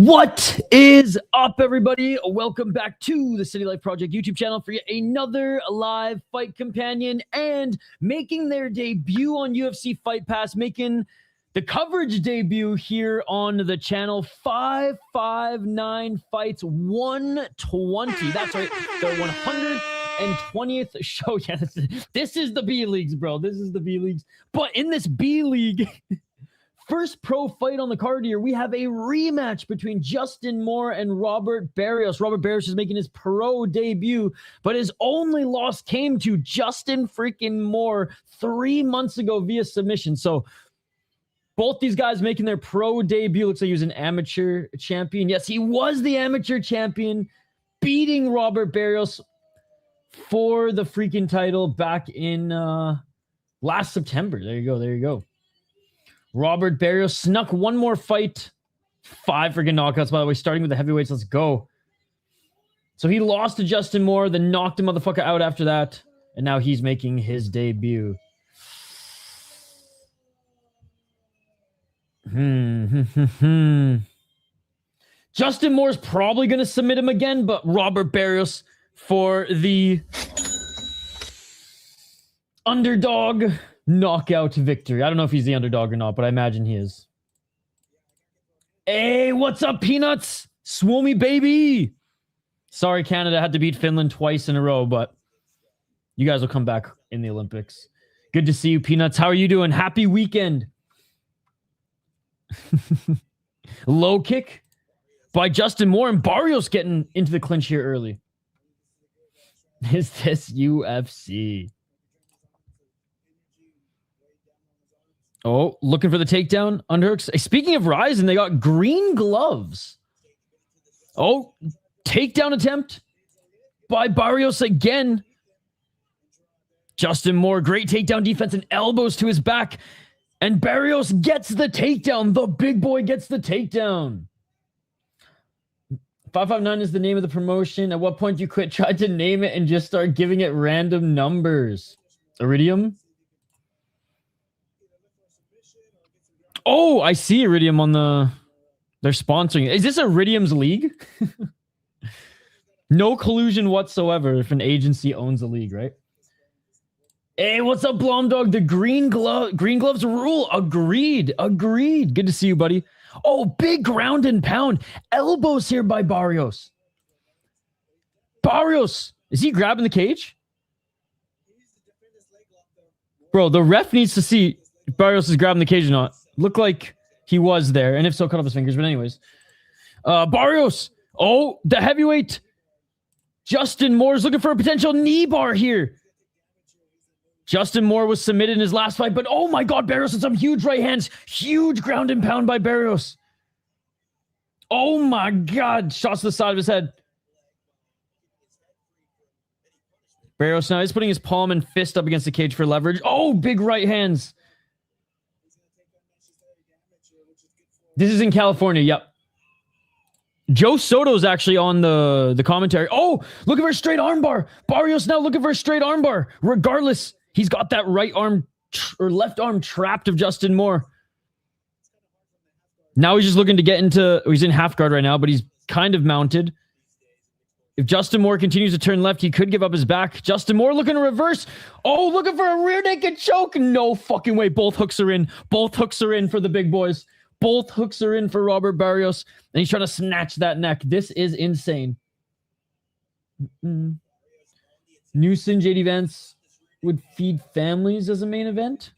What is up, everybody? Welcome back to the City Life Project YouTube channel for yet another live fight companion, and making their debut on UFC Fight Pass, making the coverage debut here on the channel. 559 fights, 120. That's right, the 120th show. Yeah, this is the B Leagues, bro. This is the B Leagues. But in this B League, first pro fight on the card here, we have a rematch between Justin Moore and Robert Barrios. Robert Barrios is making his pro debut, but his only loss came to Justin freaking Moore 3 months ago via submission. So both these guys making their pro debut. Looks like he was an amateur champion. Yes, he was the amateur champion, beating Robert Barrios for the freaking title back in last September. There you go. There you go. Robert Barrios snuck one more fight. 5 freaking knockouts, by the way, starting with the heavyweights. Let's go. So he lost to Justin Moore, then knocked the motherfucker out after that. And now he's making his debut. Justin Moore's probably going to submit him again, but Robert Barrios for the underdog knockout victory. I don't know if he's the underdog or not, but I imagine he is. Hey, what's up, Peanuts? Swoomy, baby. Sorry, Canada had to beat Finland twice in a row, but you guys will come back in the Olympics. Good to see you, Peanuts. How are you doing? Happy weekend. Low kick by Justin Moore, and Barrios getting into the clinch here early. Is this UFC? Oh, looking for the takedown. Underhooks. Speaking of Reyes, and they got green gloves. Oh, takedown attempt by Barrios again. Justin Moore, great takedown defense and elbows to his back. And Barrios gets the takedown. The big boy gets the takedown. 559 is the name of the promotion. At what point you quit? Tried to name it and just start giving it random numbers. Iridium? Oh, I see Iridium on the... They're sponsoring it. Is this Iridium's league? No collusion whatsoever if an agency owns a league, right? Hey, what's up, Blom Dog? The green gloves rule. Agreed. Agreed. Good to see you, buddy. Oh, big ground and pound. Elbows here by Barrios. Barrios. Is he grabbing the cage? Bro, the ref needs to see if Barrios is grabbing the cage or not. Looked like he was there, and if so, cut off his fingers. But anyways, Barrios. Oh, the heavyweight. Justin Moore's looking for a potential knee bar here. Justin Moore was submitted in his last fight, but oh my God, Barrios with some huge right hands. Huge ground and pound by Barrios. Oh my God, shots to the side of his head. Barrios now is putting his palm and fist up against the cage for leverage. Oh, big right hands. This is in California, yep. Joe Soto's actually on the commentary. Oh, looking for a straight armbar. Barrios now looking for a straight armbar. Regardless, he's got that right arm or left arm trapped of Justin Moore. Now he's just looking to get into... He's in half guard right now, but he's kind of mounted. If Justin Moore continues to turn left, he could give up his back. Justin Moore looking to reverse. Oh, looking for a rear naked choke. No fucking way. Both hooks are in. Both hooks are in for the big boys. Both hooks are in for Robert Barrios, and he's trying to snatch that neck. This is insane. Newson, JD Vance would feed families as a main event.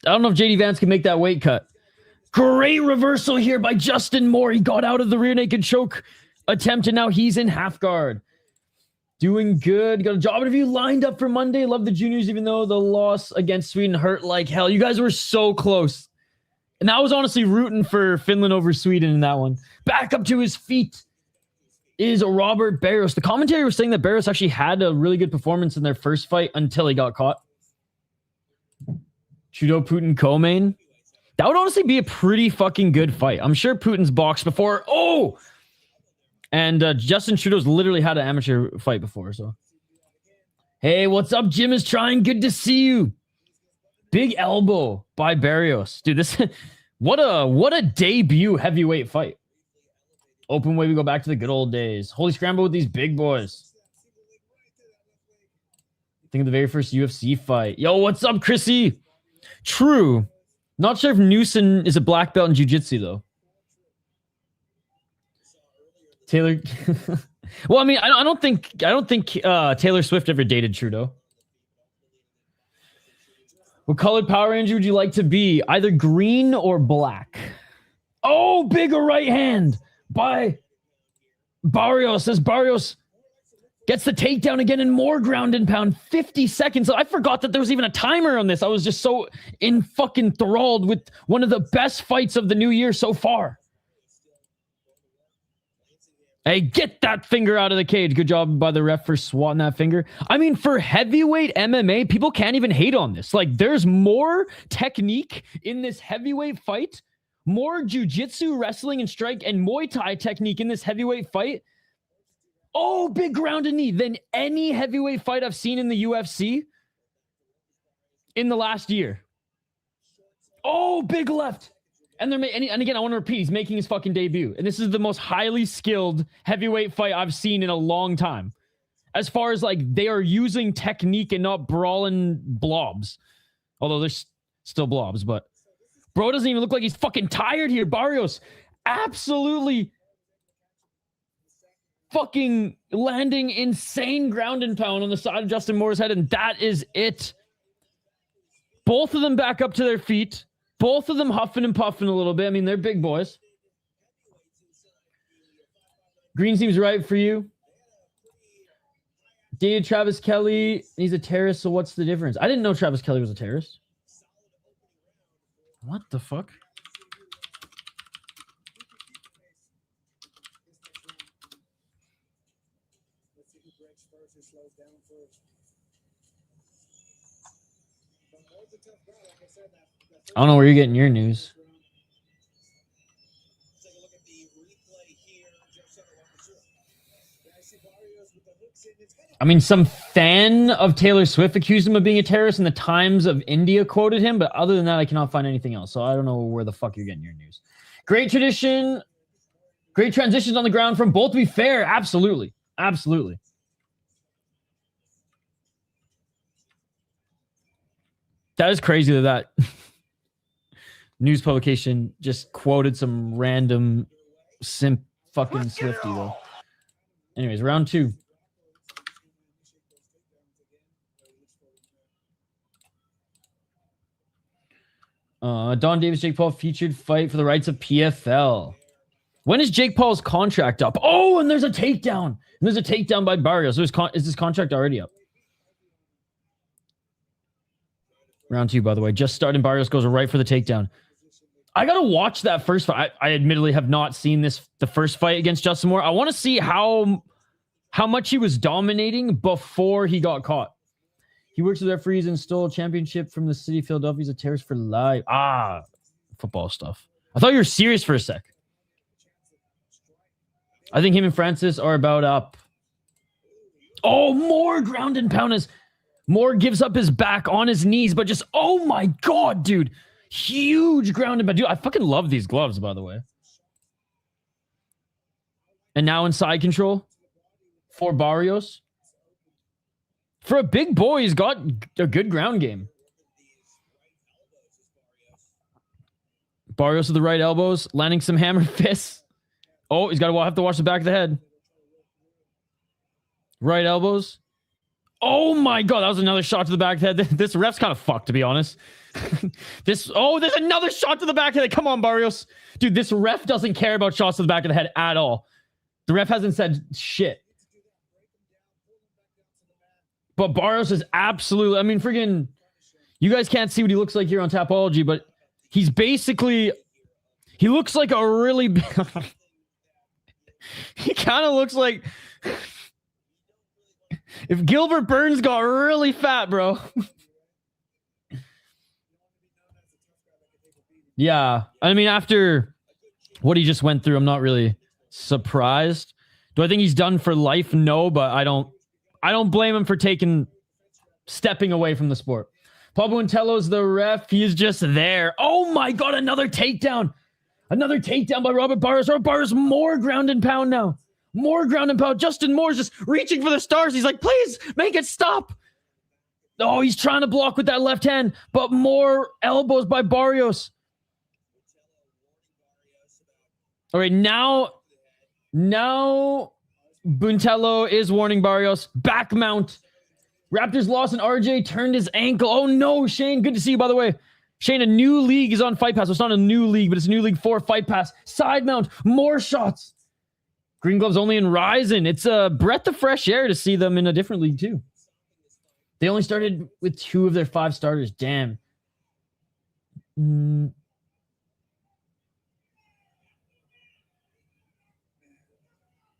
I don't know if JD Vance can make that weight cut. Great reversal here by Justin Moore. He got out of the rear naked choke attempt, and now he's in half guard. Doing good. Got a job interview lined up for Monday. Love the juniors, even though the loss against Sweden hurt like hell. You guys were so close. And that was honestly rooting for Finland over Sweden in that one. Back up to his feet is Robert Barrios. The commentary was saying that Barrios actually had a really good performance in their first fight until he got caught. Trudeau, Putin, co-main. That would honestly be a pretty fucking good fight. I'm sure Putin's boxed before. Oh! And Justin Trudeau's literally had an amateur fight before, so. Hey, what's up? Jim is trying. Good to see you. Big elbow by Barrios. Dude, this what a debut heavyweight fight. Open way, we go back to the good old days. Holy scramble with these big boys. Think of the very first UFC fight. Yo, what's up, Chrissy? True. Not sure if Newson is a black belt in jiu-jitsu though. Taylor. Well, I mean, I don't think Taylor Swift ever dated Trudeau. What colored Power Ranger would you like to be? Either green or black. Oh, bigger right hand by Barrios. As Barrios gets the takedown again and more ground and pound. 50 seconds. I forgot that there was even a timer on this. I was just so fucking enthralled with one of the best fights of the new year so far. Hey, get that finger out of the cage. Good job by the ref for swatting that finger. I mean, for heavyweight MMA, people can't even hate on this. Like, there's more technique in this heavyweight fight, more jiu-jitsu, wrestling, and strike, and Muay Thai technique in this heavyweight fight. Oh, big ground and knee than any heavyweight fight I've seen in the UFC in the last year. Oh, big left. And again, I want to repeat, he's making his fucking debut. And this is the most highly skilled heavyweight fight I've seen in a long time. As far as, like, they are using technique and not brawling blobs. Although there's still blobs, but bro doesn't even look like he's fucking tired here. Barrios absolutely fucking landing insane ground and pound on the side of Justin Moore's head, and that is it. Both of them back up to their feet. Both of them huffing and puffing a little bit. I mean, they're big boys. Green seems right for you. Dated Travis Kelly. He's a terrorist, so what's the difference? I didn't know Travis Kelly was a terrorist. What the fuck? I don't know where you're getting your news. I mean, some fan of Taylor Swift accused him of being a terrorist, and the Times of India quoted him, but other than that, I cannot find anything else. So I don't know where the fuck you're getting your news. Great tradition. Great transitions on the ground from both, to be fair. Absolutely. Absolutely. That is crazy that news publication just quoted some random simp fucking Swiftie though. Anyways, round two. Don Davis, Jake Paul featured fight for the rights of PFL. When is Jake Paul's contract up? Oh, and there's a takedown. And there's a takedown by Barrios. So is this contract already up? Round two, by the way. Just starting. Barrios goes right for the takedown. I got to watch that first fight. I admittedly have not seen the first fight against Justin Moore. I want to see how much he was dominating before he got caught. He works with referees and stole a championship from the city of Philadelphia. He's a terrorist for life. Ah, football stuff. I thought you were serious for a sec. I think him and Francis are about up. Oh, more ground and pound as Moore gives up his back on his knees, but just, oh my God, dude. Huge ground and pound. Dude, I fucking love these gloves, by the way. And now in side control for Barrios. For a big boy, he's got a good ground game. Barrios with the right elbows, landing some hammer fists. Oh, he's got to have to watch the back of the head. Right elbows. Oh my God, that was another shot to the back of the head. This ref's kind of fucked, to be honest. There's another shot to the back of the head. Come on, Barrios. Dude, this ref doesn't care about shots to the back of the head at all. The ref hasn't said shit. But Barrios is absolutely, I mean, friggin', you guys can't see what he looks like here on Tapology, but he's basically, he looks like a really, he kind of looks like, if Gilbert Burns got really fat, bro. Yeah. I mean, after what he just went through, I'm not really surprised. Do I think he's done for life? No, but I don't blame him for stepping away from the sport. Pablo Antelo's the ref. He is just there. Oh my God, another takedown. Another takedown by Robert Barrios. Robert Barrios, more ground and pound now. More ground and pound. Justin Moore's just reaching for the stars. He's like, please make it stop. Oh, he's trying to block with that left hand, but more elbows by Barrios. All right, now Buntello is warning Barrios. Back mount. Raptors lost and RJ turned his ankle. Oh no, Shane, good to see you, by the way. Shane, a new league is on Fight Pass. It's not a new league, but it's a new league for Fight Pass. Side mount, more shots. Green gloves only in Ryzen. It's a breath of fresh air to see them in a different league too. They only started with 2 of their 5 starters. Damn.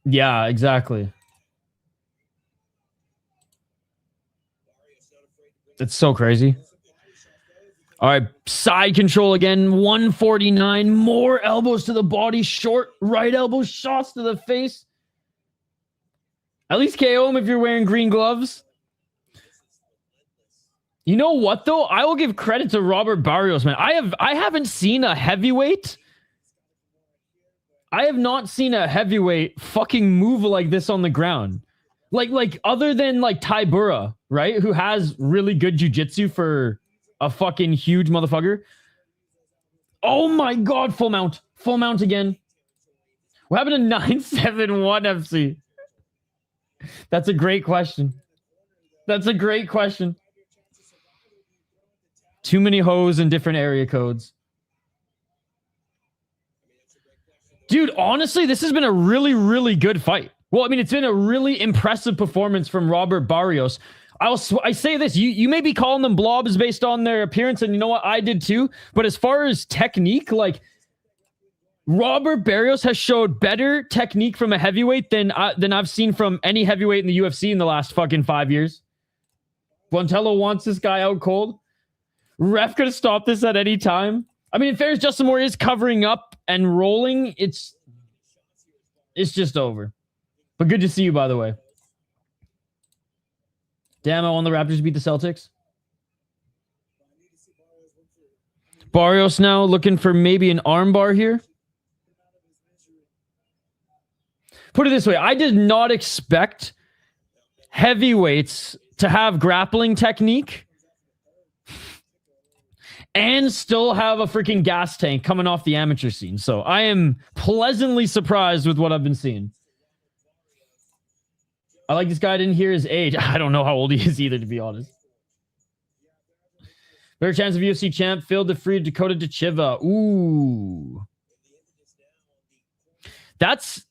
Yeah, exactly. It's so crazy. All right, side control again. 149. More elbows to the body. Short right elbow shots to the face. At least KO him if you're wearing green gloves. You know what, though? I will give credit to Robert Barrios, man. I haven't seen a heavyweight. I have not seen a heavyweight fucking move like this on the ground. Like other than like Tybura, right? Who has really good jiu-jitsu for a fucking huge motherfucker. Oh my God, full mount. Full mount again. What happened to 971 FC? That's a great question. That's a great question. Too many hoes in different area codes. Dude, honestly, this has been a really, really good fight. Well, I mean, it's been a really impressive performance from Robert Barrios. I say this, you may be calling them blobs based on their appearance, and you know what? I did too. But as far as technique, like, Robert Barrios has showed better technique from a heavyweight than I've seen from any heavyweight in the UFC in the last fucking 5 years. Bontello wants this guy out cold. Ref could have stopped this at any time. I mean, in fairness, Justin Moore is covering up and rolling. It's just over. But good to see you, by the way. Damn, I want the Raptors to beat the Celtics. Barrios now looking for maybe an armbar here. Put it this way, I did not expect heavyweights to have grappling technique and still have a freaking gas tank coming off the amateur scene. So I am pleasantly surprised with what I've been seeing. I like this guy. I didn't hear his age. I don't know how old he is either, to be honest. Better chance of UFC champ. Phil DeFree, Dakota DeChiva. Ooh. That's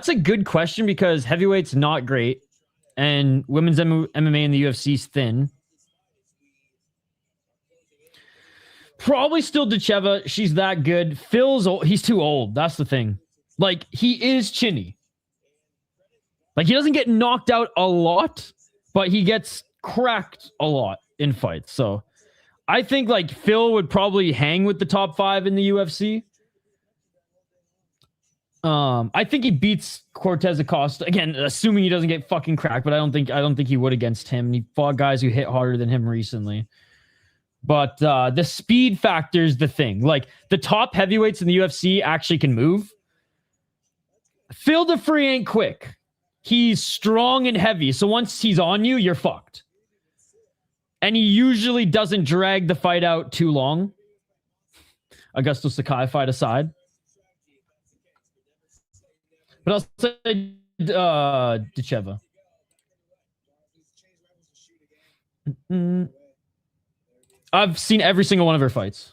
a good question because heavyweight's not great. And women's MMA in the UFC is thin. Probably still DeChiva. She's that good. Phil's old. He's too old. That's the thing. Like, he is chinny. Like, he doesn't get knocked out a lot, but he gets cracked a lot in fights. So I think, like, Phil would probably hang with the top 5 in the UFC. I think he beats Cortez Acosta again, assuming he doesn't get fucking cracked, but I don't think he would against him. He fought guys who hit harder than him recently. But the speed factor is the thing. Like, the top heavyweights in the UFC actually can move. Phil DeFree ain't quick. He's strong and heavy. So once he's on you, you're fucked. And he usually doesn't drag the fight out too long. Augusto Sakai fight aside. But I'll say DeChiva. I've seen every single one of her fights.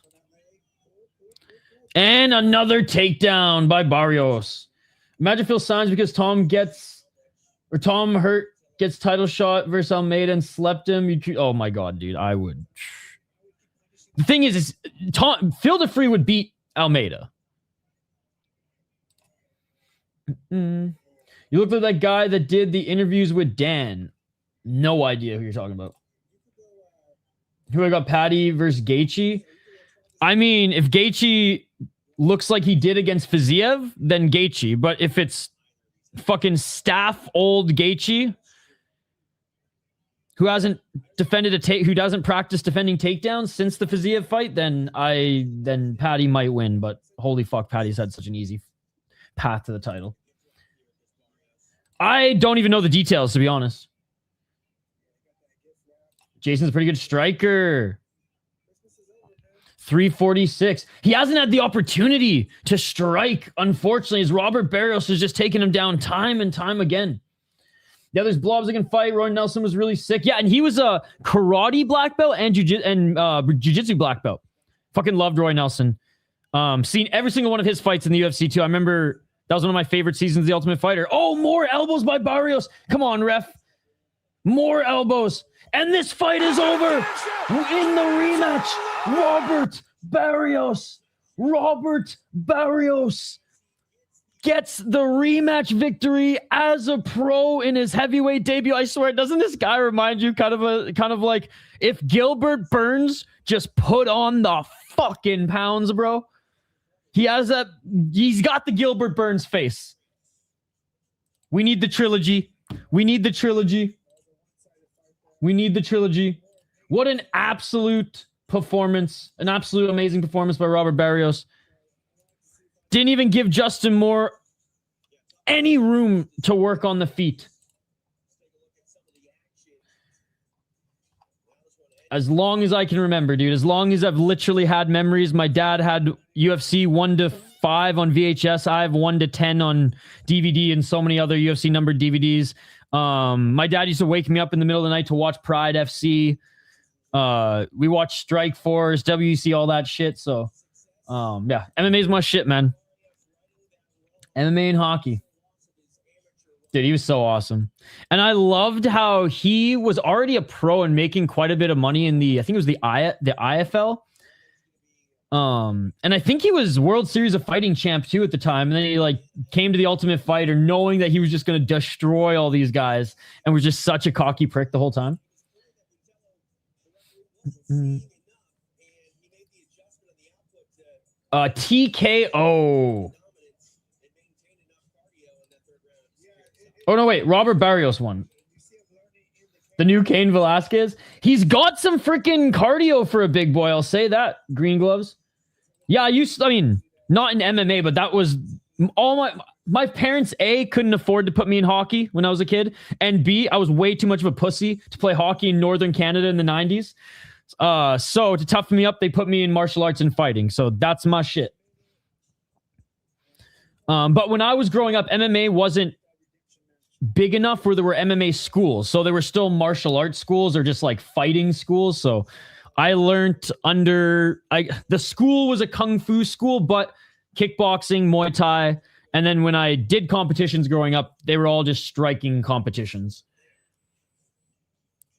And another takedown by Barrios. Imagine Phil signs because Tom hurt, gets title shot versus Almeida and slept him. Oh my God, dude. I would. The thing is Phil DeFree would beat Almeida. You look like that guy that did the interviews with Dan. No idea who you're talking about. Who I got, Patty versus Gaethje? I mean, if Gaethje looks like he did against Fiziev, then Gaethje. But if it's fucking staff old Gaethje who hasn't who doesn't practice defending takedowns since the Fiziev fight, then Patty might win. But holy fuck, Patty's had such an easy path to the title. I don't even know the details, to be honest. Jaeyson's a pretty good striker. 346. He hasn't had the opportunity to strike, unfortunately, as Robert Barrios has just taken him down time and time again. Yeah, there's blobs that can fight. Roy Nelson was really sick. Yeah, and he was a karate black belt and jiu-jitsu black belt. Fucking loved Roy Nelson. Seen every single one of his fights in the UFC too. I remember that was one of my favorite seasons of The Ultimate Fighter. Oh, more elbows by Barrios. Come on, ref. More elbows. And this fight is over. In the rematch, Robert Barrios gets the rematch victory as a pro in his heavyweight debut. I swear, doesn't this guy remind you kind of like if Gilbert Burns just put on the fucking pounds, bro? He's got the Gilbert Burns face. We need the trilogy. What an absolute performance. An absolute amazing performance by Robert Barrios. Didn't even give Justin Moore any room to work on the feet. As long as I can remember, dude. As long as I've literally had memories. My dad had UFC 1-5 on VHS. I have 1-10 on DVD and so many other UFC numbered DVDs. My dad used to wake me up in the middle of the night to watch Pride FC. We watched Strike Force, WEC, all that shit. So, yeah, MMA is my shit, man. MMA and hockey. Dude, he was so awesome. And I loved how he was already a pro and making quite a bit of money in I think it was the IFL. And I think he was World Series of Fighting champ too at the time. And then he like came to the Ultimate Fighter knowing that he was just going to destroy all these guys and was just such a cocky prick the whole time. TKO. Oh, no, wait. Robert Barrios won. The new Cain Velasquez. He's got some freaking cardio for a big boy. I'll say that. Green gloves. Yeah, I mean, not in MMA, but that was all my parents, A, couldn't afford to put me in hockey when I was a kid. And B, I was way too much of a pussy to play hockey in Northern Canada in the 90s. So to toughen me up, they put me in martial arts and fighting. So that's my shit. But when I was growing up, MMA wasn't big enough where there were MMA schools. So there were still martial arts schools or just like fighting schools. So I learned the school was a kung fu school, but kickboxing, Muay Thai. And then when I did competitions growing up, they were all just striking competitions.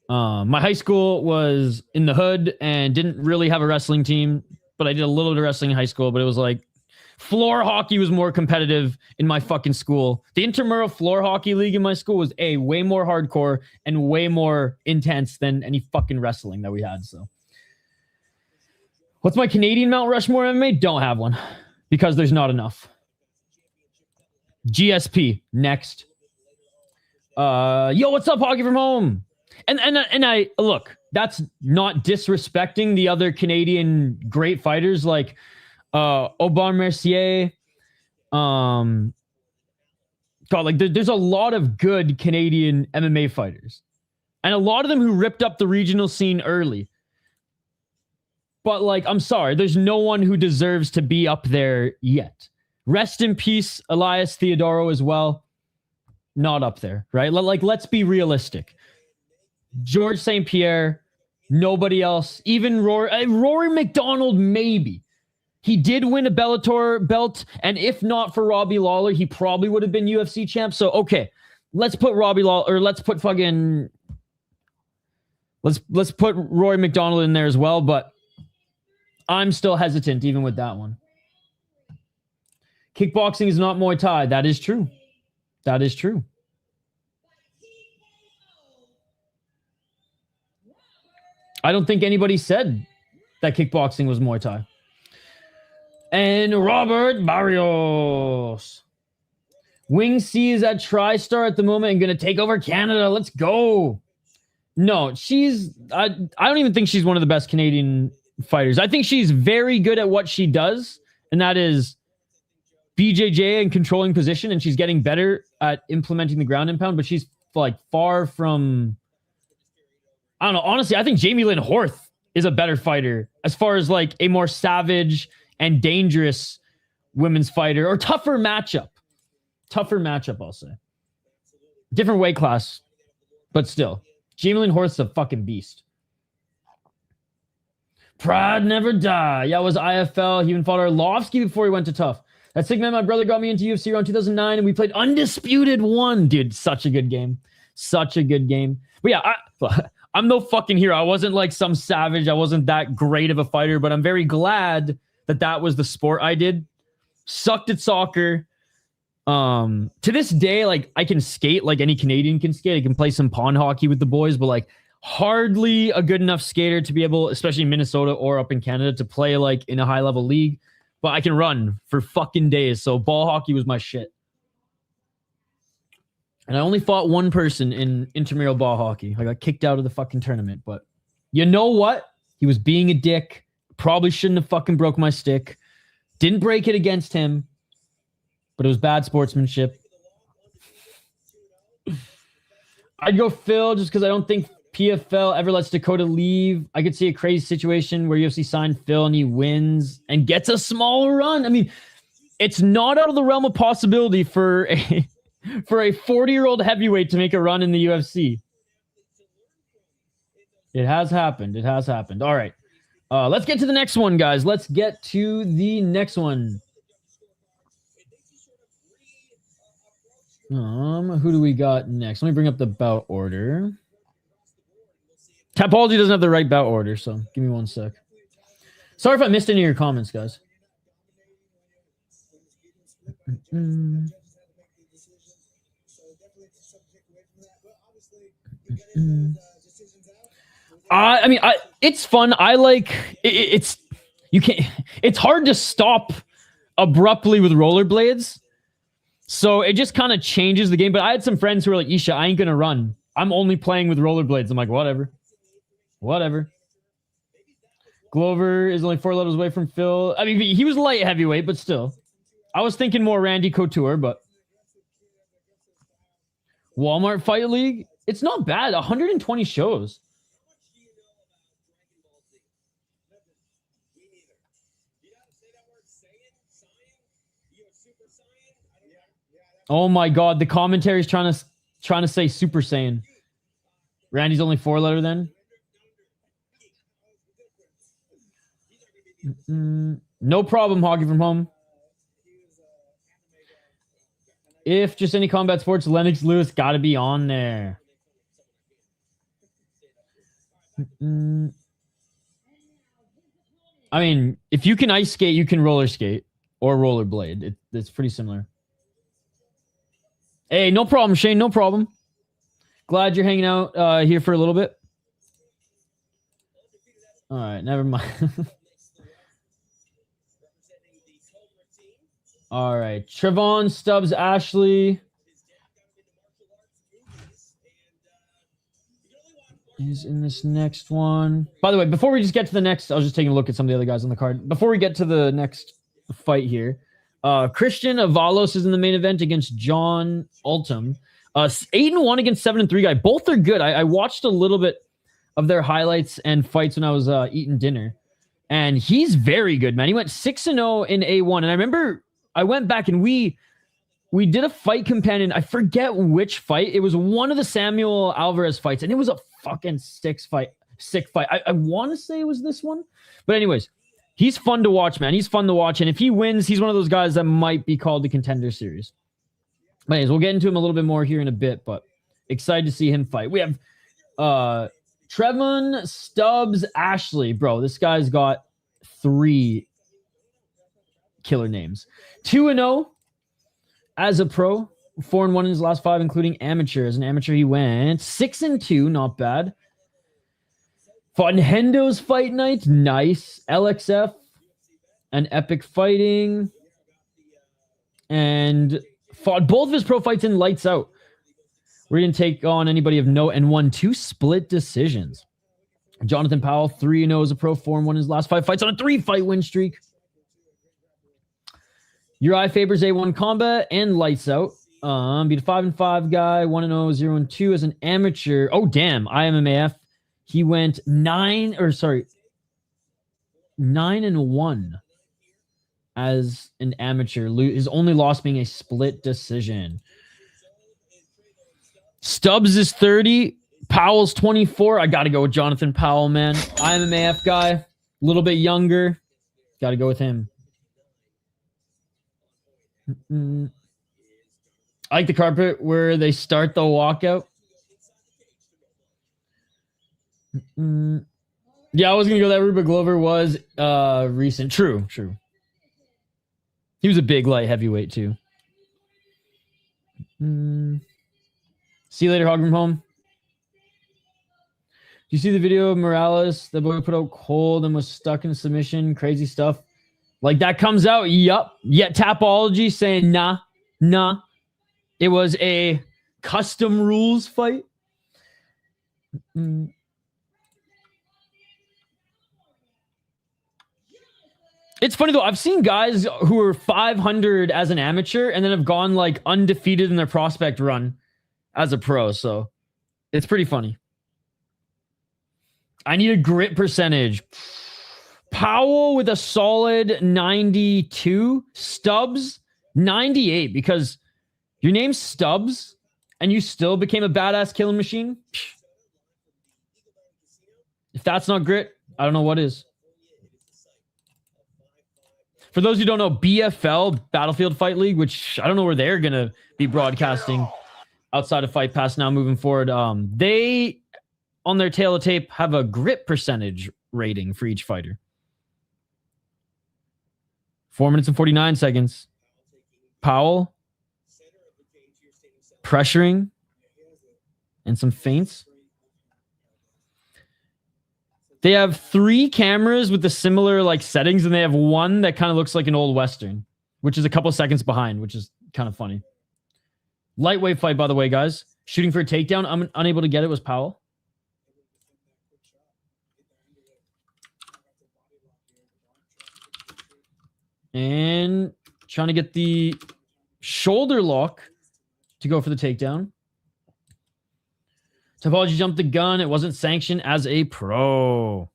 My high school was in the hood and didn't really have a wrestling team, but I did a little bit of wrestling in high school, but it was like floor hockey was more competitive in my fucking school. The intramural floor hockey league in my school was way more hardcore and way more intense than any fucking wrestling that we had. So what's my Canadian Mount Rushmore MMA? Don't have one because there's not enough. GSP next. Yo, what's up, Hockey from Home? And I look, that's not disrespecting the other Canadian great fighters like Aubin Mercier. God, like there's a lot of good Canadian MMA fighters. And a lot of them who ripped up the regional scene early. But like, I'm sorry, there's no one who deserves to be up there yet. Rest in peace, Elias Theodoro as well. Not up there, right? Like, let's be realistic. George St. Pierre, nobody else. Even Rory McDonald, maybe. He did win a Bellator belt, and if not for Robbie Lawler, he probably would have been UFC champ. So, okay, let's put Robbie Lawler, or let's put Rory McDonald in there as well, but I'm still hesitant even with that one. Kickboxing is not Muay Thai. That is true. That is true. I don't think anybody said that kickboxing was Muay Thai. And Robert Barrios. Wing C is at TriStar at the moment and going to take over Canada. Let's go. No, I don't even think she's one of the best Canadian fighters. I think she's very good at what she does, and that is BJJ and controlling position, and she's getting better at implementing the ground and pound, but she's like far from, I don't know. Honestly, I think Jamie Lynn Horth is a better fighter as far as like a more savage and dangerous women's fighter, or tougher matchup. Tougher matchup, I'll say. Different weight class, but still. Jamie Lynn Horth's a fucking beast. Pride never die. Yeah, it was IFL. He even fought Arlovsky before he went to Tough. That sick man, my brother got me into UFC around 2009, and we played Undisputed 1. Dude, such a good game. Such a good game. But yeah, I'm no fucking hero. I wasn't like some savage. I wasn't that great of a fighter, but I'm very glad that that was the sport I did. Sucked at soccer. To this day, like, I can skate like any Canadian can skate. I can play some pond hockey with the boys, but like hardly a good enough skater to be able, especially in Minnesota or up in Canada, to play like in a high level league. But I can run for fucking days. So ball hockey was my shit. And I only fought one person in intramural ball hockey. I got kicked out of the fucking tournament. But you know what? He was being a dick. Probably shouldn't have fucking broke my stick. Didn't break it against him. But it was bad sportsmanship. I'd go Phil just because I don't think PFL ever lets Dakota leave. I could see a crazy situation where UFC signed Phil and he wins and gets a small run. I mean, it's not out of the realm of possibility for a 40-year-old heavyweight to make a run in the UFC. It has happened. It has happened. All right. Let's get to the next one, guys. Let's get to the next one. Who do we got next? Let me bring up the bout order. Tapology doesn't have the right bout order, so give me one sec. Sorry if I missed any of your comments, guys. I mean, it's fun. I like it's you can't. It's hard to stop abruptly with rollerblades. So it just kind of changes the game. But I had some friends who were like, Isha, I ain't going to run. I'm only playing with rollerblades. I'm like, whatever. Whatever. Glover is only 4 levels away from Phil. I mean, he was light heavyweight, but still. I was thinking more Randy Couture, but... Walmart Fight League? It's not bad. 120 shows. Oh my god, the commentary is trying to say Super Saiyan. Randy's only 4-letter then? No problem, Hockey from Home. If just any combat sports, Lennox Lewis got to be on there. I mean, if you can ice skate, you can roller skate or rollerblade. It's pretty similar. Hey, no problem, Shane. No problem. Glad you're hanging out here for a little bit. All right, never mind. All right, Trevon, Stubbs, Ashley. Is in this next one. By the way, before we just get to the next, I was just taking a look at some of the other guys on the card. Before we get to the next fight here, Christian Avalos is in the main event against John Altum. 8-1 against 7-3 guy. Both are good. I watched a little bit of their highlights and fights when I was eating dinner. And he's very good, man. He went 6-0 in A1. And I remember I went back and we did a fight companion. I forget which fight. It was one of the Samuel Alvarez fights. And it was a fucking sick fight. I want to say it was this one. But anyways, he's fun to watch, man. He's fun to watch. And if he wins, he's one of those guys that might be called the Contender Series. But anyways, we'll get into him a little bit more here in a bit. But excited to see him fight. We have Trevon, Stubbs, Ashley. Bro, this guy's got 3 killer names. 2-0 as a pro. 4-1 in his last 5, including amateur. As an amateur, he went 6-2. Not bad. Fought in Hendo's fight night. Nice. LXF. And Epic Fighting. And fought both of his pro fights in Lights Out. We didn't take on anybody of note and won 2 split decisions. Jonathan Powell, 3-0 as a pro, 4-1 his last 5 fights on a 3-fight win streak. Uri favors A1 combat and lights out. Beat a 5-5 guy, 1-0, 0-2 as an amateur. Oh, damn. IMMAF. He went 9-1 as an amateur. His only loss being a split decision. Stubbs is 30. Powell's 24. I got to go with Jonathan Powell, man. IMMAF guy. A little bit younger. Got to go with him. I like the carpet where they start the walkout. Yeah, I was going to go that route, but Glover was recent. True. He was a big light heavyweight, too. See you later, Hog from home. Do you see the video of Morales? The boy put out cold and was stuck in submission. Crazy stuff. Like, that comes out. Yup. Yet Tapology saying, nah. It was a custom rules fight. It's funny, though. I've seen guys who are 500 as an amateur and then have gone, like, undefeated in their prospect run as a pro. So it's pretty funny. I need a grit percentage. Powell with a solid 92. Stubbs, 98. Because your name's Stubbs and you still became a badass killing machine. If that's not grit, I don't know what is. For those who don't know, BFL, Battlefield Fight League, which I don't know where they're going to be broadcasting outside of Fight Pass now moving forward. They, on their tail of tape, have a grit percentage rating for each fighter. 4 minutes and 49 seconds. Powell pressuring and some feints. They have 3 cameras with the similar like settings, and they have one that kind of looks like an old Western, which is a couple seconds behind, which is kind of funny. Lightweight fight, by the way, guys. Shooting for a takedown. I'm unable to get it. Was Powell. And trying to get the shoulder lock to go for the takedown. Topology jumped the gun. It wasn't sanctioned as a pro.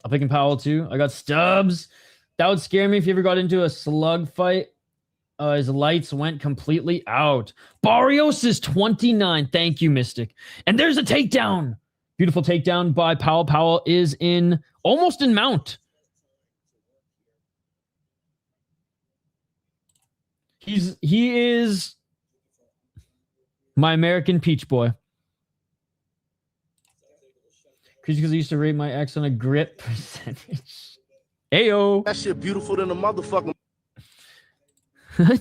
I'm picking Powell too. I got Stubbs. That would scare me if you ever got into a slug fight. His lights went completely out. Barrios is 29. Thank you, Mystic. And there's a takedown. Beautiful takedown by Powell. Powell is almost in mount. He is my American peach boy. Because I used to rate my ex on a grit percentage. Ayo. That shit beautiful than a motherfucker.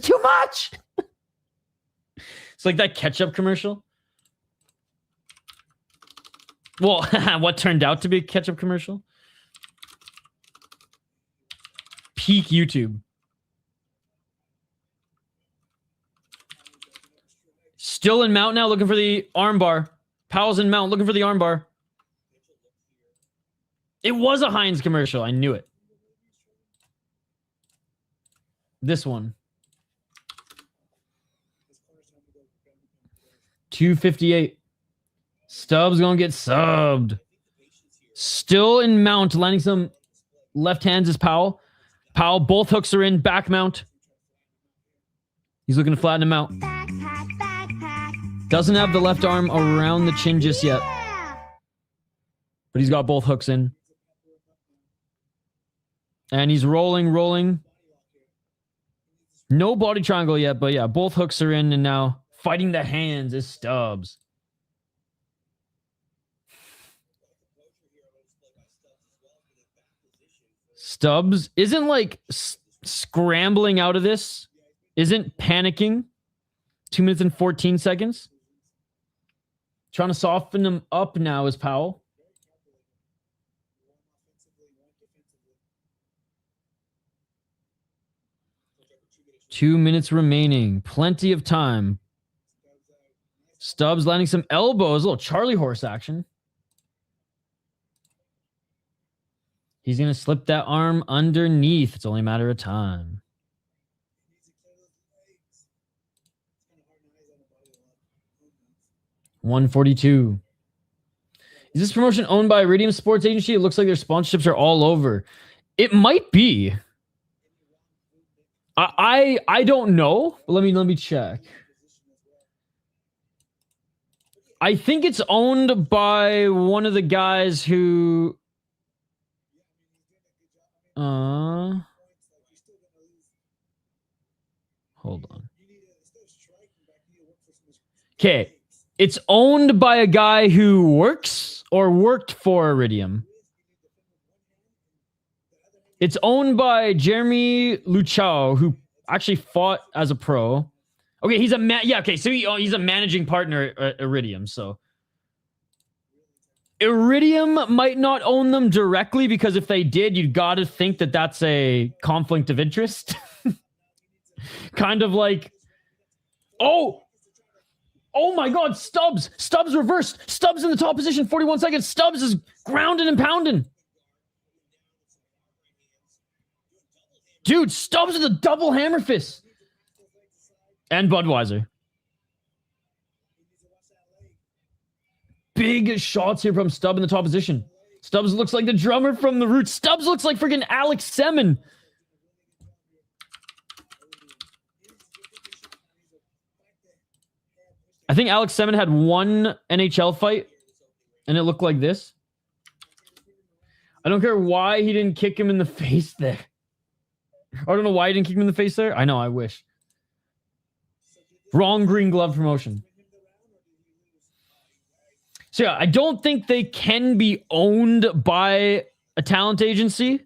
Too much. It's like that ketchup commercial. Well, what turned out to be a ketchup commercial? Peak YouTube. Still in mount now, looking for the armbar. Powell's in mount, looking for the armbar. It was a Heinz commercial. I knew it. This one. 258. Stubbs gonna get subbed. Still in mount, landing some left hands is Powell. Powell, both hooks are in, back mount. He's looking to flatten him out. Doesn't have the left arm around the chin just yet. But he's got both hooks in. And he's rolling. No body triangle yet, but yeah, both hooks are in, and now fighting the hands is Stubbs. Stubbs isn't like scrambling out of this, isn't panicking. 2 minutes and 14 seconds. Trying to soften him up now is Powell. 2 minutes remaining. Plenty of time. Stubbs landing some elbows. A little Charlie horse action. He's going to slip that arm underneath. It's only a matter of time. $142. Is this promotion owned by Iridium Sports Agency? It looks like their sponsorships are all over. It might be. I don't know. Let me check. I think it's owned by one of the guys who hold on. Okay. It's owned by a guy who works or worked for Iridium. It's owned by Jeremy Luchau, who actually fought as a pro. Okay, he's a so he's a managing partner at Iridium. So Iridium might not own them directly, because if they did, you'd got to think that that's a conflict of interest. Kind of like, oh my God, Stubbs. Stubbs reversed. Stubbs in the top position, 41 seconds. Stubbs is grounding and pounding. Dude, Stubbs with a double hammer fist. And Budweiser. Big shots here from Stubbs in the top position. Stubbs looks like the drummer from The Roots. Stubbs looks like freaking Alex Semen. I think Alex Semen had one NHL fight, and it looked like this. I don't care why he didn't kick him in the face there. I don't know why he didn't kick him in the face there. I know, I wish. Wrong green glove promotion. So yeah, I don't think they can be owned by a talent agency,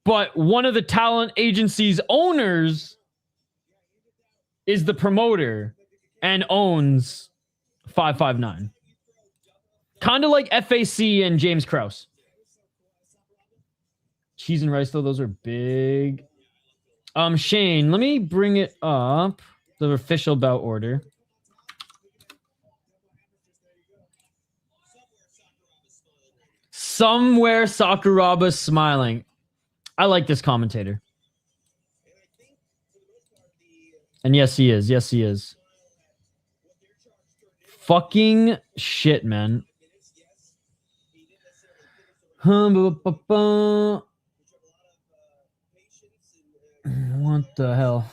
but one of the talent agency's owners is the promoter and owns 559. Kind of like FAC and James Krause. Cheese and rice, though, those are big. Shane, let me bring it up. The official bout order. Somewhere Sakuraba's smiling. I like this commentator. And yes, he is. Yes, he is. Fucking shit, man. What the hell?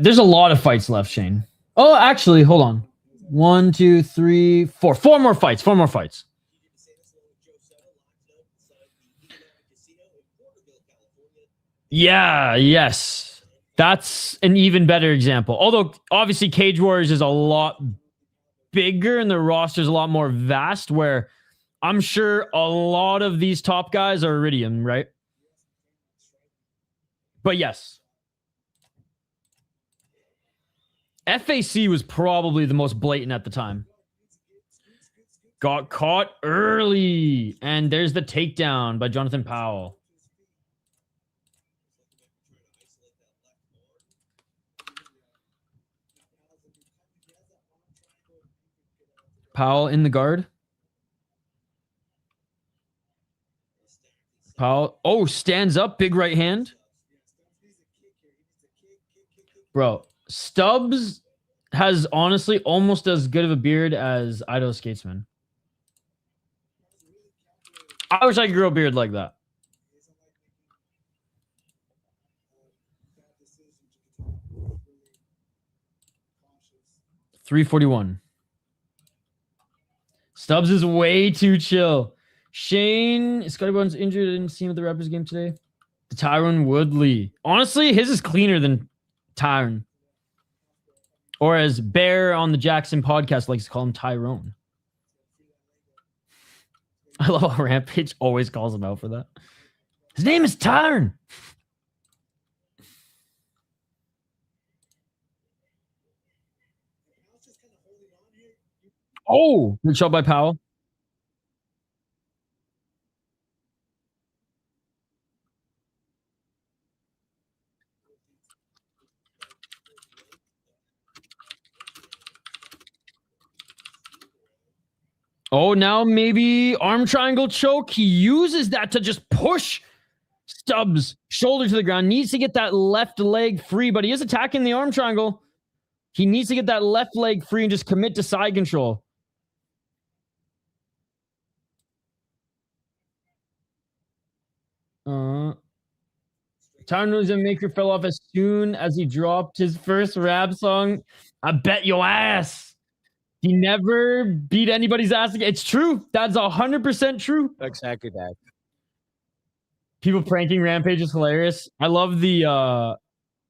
There's a lot of fights left, Shane. Oh, actually, hold on. 1, 2, 3, 4. 4 more fights. 4 more fights. Yeah, yes. That's an even better example. Although, obviously, Cage Warriors is a lot bigger and the roster's a lot more vast, where I'm sure a lot of these top guys are Iridium, right? But yes. FAC was probably the most blatant at the time. Got caught early. And there's the takedown by Jonathan Powell. Powell in the guard. Powell. Oh, stands up. Big right hand. Bro, Stubbs has honestly almost as good of a beard as Idaho Skatesman. I wish I could grow a beard like that. $341. Stubbs is way too chill. Shane, Scotty Barnes injured. I didn't see him at the Raptors game today. The Tyron Woodley. Honestly, his is cleaner than Tyron. Or as Bear on the Jackson podcast likes to call him, Tyrone. I love how Rampage always calls him out for that. His name is Tyron. Oh, good shot by Powell. Oh, now maybe arm triangle choke. He uses that to just push Stubbs shoulder to the ground. Needs to get that left leg free, but he is attacking the arm triangle. He needs to get that left leg free and just commit to side control. Time to Maker fell off as soon as he dropped his first rap song. I bet your ass. He never beat anybody's ass again. It's true. That's 100% true. Exactly that. People pranking Rampage is hilarious. I love the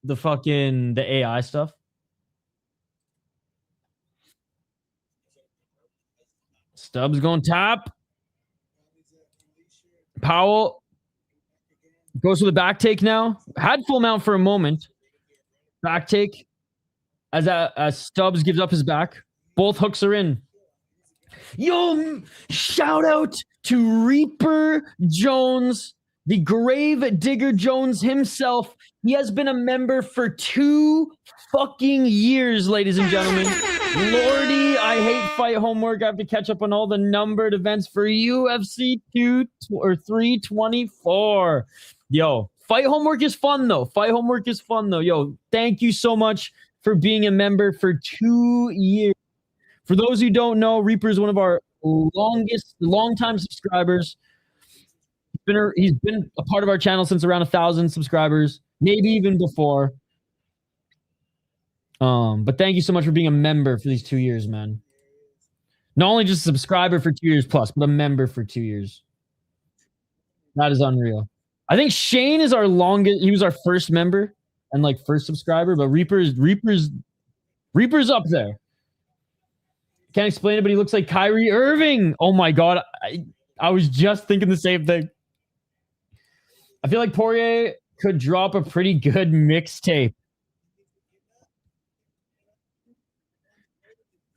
AI stuff. Stubbs going top. Powell goes for the back take now. Had full mount for a moment. Back take as Stubbs gives up his back. Both hooks are in. Yo, shout out to Reaper Jones, the Grave Digger Jones himself. He has been a member for 2 fucking years, ladies and gentlemen. Lordy, I hate fight homework. I have to catch up on all the numbered events for UFC 2 or 324. Yo, fight homework is fun though. Yo, thank you so much for being a member for 2 years. For those who don't know, Reaper is one of our longtime subscribers. He's been a part of our channel since around 1,000 subscribers, maybe even before. But thank you so much for being a member for these 2 years, man. Not only just a subscriber for 2 years plus, but a member for 2 years. That is unreal. I think Shane is our longest. He was our first member and like first subscriber, but Reaper's up there. Can't explain it, but he looks like Kyrie Irving. Oh my God. I was just thinking the same thing. I feel like Poirier could drop a pretty good mixtape.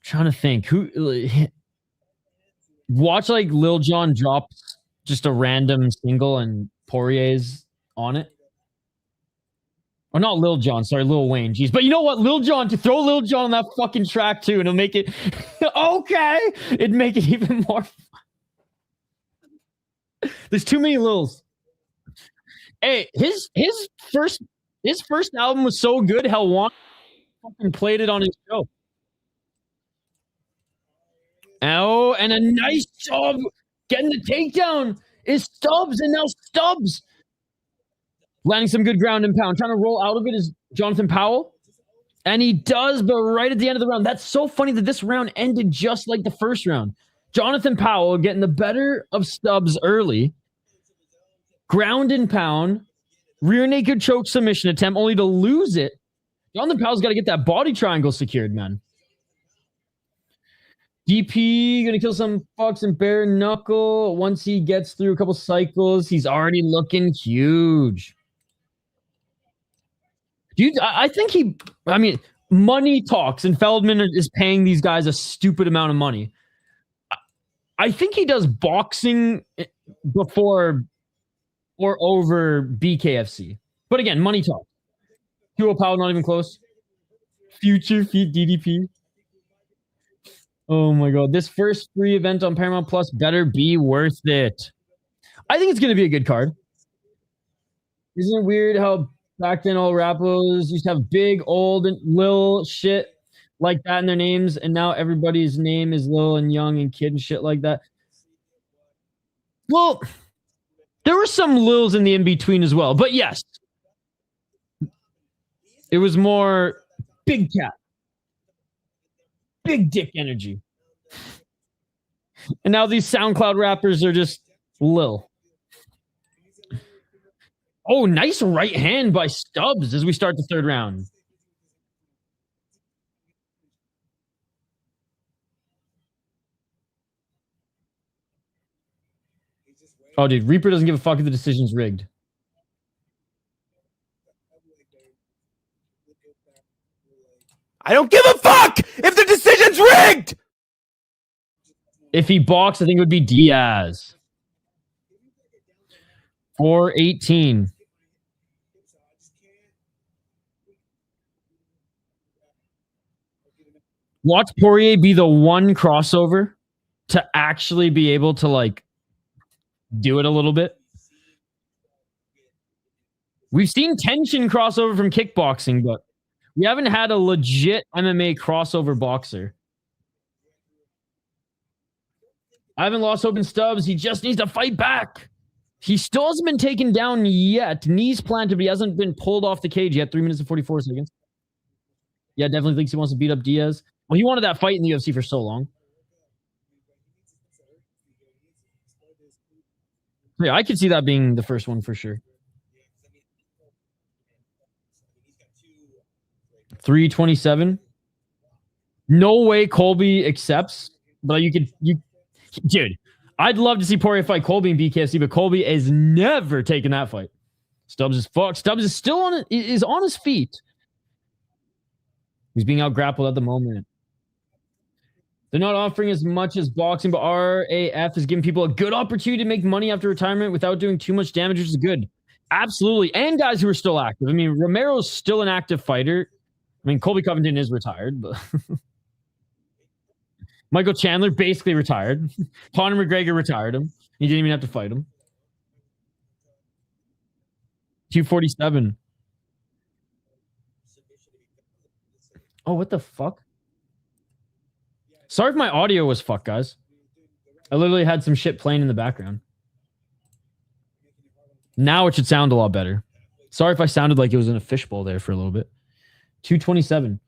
Trying to think watch like Lil Jon drops just a random single and Poirier's on it. Or not Lil Jon, sorry, Lil Wayne. Jeez. But you know what? Lil Jon, to throw Lil Jon on that fucking track too, and it'll make it okay. It'd make it even more fun. There's too many Lils. Hey, his first album was so good, Hell Juan fucking played it on his show. Oh, and a nice job getting the takedown is Stubbs, and now Stubbs landing some good ground and pound. Trying to roll out of it is Jonathan Powell. And he does, but right at the end of the round. That's so funny that this round ended just like the first round. Jonathan Powell getting the better of Stubbs early. Ground and pound. Rear naked choke submission attempt, only to lose it. Jonathan Powell's got to get that body triangle secured, man. DP gonna kill some fucks and bare knuckle. Once he gets through a couple cycles, he's already looking huge. Dude, I think money talks, and Feldman is paying these guys a stupid amount of money. I think he does boxing before or over BKFC. But again, money talks. Hugo Powell not even close. Future feet DDP. Oh my God. This first free event on Paramount Plus better be worth it. I think it's going to be a good card. Isn't it weird how back then all rappers used to have big, old, and Lil shit like that in their names, and now everybody's name is Lil and Young and Kid and shit like that? Well, there were some Lils in the in-between as well, but yes. It was more big cat. Big dick energy. And now these SoundCloud rappers are just Lil. Oh, nice right hand by Stubbs as we start the third round. Oh, dude, Reaper doesn't give a fuck if the decision's rigged. I don't give a fuck if the decision's rigged. If he boxed, I think it would be Diaz. 418. Watch Poirier be the one crossover to actually be able to like do it a little bit. We've seen tension crossover from kickboxing, but we haven't had a legit MMA crossover boxer. I haven't lost hope in Stubbs. He just needs to fight back. He still hasn't been taken down yet. Knees planted, but he hasn't been pulled off the cage yet. 3 minutes and 44 seconds. Yeah, definitely thinks he wants to beat up Diaz. Well, he wanted that fight in the UFC for so long. Yeah, I could see that being the first one for sure. 327. No way Colby accepts, but dude, I'd love to see Poirier fight Colby in BKFC, but Colby is never taking that fight. Stubbs is fucked. Stubbs is still on his feet. He's being out grappled at the moment. They're not offering as much as boxing, but RAF is giving people a good opportunity to make money after retirement without doing too much damage, which is good. Absolutely. And guys who are still active. I mean, Romero's still an active fighter. I mean, Colby Covington is retired, but Michael Chandler basically retired. Conor McGregor retired him. He didn't even have to fight him. 247. Oh, what the fuck? Sorry if my audio was fucked, guys. I literally had some shit playing in the background. Now it should sound a lot better. Sorry if I sounded like it was in a fishbowl there for a little bit. 227.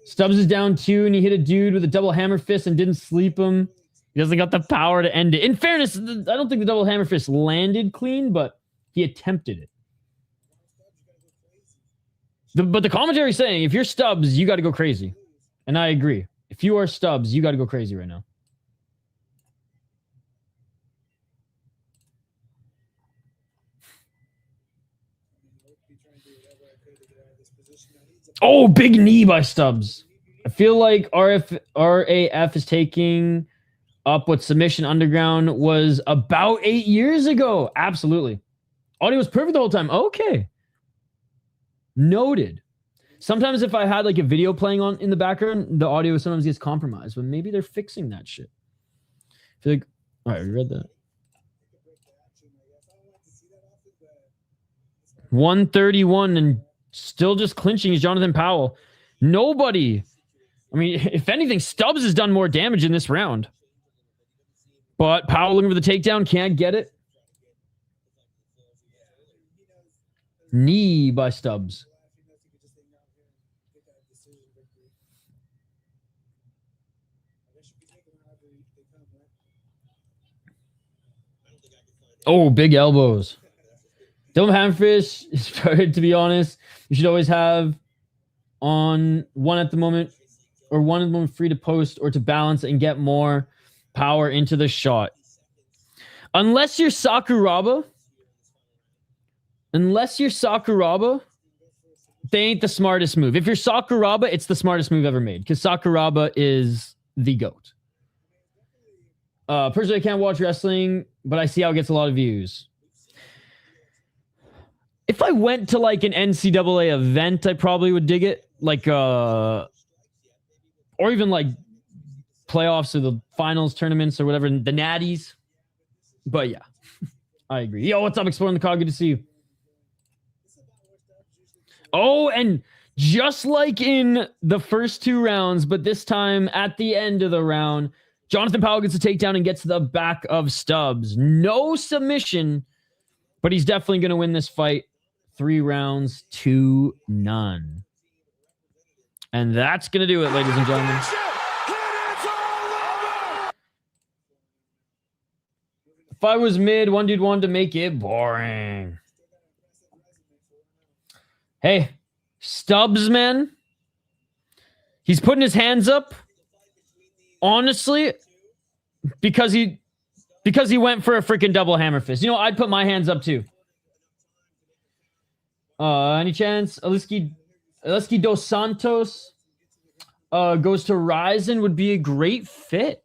Stubbs is down 2, and he hit a dude with a double hammer fist and didn't sleep him. He doesn't got the power to end it. In fairness, I don't think the double hammer fist landed clean, but he attempted it. But the commentary is saying, if you're Stubbs, you got to go crazy. And I agree. If you are Stubbs, you got to go crazy right now. Oh, big knee by Stubbs. I feel like RAF is taking up what Submission Underground was about 8 years ago. Absolutely. Audio was perfect the whole time. Okay. Noted. Sometimes if I had like a video playing on in the background, the audio sometimes gets compromised, but maybe they're fixing that shit. I feel like, all right, we read that. 131 and still just clinching is Jonathan Powell. Nobody. I mean, if anything, Stubbs has done more damage in this round. But Powell looking for the takedown, can't get it. Knee by Stubbs. Oh, big elbows. Dylan Hamfish is started, to be honest. You should always have on one at the moment free to post or to balance and get more power into the shot. Unless you're Sakuraba, they ain't the smartest move. If you're Sakuraba, it's the smartest move ever made because Sakuraba is the GOAT. Personally, I can't watch wrestling, but I see how it gets a lot of views. If I went to like an NCAA event, I probably would dig it. Like, or even like playoffs or the finals tournaments or whatever, the natties. But yeah, I agree. Yo, what's up, Exploring the Cog? Good to see you. Oh, and just like in the first 2 rounds, but this time at the end of the round, Jonathan Powell gets a takedown and gets to the back of Stubbs. No submission, but he's definitely going to win this fight. 3 rounds to none. And that's going to do it, ladies and gentlemen. If I was mid, one dude wanted to make it boring. Hey, Stubbs, man. He's putting his hands up. Honestly, because he went for a freaking double hammer fist. You know, I'd put my hands up too. Any chance Aliski Lesky Dos Santos goes to Reyes would be a great fit.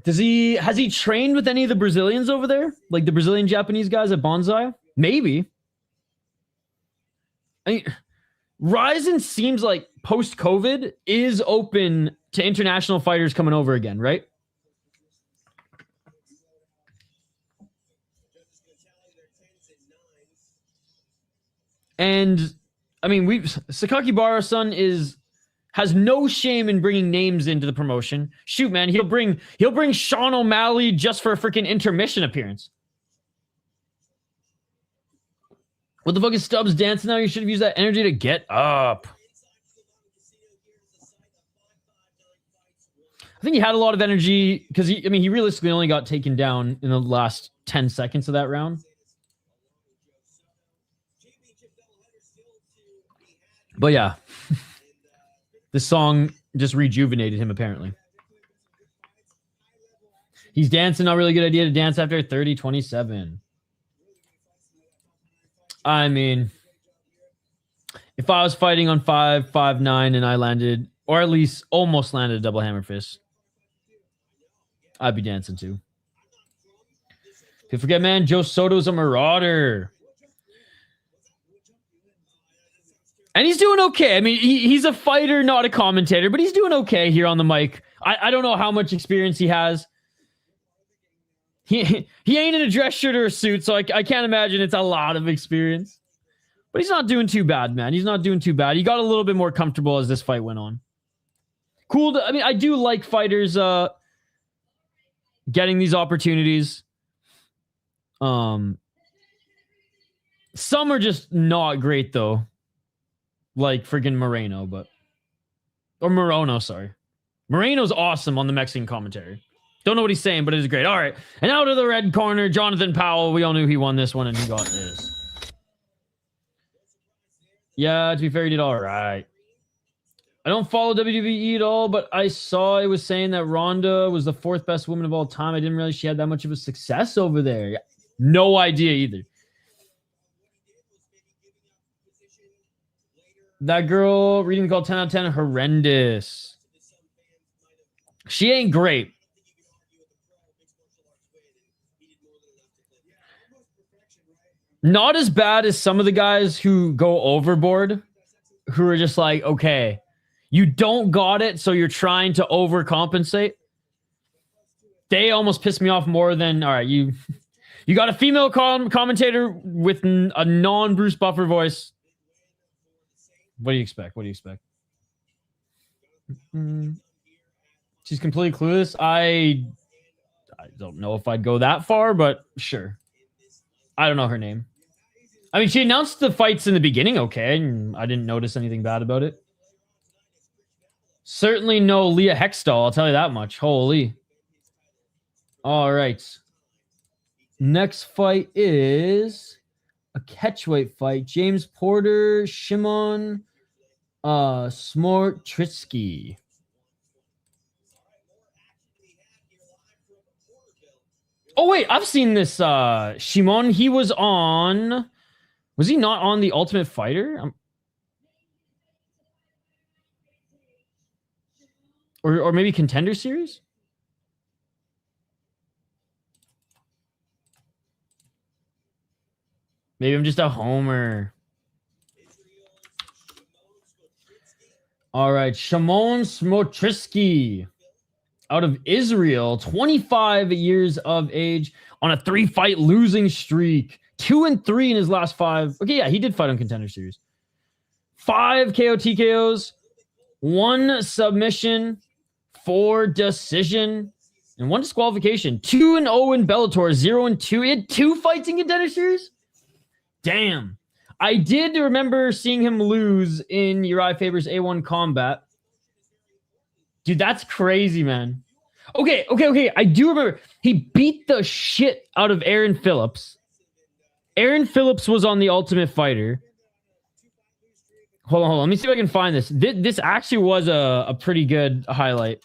Has he trained with any of the Brazilians over there? Like the Brazilian Japanese guys at Bonsai? Maybe. I mean, Ryzen seems like post-COVID is open to international fighters coming over again, right? And I mean, Sakaki Bara-san has no shame in bringing names into the promotion. Shoot, man, he'll bring Sean O'Malley just for a freaking intermission appearance. What the fuck is Stubbs dancing now? You should have used that energy to get up. I think he had a lot of energy because he realistically only got taken down in the last 10 seconds of that round. But yeah, this song just rejuvenated him apparently. He's dancing, not really good idea to dance after 30-27. I mean, if I was fighting on 5'9" and I landed, or at least almost landed a double hammer fist, I'd be dancing too. Don't forget, man, Joe Soto's a marauder. And he's doing okay. I mean, he's a fighter, not a commentator, but he's doing okay here on the mic. I don't know how much experience he has. He ain't in a dress shirt or a suit, so I can't imagine it's a lot of experience. But he's not doing too bad, man. He's not doing too bad. He got a little bit more comfortable as this fight went on. Cool. I mean, I do like fighters getting these opportunities. Some are just not great, though. Like friggin' Moreno, or Morono, sorry. Moreno's awesome on the Mexican commentary. Don't know what he's saying, but it is great. All right. And out of the red corner, Jonathan Powell. We all knew he won this one, and he got this. Yeah, to be fair, he did all right. I don't follow WWE at all, but I saw it was saying that Ronda was the 4th best woman of all time. I didn't realize she had that much of a success over there. No idea either. That girl reading called 10 out of 10, horrendous. She ain't great. Not as bad as some of the guys who go overboard, who are just like, okay, you don't got it, so you're trying to overcompensate. They almost piss me off more than, all right, you got a female commentator with a non-Bruce Buffer voice. What do you expect? What do you expect? She's completely clueless. I don't know if I'd go that far, but sure. I don't know her name. I mean, she announced the fights in the beginning, okay, and I didn't notice anything bad about it. Certainly no Leah Hextall, I'll tell you that much. Holy. All right. Next fight is a catchweight fight. James Porter, Shimon, Smotritsky. Oh, wait, I've seen this. Shimon, he was on... Was he not on the Ultimate Fighter? Or maybe Contender Series? Maybe I'm just a homer. All right, Shimon Smotritsky out of Israel, 25 years of age, on a 3-fight losing streak. 2-3 in his last 5. Okay, yeah, he did fight on Contender Series. 5 KO TKOs, 1 submission, 4 decision, and 1 disqualification. 2-0 in Bellator, 0-2. He had 2 fights in Contender Series? Damn. I did remember seeing him lose in Uriah Faber's A1 Combat. Dude, that's crazy, man. Okay. I do remember. He beat the shit out of Aaron Phillips. Aaron Phillips was on the Ultimate Fighter. Hold on. Let me see if I can find this. This actually was a pretty good highlight.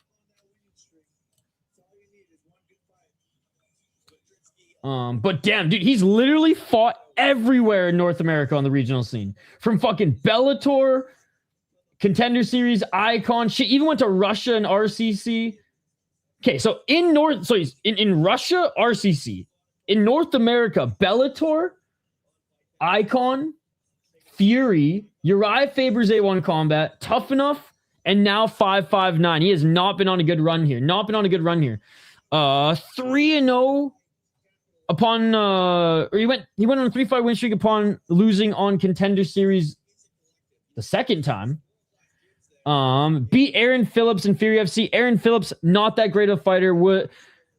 But damn, dude, he's literally fought everywhere in North America on the regional scene. From fucking Bellator, Contender Series, Icon, shit. Even went to Russia and RCC. Okay, so in Russia, RCC. In North America, Bellator, Icon, Fury, Uriah Faber's A1 Combat, Tough Enough, and now 559. He has not been on a good run here. 3-0 upon he went on a 3-5 win streak upon losing on Contender Series the second time. Beat Aaron Phillips in Fury FC. Aaron Phillips, not that great of a fighter.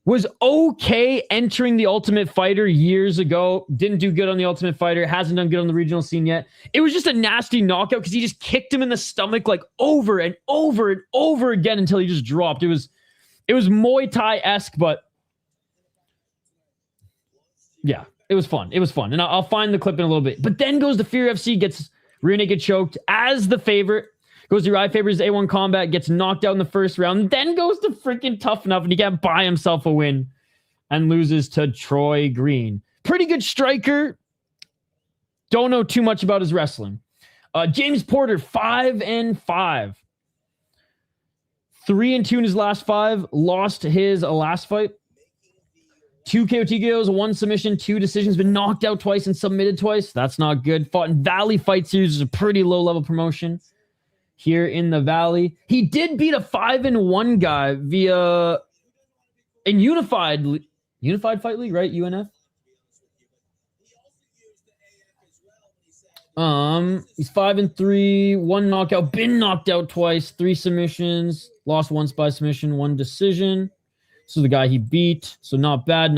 Was okay entering the Ultimate Fighter years ago. Didn't do good on the Ultimate Fighter. Hasn't done good on the regional scene yet. It was just a nasty knockout because he just kicked him in the stomach like over and over and over again until he just dropped. It was Muay Thai-esque, but yeah, it was fun. And I'll find the clip in a little bit. But then goes the Fury FC, gets rear naked choked as the favorite. Goes to Uriah Faber's A1 Combat, gets knocked out in the first round, then goes to freaking Tough Enough, and he can't buy himself a win and loses to Troy Green. Pretty good striker. Don't know too much about his wrestling. James Porter, 5-5. 3-2 in his last 5. Lost his last fight. 2 KO TKOs, 1 submission, 2 decisions. Been knocked out twice and submitted twice. That's not good. Fought in Valley Fight Series, is a pretty low-level promotion here in the Valley. He did beat a 5-1 guy via in Unified Fight League, right? UNF. He's 5-3, 1 knockout, been knocked out twice, 3 submissions, lost once by submission, 1 decision. So the guy he beat. So not bad.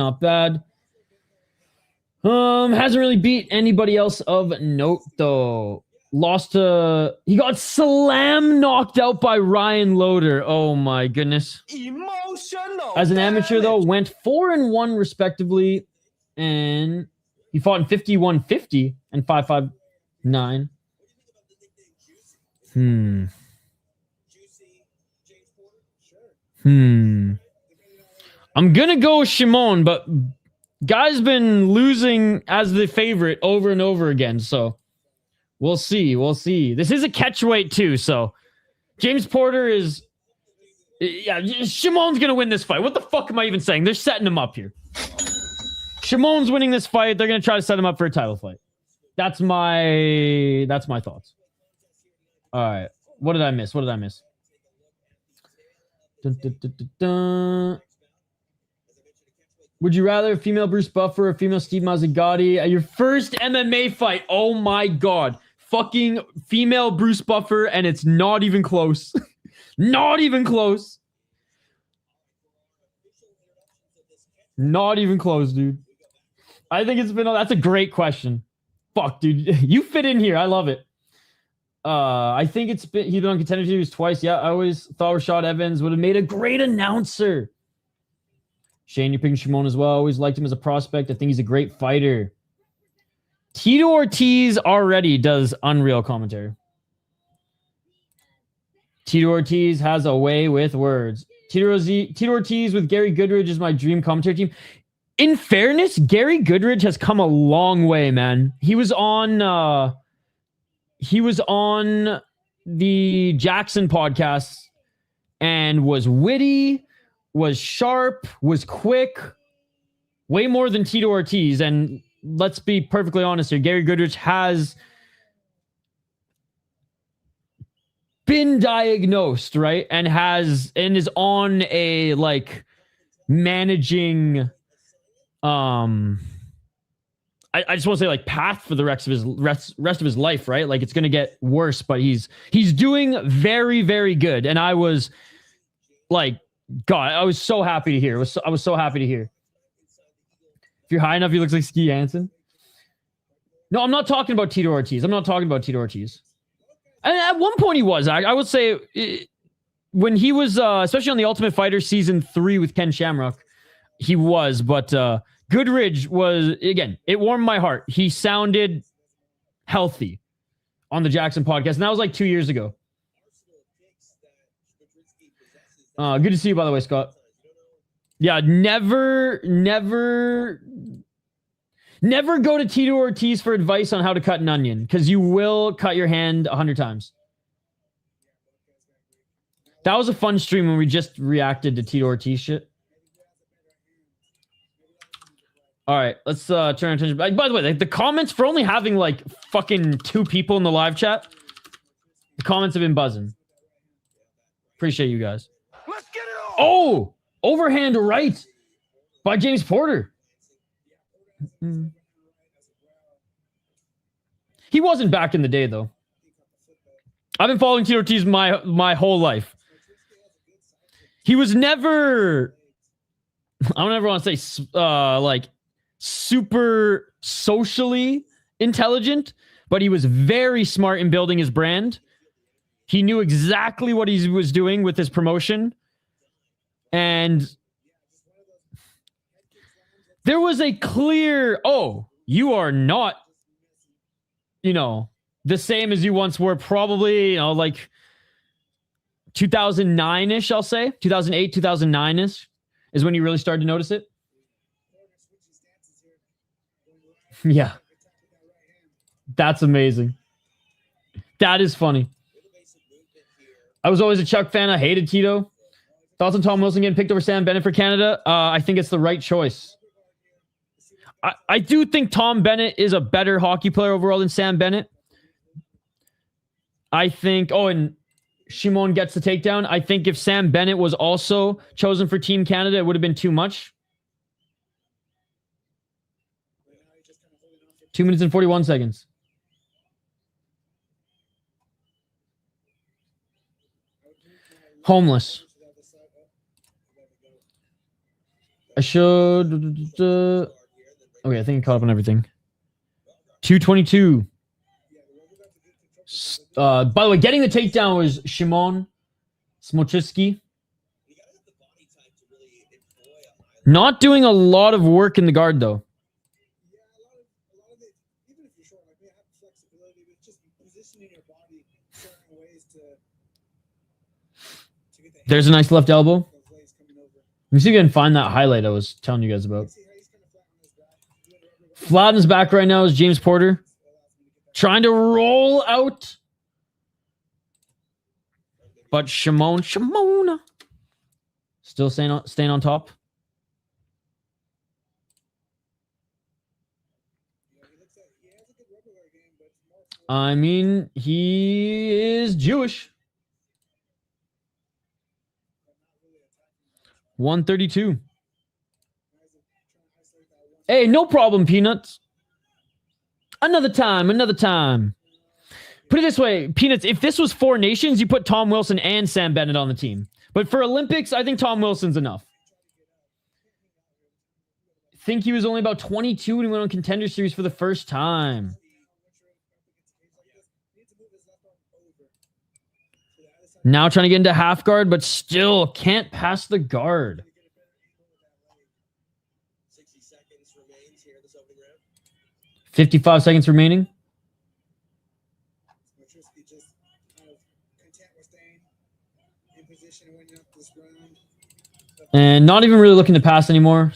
Hasn't really beat anybody else of note though. He got slam knocked out by Ryan Loader. Oh my goodness. Emotional. As an amateur though, went 4-1 respectively, and he fought in 51-50 and 5-5-9. I'm gonna go Shimon, but guy's been losing as the favorite over and over again, so we'll see. This is a catchweight too, so James Porter is... Yeah, Shimon's going to win this fight. What the fuck am I even saying? They're setting him up here. Shimon's winning this fight. They're going to try to set him up for a title fight. That's my thoughts. All right. What did I miss? Dun, dun, dun, dun, dun. Would you rather a female Bruce Buffer or a female Steve Mazzagatti at your first MMA fight? Oh my God. Fucking female Bruce Buffer, and it's not even close. Not even close. Not even close, dude. I think that's a great question. Fuck, dude. You fit in here. I love it. I think he's been on Contender Series twice. Yeah, I always thought Rashad Evans would have made a great announcer. Shane, you're picking Shimon as well. Always liked him as a prospect. I think he's a great fighter. Tito Ortiz already does Unreal commentary. Tito Ortiz has a way with words. Tito Ortiz with Gary Goodridge is my dream commentary team. In fairness, Gary Goodridge has come a long way, man. He was on the Jackson podcast and was witty, was sharp, was quick, way more than Tito Ortiz. And let's be perfectly honest here. Gary Goodridge has been diagnosed, right? And is on a like managing I just want to say like path for the rest of his life, right? Like it's going to get worse, but he's doing very, very good. And I was like, God, I was so happy to hear. I was so happy to hear. If you're high enough, he looks like Ski Hansen. No, I'm not talking about Tito Ortiz. And at one point he was. I would say when he was, especially on the Ultimate Fighter Season 3 with Ken Shamrock, he was. But Goodridge was, again, it warmed my heart. He sounded healthy on the Jackson podcast. And that was like 2 years ago. Good to see you, by the way, Scott. Yeah, never Never go to Tito Ortiz for advice on how to cut an onion, because you will cut your hand 100 times. That was a fun stream when we just reacted to Tito Ortiz shit. All right, let's turn our attention. By the way, the comments for only having like fucking 2 people in the live chat, the comments have been buzzing. Appreciate you guys. Let's get it on. Oh, overhand right by James Porter. He wasn't back in the day, though. I've been following Tito Ortiz my whole life. He was never... I don't ever want to say, like, super socially intelligent, but he was very smart in building his brand. He knew exactly what he was doing with his promotion. And there was a clear, oh, you are not, you know, the same as you once were, probably, you know, like 2009-ish, I'll say. 2008, 2009-ish is when you really started to notice it. Yeah. That's amazing. That is funny. I was always a Chuck fan. I hated Tito. Thoughts on Tom Wilson getting picked over Sam Bennett for Canada? I think it's the right choice. I do think Tom Bennett is a better hockey player overall than Sam Bennett. I think... Oh, and Shimon gets the takedown. I think if Sam Bennett was also chosen for Team Canada, it would have been too much. 2 minutes and 41 seconds. Homeless. I should... Okay, I think I caught up on everything. 222. By the way, getting the takedown was Shimon. Smotritsky. Not doing a lot of work in the guard, though. There's a nice left elbow. Let me see if I can find that highlight I was telling you guys about. Flat on his back right now is James Porter. Trying to roll out. But Shimon still staying on top. I mean, he is Jewish. 132. Hey, no problem, Peanuts. Another time. Put it this way, Peanuts, if this was 4 nations, you put Tom Wilson and Sam Bennett on the team. But for Olympics, I think Tom Wilson's enough. I think he was only about 22 when he went on Contender Series for the first time. Now trying to get into half guard, but still can't pass the guard. 55 seconds remaining. And not even really looking to pass anymore.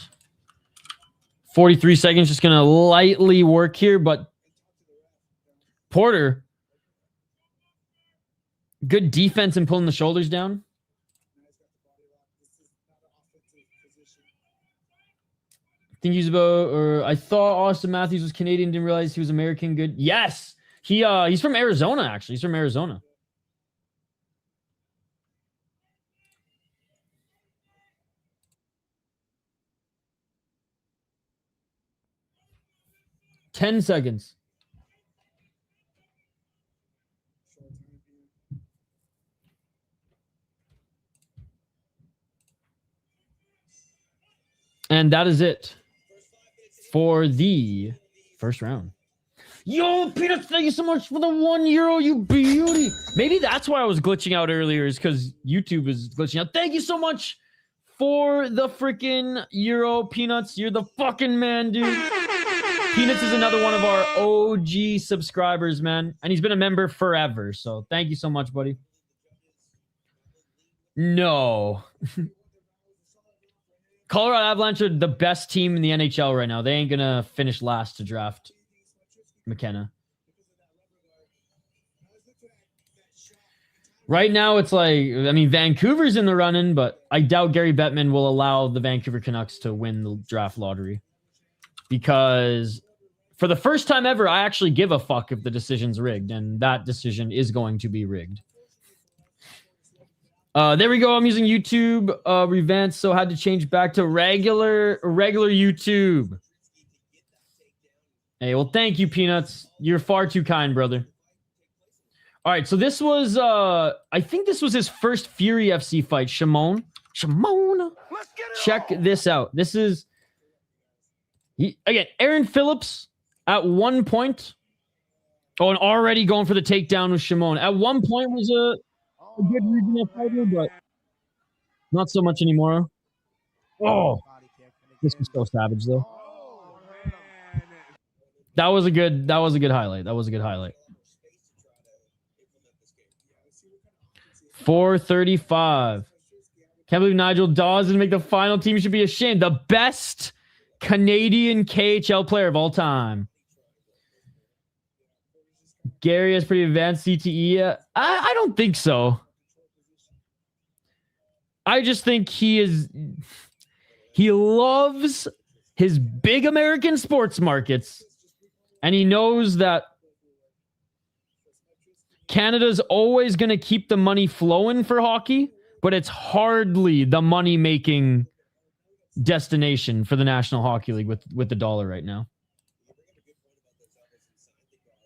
43 seconds, just going to lightly work here, but Porter, good defense in pulling the shoulders down. I think he's about, or I thought Austin Matthews was Canadian, didn't realize he was American. Good. Yes. He's from Arizona, actually. He's from Arizona. Ten seconds. And that is it for the first round. Yo, Peanuts, thank you so much for the €1, you beauty. Maybe that's why I was glitching out earlier, is because YouTube is glitching out. Thank you so much for the freaking euro, Peanuts. You're the fucking man, dude. Peanuts is another one of our OG subscribers, man. And he's been a member forever. So thank you so much, buddy. No. Colorado Avalanche are the best team in the NHL right now. They ain't going to finish last to draft McKenna. Right now, it's like, I mean, Vancouver's in the running, but I doubt Gary Bettman will allow the Vancouver Canucks to win the draft lottery. Because for the first time ever, I actually give a fuck if the decision's rigged, and that decision is going to be rigged. There we go. I'm using YouTube revamped, so I had to change back to regular YouTube. Hey, well, thank you, Peanuts. You're far too kind, brother. All right, so this was, I think this was his first Fury FC fight, Shimon. Check this out. This is, again, Aaron Phillips at one point. Oh, and already going for the takedown with Shimon. At one point was a good regional fighter, but not so much anymore. Oh, this was so savage, though. That was a good highlight. That was a good highlight. 435. Can't believe Nigel Dawes didn't make the final team. Should be ashamed. The best Canadian KHL player of all time. Gary has pretty advanced CTE. I don't think so. I just think he loves his big American sports markets. And he knows that Canada's always going to keep the money flowing for hockey, but it's hardly the money-making destination for the National Hockey League with the dollar right now.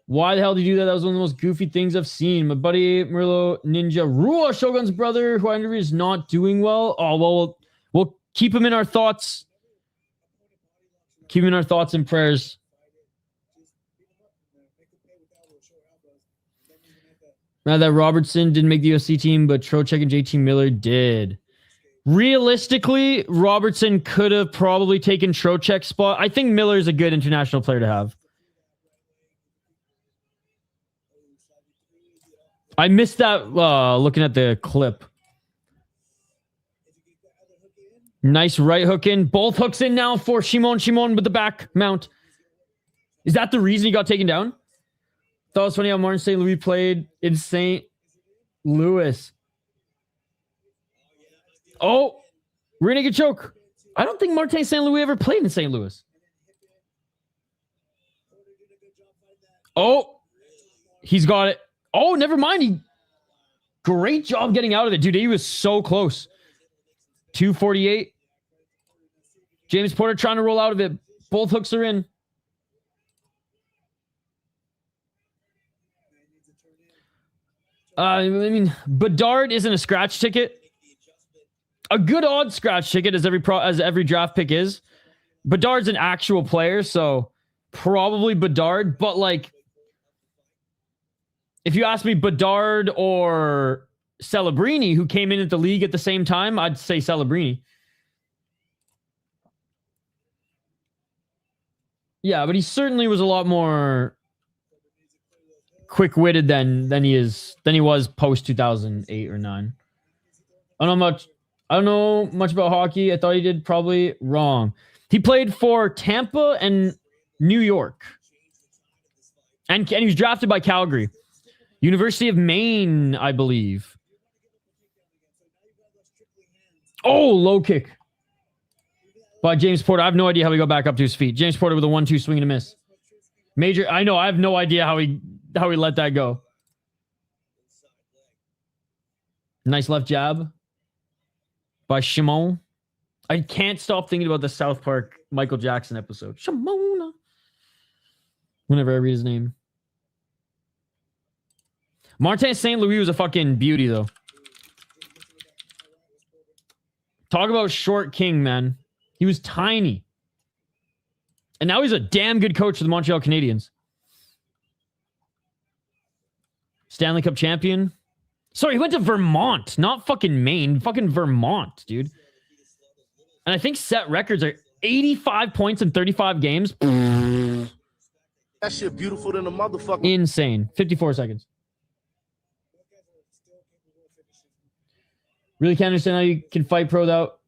Why the hell did you do that? That was one of the most goofy things I've seen. My buddy Merlo Ninja Rua, Shogun's brother, who I interviewed, is not doing well. Oh, well, we'll keep him in our thoughts. Keep him in our thoughts and prayers. Now that Robertson didn't make the UFC team, but Trocheck and JT Miller did. Realistically, Robertson could have probably taken Trocheck's spot. I think Miller is a good international player to have. I missed that looking at the clip. Nice right hook in. Both hooks in now for Shimon. Shimon with the back mount. Is that the reason he got taken down? Thought it was funny how Martin St. Louis played in St. Louis. Oh, rear naked choke. I don't think Martin St. Louis ever played in St. Louis. Oh, he's got it. Oh, never mind. Great job getting out of it. Dude, he was so close. 248. James Porter trying to roll out of it. Both hooks are in. I mean, Bedard isn't a scratch ticket. A good odd scratch ticket as every draft pick is. Bedard's an actual player, so probably Bedard. But like, if you ask me Bedard or Celebrini, who came in at the league at the same time, I'd say Celebrini. Yeah, but he certainly was a lot more quick-witted than he was post 2008 or 9. I don't know much about hockey. I thought he did probably wrong. He played for Tampa and New York. And he was drafted by Calgary. University of Maine, I believe. Oh, low kick by James Porter. I have no idea how he got back up to his feet. James Porter with a 1-2 swing and a miss. Major, I know. I have no idea how he let that go. Nice left jab by Shimon. I can't stop thinking about the South Park Michael Jackson episode. Shimon. Whenever I read his name. Martin St. Louis was a fucking beauty, though. Talk about short king, man. He was tiny. And now he's a damn good coach for the Montreal Canadiens. Stanley Cup champion. Sorry, he went to Vermont, not fucking Maine. Fucking Vermont, dude. And I think set records are 85 points in 35 games. That shit beautiful than a motherfucker. Insane. 54 seconds. Really can't understand how you can fight pro without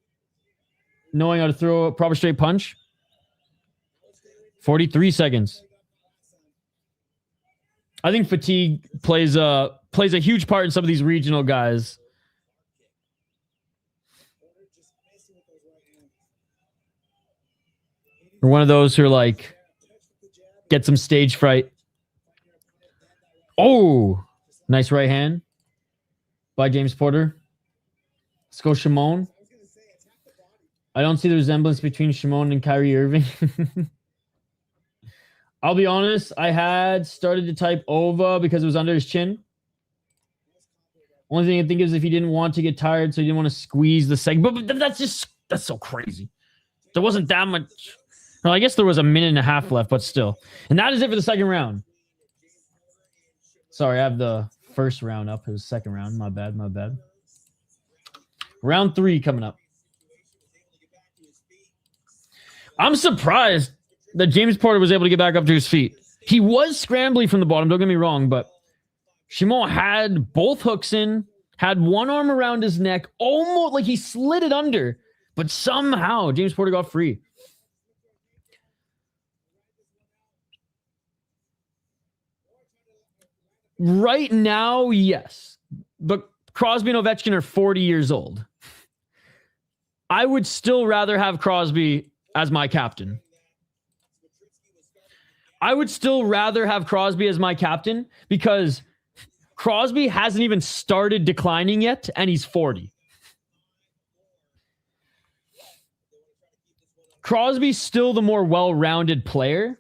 knowing how to throw a proper straight punch. 43 seconds. I think fatigue plays a huge part in some of these regional guys. Or one of those who are like, get some stage fright. Oh, nice right hand by James Porter. Let's go Shimon. I don't see the resemblance between Shimon and Kyrie Irving. I'll be honest, I had started to type Ova because it was under his chin. Only thing I think is if he didn't want to get tired, so he didn't want to squeeze the segment. But that's so crazy. There wasn't that much. No, I guess there was a minute and a half left, but still. And that is it for the second round. Sorry, I have the first round up. It was second round. My bad. Round 3 coming up. I'm surprised that James Porter was able to get back up to his feet. He was scrambling from the bottom, don't get me wrong, but Shimon had both hooks in, had one arm around his neck, almost like he slid it under, but somehow James Porter got free. Right now, yes. But Crosby and Ovechkin are 40 years old. I would still rather have Crosby as my captain. I would still rather have Crosby as my captain because Crosby hasn't even started declining yet, and he's 40. Crosby's still the more well-rounded player.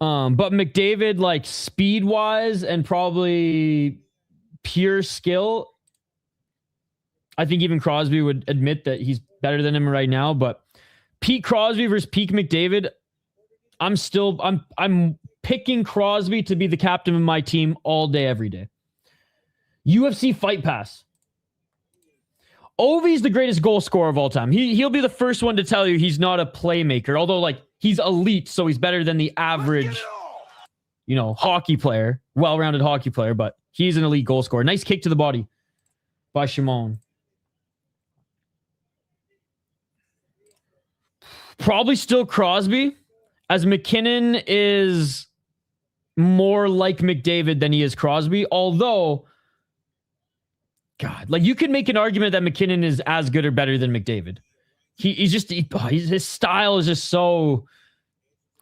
But McDavid, like speed-wise and probably pure skill, I think even Crosby would admit that he's better than him right now. But peak Crosby versus peak McDavid, I'm picking Crosby to be the captain of my team all day, every day. UFC Fight Pass. Ovi's the greatest goal scorer of all time. He'll be the first one to tell you he's not a playmaker, although like he's elite, so he's better than the average, hockey player, well-rounded hockey player, but he's an elite goal scorer. Nice kick to the body by Shimon. Probably still Crosby, as McKinnon is more like McDavid than he is Crosby, although, God, like you could make an argument that McKinnon is as good or better than McDavid. His style is just so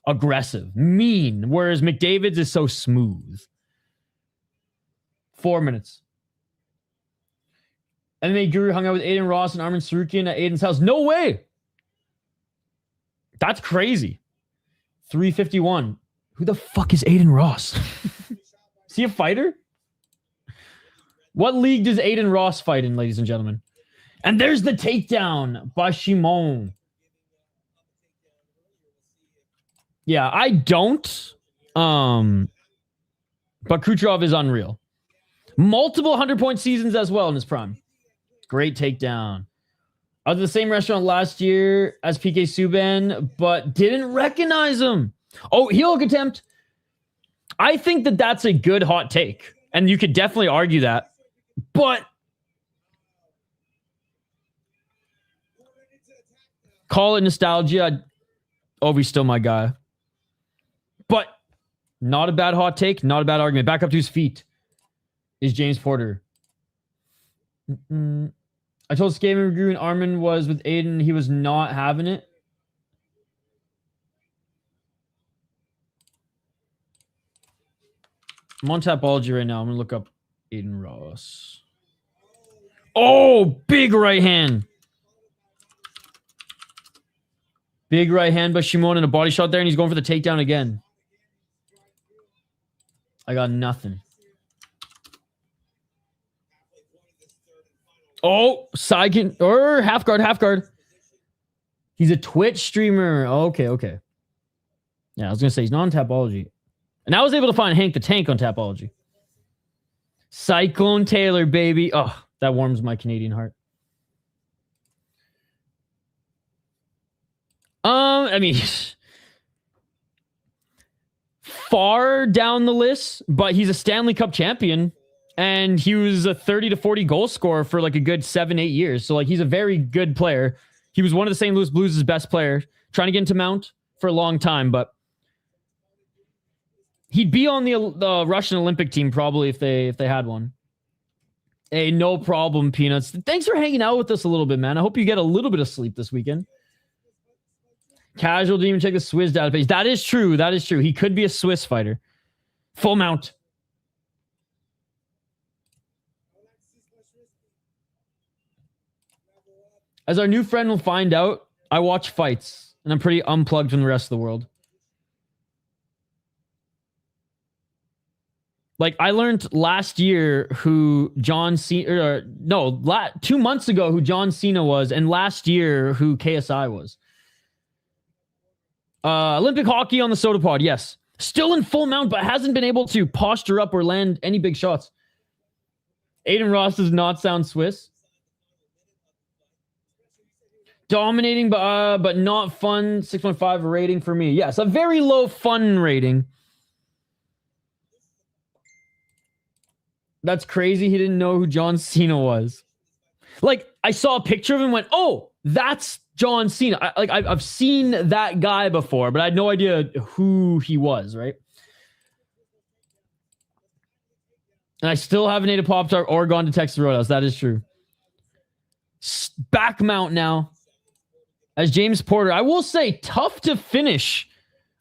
aggressive, mean, whereas McDavid's is so smooth. 4 minutes. MMA Guru hung out with Aiden Ross and Armin Sarukian at Aiden's house. No way! That's crazy. 351. Who the fuck is Aiden Ross? Is he a fighter? What league does Aiden Ross fight in, ladies and gentlemen? And there's the takedown by Shimon. Yeah, I don't. But Kucherov is unreal. Multiple 100-point seasons as well in his prime. Great takedown. I was at the same restaurant last year as PK Subban, but didn't recognize him. Oh, heel hook attempt. I think that that's a good hot take. And you could definitely argue that. But call it nostalgia. Ovi's still my guy. But not a bad hot take. Not a bad argument. Back up to his feet is James Porter. I told Skaven Magoo and Armin was with Aiden. He was not having it. I'm on Tapology right now. I'm going to look up Aiden Ross. Oh, big right hand. Big right hand by Shimon and a body shot there, and he's going for the takedown again. I got nothing. Oh, side or half guard. He's a Twitch streamer. Okay. Yeah, I was going to say he's not on Tapology. And I was able to find Hank the Tank on Tapology. Cyclone Taylor, baby. Oh, that warms my Canadian heart. I mean, far down the list, but he's a Stanley Cup champion. And he was a 30 to 40 goal scorer for like a good 7-8 years. So like he's a very good player. He was one of the St. Louis Blues' best player, trying to get into Mount for a long time, but he'd be on the Russian Olympic team probably if they had one. Hey, no problem, Peanuts. Thanks for hanging out with us a little bit, man. I hope you get a little bit of sleep this weekend. Casual didn't even check the Swiss database. That is true. That is true. He could be a Swiss fighter. Full mount. As our new friend will find out, I watch fights, and I'm pretty unplugged from the rest of the world. Like, I learned last year who John Cena... 2 months ago who John Cena was, and last year who KSI was. Olympic hockey on the Soda Pod, yes. Still in full mount, but hasn't been able to posture up or land any big shots. Aiden Ross does not sound Swiss. Dominating, but not fun. 6.5 rating for me. Yes, a very low fun rating. That's crazy. He didn't know who John Cena was. Like, I saw a picture of him and went, oh, that's John Cena. I've seen that guy before, but I had no idea who he was, right? And I still haven't ate a Pop-Tart or gone to Texas Roadhouse. That is true. Back mount now. As James Porter, I will say, tough to finish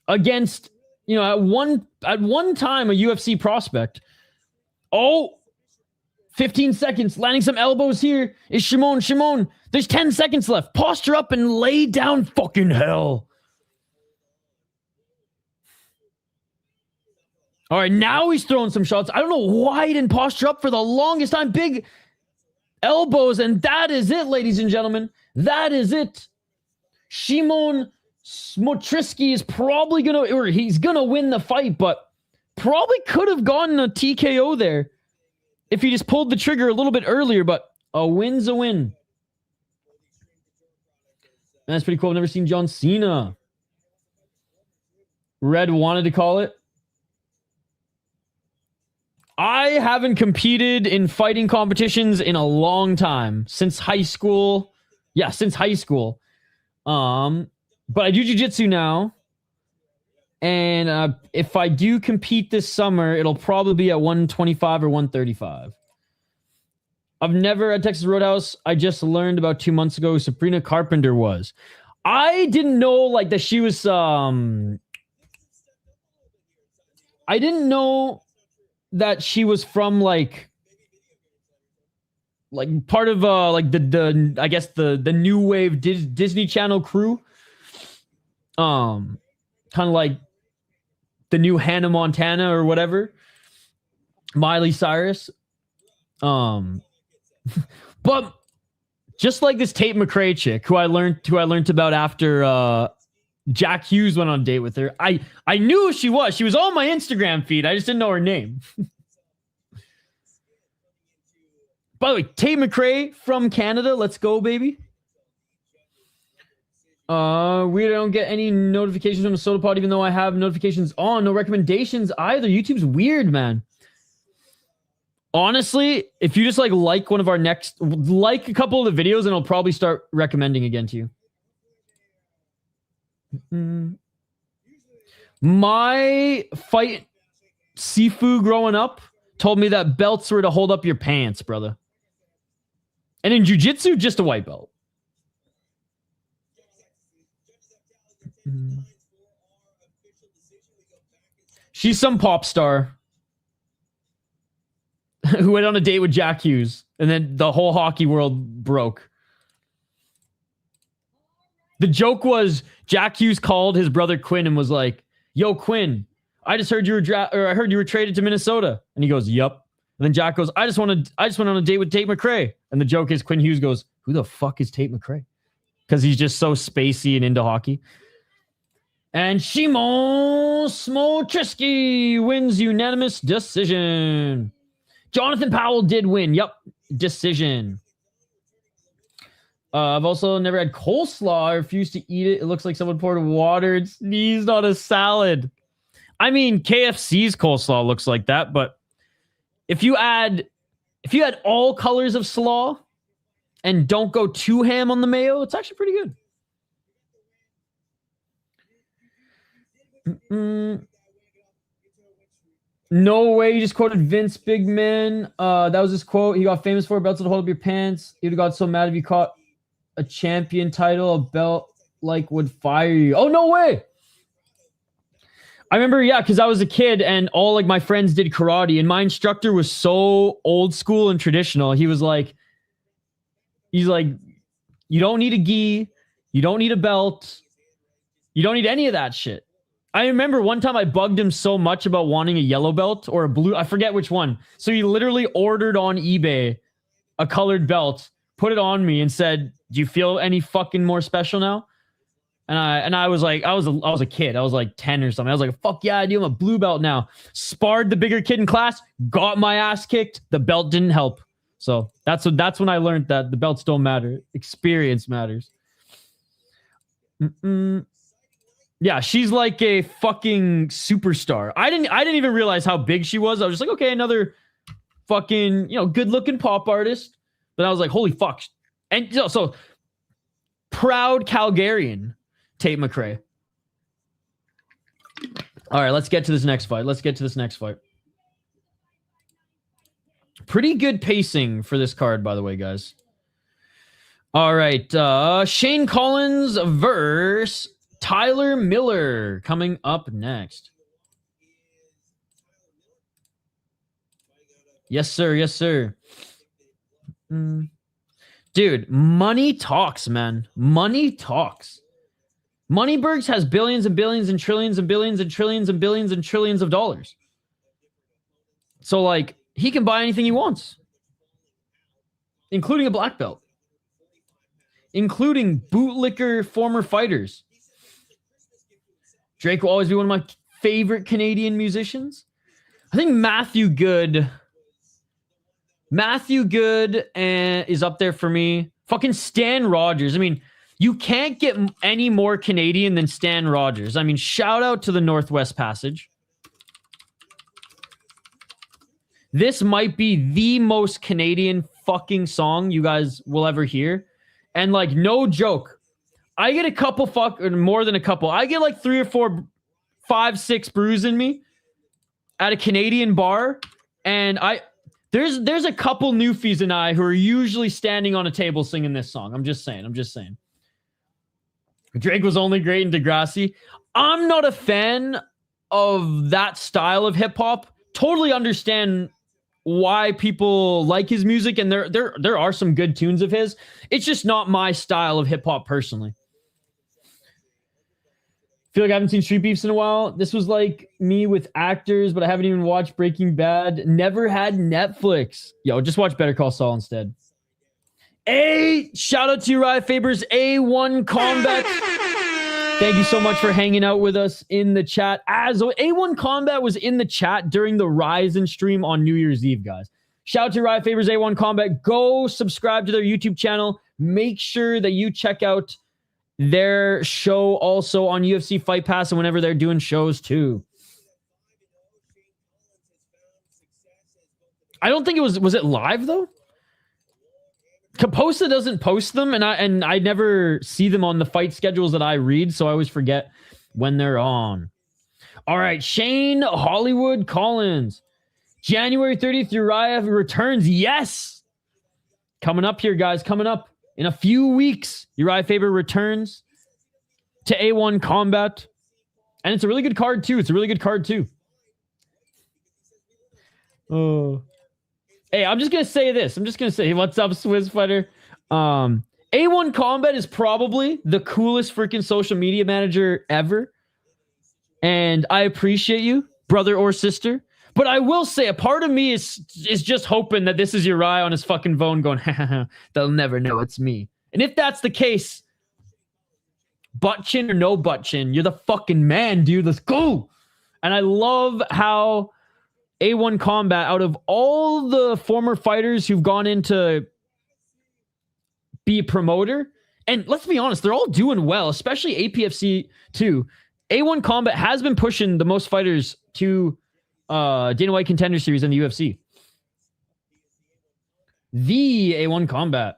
against, at one time a UFC prospect. Oh, 15 seconds, landing some elbows here is Shimon. Shimon, there's 10 seconds left. Posture up and lay down fucking hell. All right, now he's throwing some shots. I don't know why he didn't posture up for the longest time. Big elbows, and that is it, ladies and gentlemen. That is it. Shimon Smotritsky is probably he's gonna win the fight, but probably could have gotten a TKO there if he just pulled the trigger a little bit earlier, but a win's a win. And that's pretty cool. I've never seen John Cena. Red wanted to call it. I haven't competed in fighting competitions in a long time. Since high school. Yeah, since high school. But I do jiu-jitsu now. And if I do compete this summer, it'll probably be at 125 or 135. I've never at Texas Roadhouse. I just learned about 2 months ago who Sabrina Carpenter was. I didn't know that she was I didn't know that she was from like part of the I guess the new wave Disney Channel crew. Kind of like the new Hannah Montana or whatever. Miley Cyrus. But just like this Tate McRae chick who I learned about after Jack Hughes went on a date with her. I knew who she was. She was on my Instagram feed. I just didn't know her name. By the way, Tate McRae from Canada. Let's go, baby. We don't get any notifications from the Soda Pod, even though I have notifications on. No recommendations either. YouTube's weird, man. Honestly, if you just like one of our next, like a couple of the videos, and I'll probably start recommending again to you. My fight Sifu growing up told me that belts were to hold up your pants, brother. And in jiu-jitsu, just a white belt. She's some pop star who went on a date with Jack Hughes, and then the whole hockey world broke. The joke was Jack Hughes called his brother Quinn and was like, "Yo, Quinn, I just heard you were I heard you were traded to Minnesota." And he goes, "Yup." And then Jack goes, I just went on a date with Tate McRae." And the joke is Quinn Hughes goes, "Who the fuck is Tate McRae?" Because he's just so spacey and into hockey. And Shimon Smotritsky wins unanimous decision. Jonathan Powell did win. Yup, decision. I've also never had coleslaw. I refuse to eat it. It looks like someone poured water and sneezed on a salad. I mean, KFC's coleslaw looks like that, but If you add all colors of slaw and don't go too ham on the mayo, it's actually pretty good. No way, you just quoted Vince Big Man. That was his quote. He got famous for belts to hold up your pants. He would have got so mad if you caught a champion title, a belt like would fire you. Oh, no way. I remember, yeah, because I was a kid and all like my friends did karate, and my instructor was so old school and traditional. He's like, you don't need a gi, you don't need a belt, you don't need any of that shit. I remember one time I bugged him so much about wanting a yellow belt or a blue, I forget which one. So he literally ordered on eBay a colored belt, put it on me and said, "Do you feel any fucking more special now?" And I was like, I was a kid. I was like 10 or something. I was like, "Fuck yeah, I do. I'm a blue belt now." Sparred the bigger kid in class, got my ass kicked. The belt didn't help. So that's when I learned that the belts don't matter. Experience matters. Yeah, she's like a fucking superstar. I didn't even realize how big she was. I was just like, okay, another fucking, good-looking pop artist. But I was like, holy fuck. And so proud Calgarian, Tate McRae. All right, let's get to this next fight. Pretty good pacing for this card, by the way, guys. All right, Shane Collins versus Tyler Miller coming up next. Yes, sir. Dude, money talks, man. Money talks. Moneybergs has billions and billions and trillions and billions and trillions and billions and trillions of dollars. So, like, he can buy anything he wants, including a black belt, including bootlicker former fighters. Drake will always be one of my favorite Canadian musicians. I think Matthew Good is up there for me. Fucking Stan Rogers. I mean, you can't get any more Canadian than Stan Rogers. I mean, shout out to the Northwest Passage. This might be the most Canadian fucking song you guys will ever hear. And like, no joke, I get a couple more than a couple. I get like 3 or 4, 5, 6 brews in me at a Canadian bar. And there's a couple newfies and I who are usually standing on a table singing this song. I'm just saying. Drake was only great in Degrassi. I'm not a fan of that style of hip hop. Totally understand why people like his music, and there are some good tunes of his. It's just not my style of hip hop personally. Feel like I haven't seen Street Beefs in a while. This was like me with actors, but I haven't even watched Breaking Bad. Never had Netflix. Yo, just watch Better Call Saul instead. Shout out to Uriah Faber's A1 Combat. Thank you so much for hanging out with us in the chat. As A1 Combat was in the chat during the Rise and stream on New Year's Eve, guys. Shout out to Uriah Faber's A1 Combat. Go subscribe to their YouTube channel. Make sure that you check out their show also on UFC Fight Pass and whenever they're doing shows too. I don't think it was it live though? Caposa doesn't post them, and I never see them on the fight schedules that I read, so I always forget when they're on. All right, Shane Hollywood Collins. January 30th, Uriah returns. Yes! Coming up here, guys. Coming up in a few weeks. Uriah Faber returns to A1 Combat. And it's a really good card, too. Oh. Hey, I'm just going to say this. What's up, Swizz Fighter? A1 Combat is probably the coolest freaking social media manager ever. And I appreciate you, brother or sister. But I will say, a part of me is just hoping that this is Uriah on his fucking phone going, they'll never know it's me. And if that's the case, butt chin or no butt chin, you're the fucking man, dude. Let's go. And I love how A1 Combat, out of all the former fighters who've gone into be a promoter, and let's be honest, they're all doing well, especially APFC too. A1 Combat has been pushing the most fighters to Dana White Contender Series in the UFC. The A1 Combat.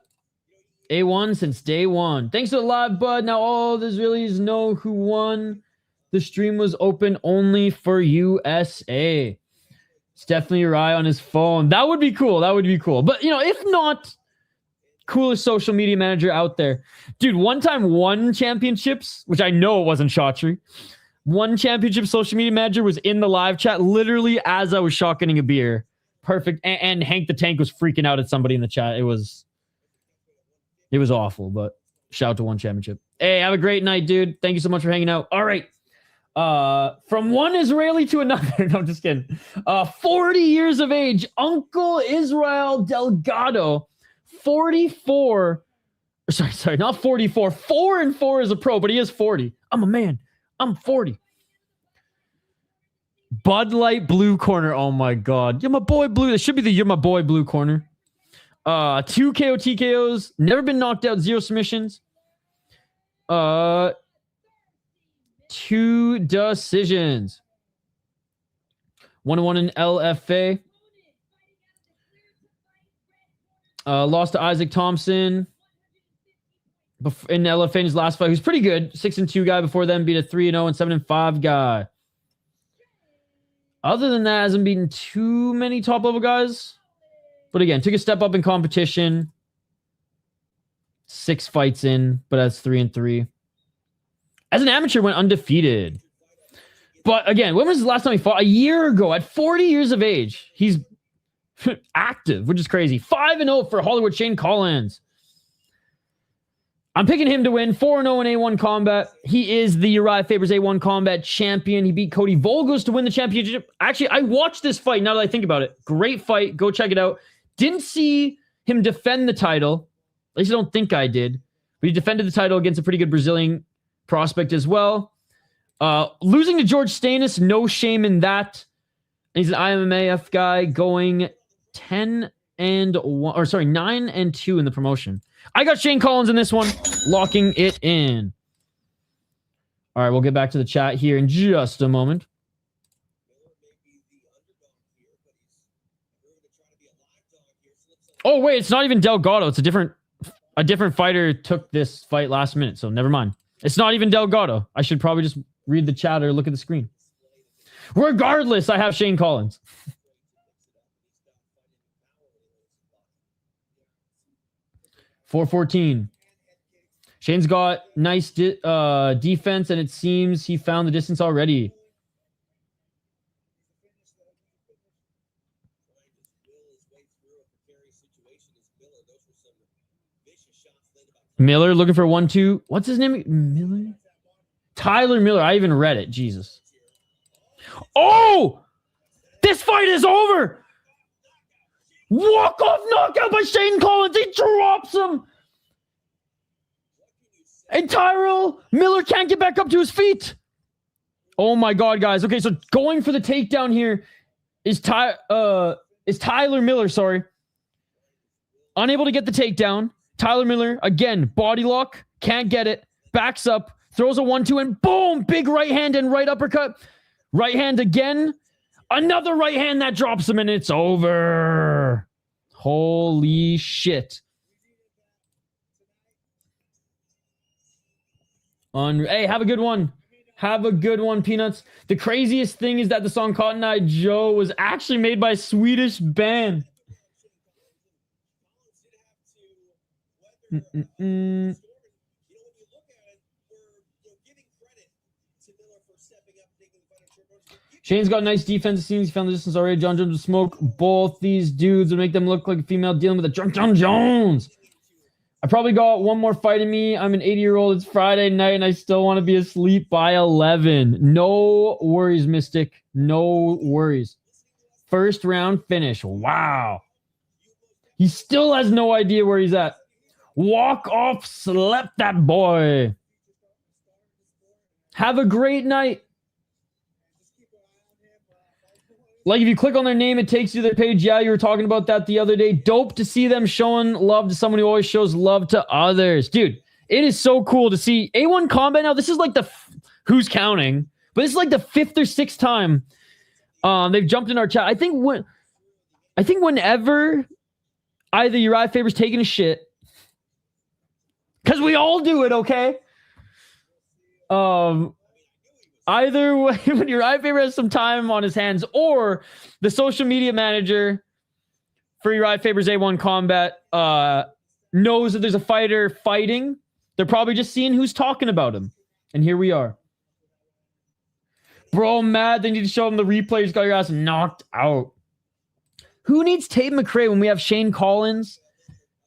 A1 since day one. Thanks to the live, bud. Now all the Israelis know who won. The stream was open only for USA. It's definitely Uriah on his phone. That would be cool. That would be cool. But, you know, if not, coolest social media manager out there. Dude, one time won championships, which I know it wasn't Shotri. One championship social media manager was in the live chat literally as I was shotgunning a beer. Perfect. And Hank the Tank was freaking out at somebody in the chat. It was awful, but shout out to one championship. Hey, have a great night, dude. Thank you so much for hanging out. All right. From one Israeli to another. No, I'm just kidding. 40 years of age, Uncle Israel Delgado, 44. Sorry, not 44. 4-4 is a pro, but he is 40. I'm a man. I'm 40. Bud Light Blue Corner. Oh my God. You're my boy Blue. That should be the You're my boy Blue Corner. 2 KO TKOs. Never been knocked out. 0 submissions. 2 decisions. 1-1 in LFA. Lost to Isaac Thompson in LFA in his last fight. Who's pretty good. 6-2 guy before then. Beat a 3-0 and 7-5 guy. Other than that, hasn't beaten too many top level guys. But again, took a step up in competition. 6 fights in, but that's 3-3. As an amateur, went undefeated. But again, when was the last time he fought? A year ago, at 40 years of age. He's active, which is crazy. 5-0 for Hollywood Shane Collins. I'm picking him to win. 4-0 in A1 Combat. He is the Uriah Faber's A1 Combat champion. He beat Cody Volgos to win the championship. Actually, I watched this fight now that I think about it. Great fight. Go check it out. Didn't see him defend the title. At least I don't think I did. But he defended the title against a pretty good Brazilian prospect as well. Losing to George Stanis, no shame in that. He's an IMMAF guy going 9-2 in the promotion. I got Shane Collins in this one, locking it in. All right, we'll get back to the chat here in just a moment. Oh, wait, it's not even Delgado. It's a different fighter took this fight last minute, so never mind. It's not even Delgado. I should probably just read the chat or look at the screen. Regardless, I have Shane Collins. 4-14. Shane's got nice defense, and it seems he found the distance already. Miller looking for 1-2. What's his name? Miller? Tyler Miller. I even read it. Jesus. Oh! This fight is over! Walk-off knockout by Shane Collins. He drops him. And Tyrell Miller can't get back up to his feet. Oh my God, guys. Okay, so going for the takedown here is Tyler Miller, sorry. Unable to get the takedown. Tyler Miller, again, body lock. Can't get it. Backs up. Throws a 1-2 and boom! Big right hand and right uppercut. Right hand again. Another right hand that drops him and it's over. Holy shit. Hey, have a good one. Have a good one, Peanuts. The craziest thing is that the song Cotton Eye Joe was actually made by a Swedish band. Shane's got nice defense. It seems he found the distance already. John Jones would smoke both these dudes and make them look like a female dealing with a drunk John Jones. I probably got one more fight in me. I'm an 80-year-old. It's Friday night, and I still want to be asleep by 11. No worries, Mystic. No worries. First round finish. Wow. He still has no idea where he's at. Walk off, slept that boy. Have a great night. Like, if you click on their name, it takes you to their page. Yeah, you were talking about that the other day. Dope to see them showing love to someone who always shows love to others. Dude, it is so cool to see A1 Combat now. This is like who's counting, but this is like the 5th or 6th time they've jumped in our chat. I think whenever either Uriah Faber's taking a shit, because we all do it, okay? Either when Uriah Faber has some time on his hands, or the social media manager for Uriah Faber's A1 Combat knows that there's a fighter fighting. They're probably just seeing who's talking about him. And here we are. Bro, I'm mad. They need to show him the replay. You just got your ass knocked out. Who needs Tate McRae when we have Shane Collins?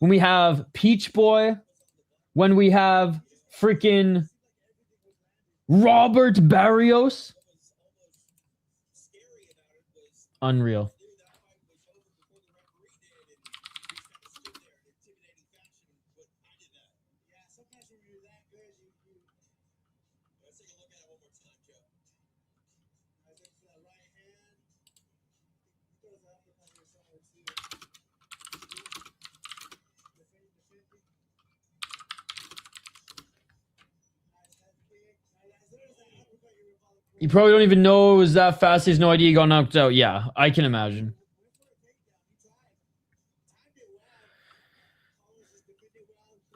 When we have Peach Boy? When we have freaking Robert Barrios? Unreal. You probably don't even know it was that fast. He has no idea he got knocked out. Yeah, I can imagine.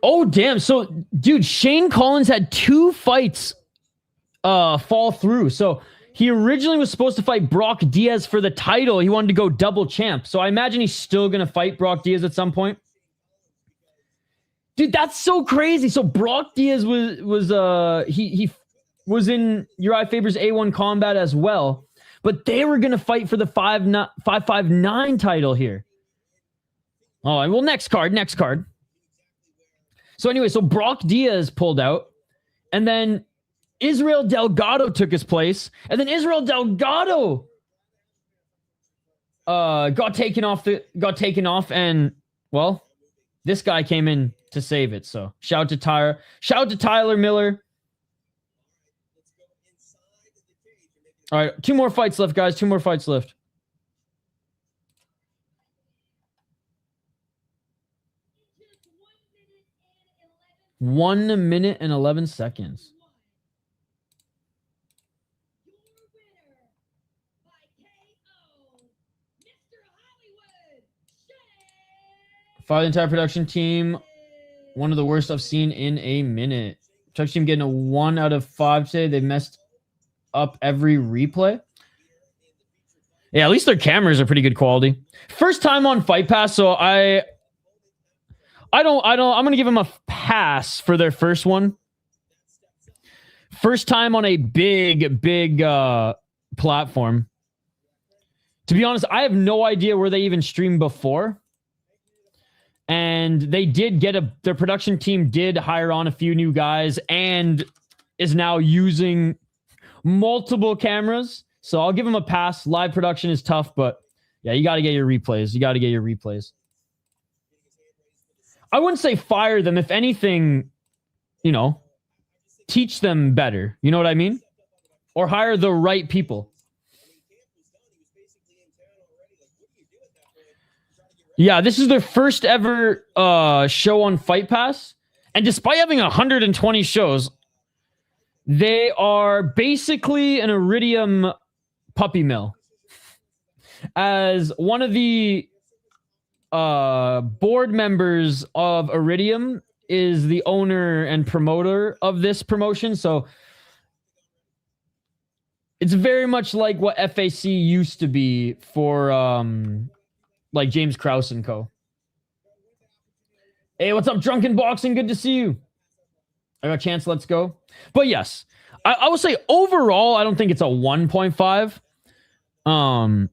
Oh, damn. So, dude, Shane Collins had 2 fights fall through. So, he originally was supposed to fight Brock Diaz for the title. He wanted to go double champ. So, I imagine he's still going to fight Brock Diaz at some point. Dude, that's so crazy. So, Brock Diaz he was in Uriah Faber's A1 Combat as well. But they were going to fight for the 559 title here. Oh, well, next card. So anyway, so Brock Diaz pulled out. And then Israel Delgado took his place. And then Israel Delgado got taken off. And, well, this guy came in to save it. So shout to Tyler Miller. All right, 2 more fights left, guys. 2 more fights left. One minute and 11 seconds. Fire the entire production team. One of the worst I've seen in a minute. Production team getting a 1 out of 5 today. They messed up every replay. Yeah, at least their cameras are pretty good quality. First time on Fight Pass, so I'm gonna give them a pass for their first one. First time on a big platform. To be honest, I have no idea where they even streamed before. And they did get their production team did hire on a few new guys and is now using multiple cameras. So I'll give them a pass. Live production is tough, but yeah, you got to get your replays. I wouldn't say fire them. If anything, teach them better. You know what I mean? Or hire the right people. Yeah, this is their first ever show on Fight Pass. And despite having 120 shows, they are basically an Iridium puppy mill. As one of the board members of Iridium is the owner and promoter of this promotion. So it's very much like what FAC used to be for like James Krause and co. Hey, what's up, Drunken Boxing? Good to see you. I got a chance. Let's go. But yes, I will say overall, I don't think it's a 1.5. I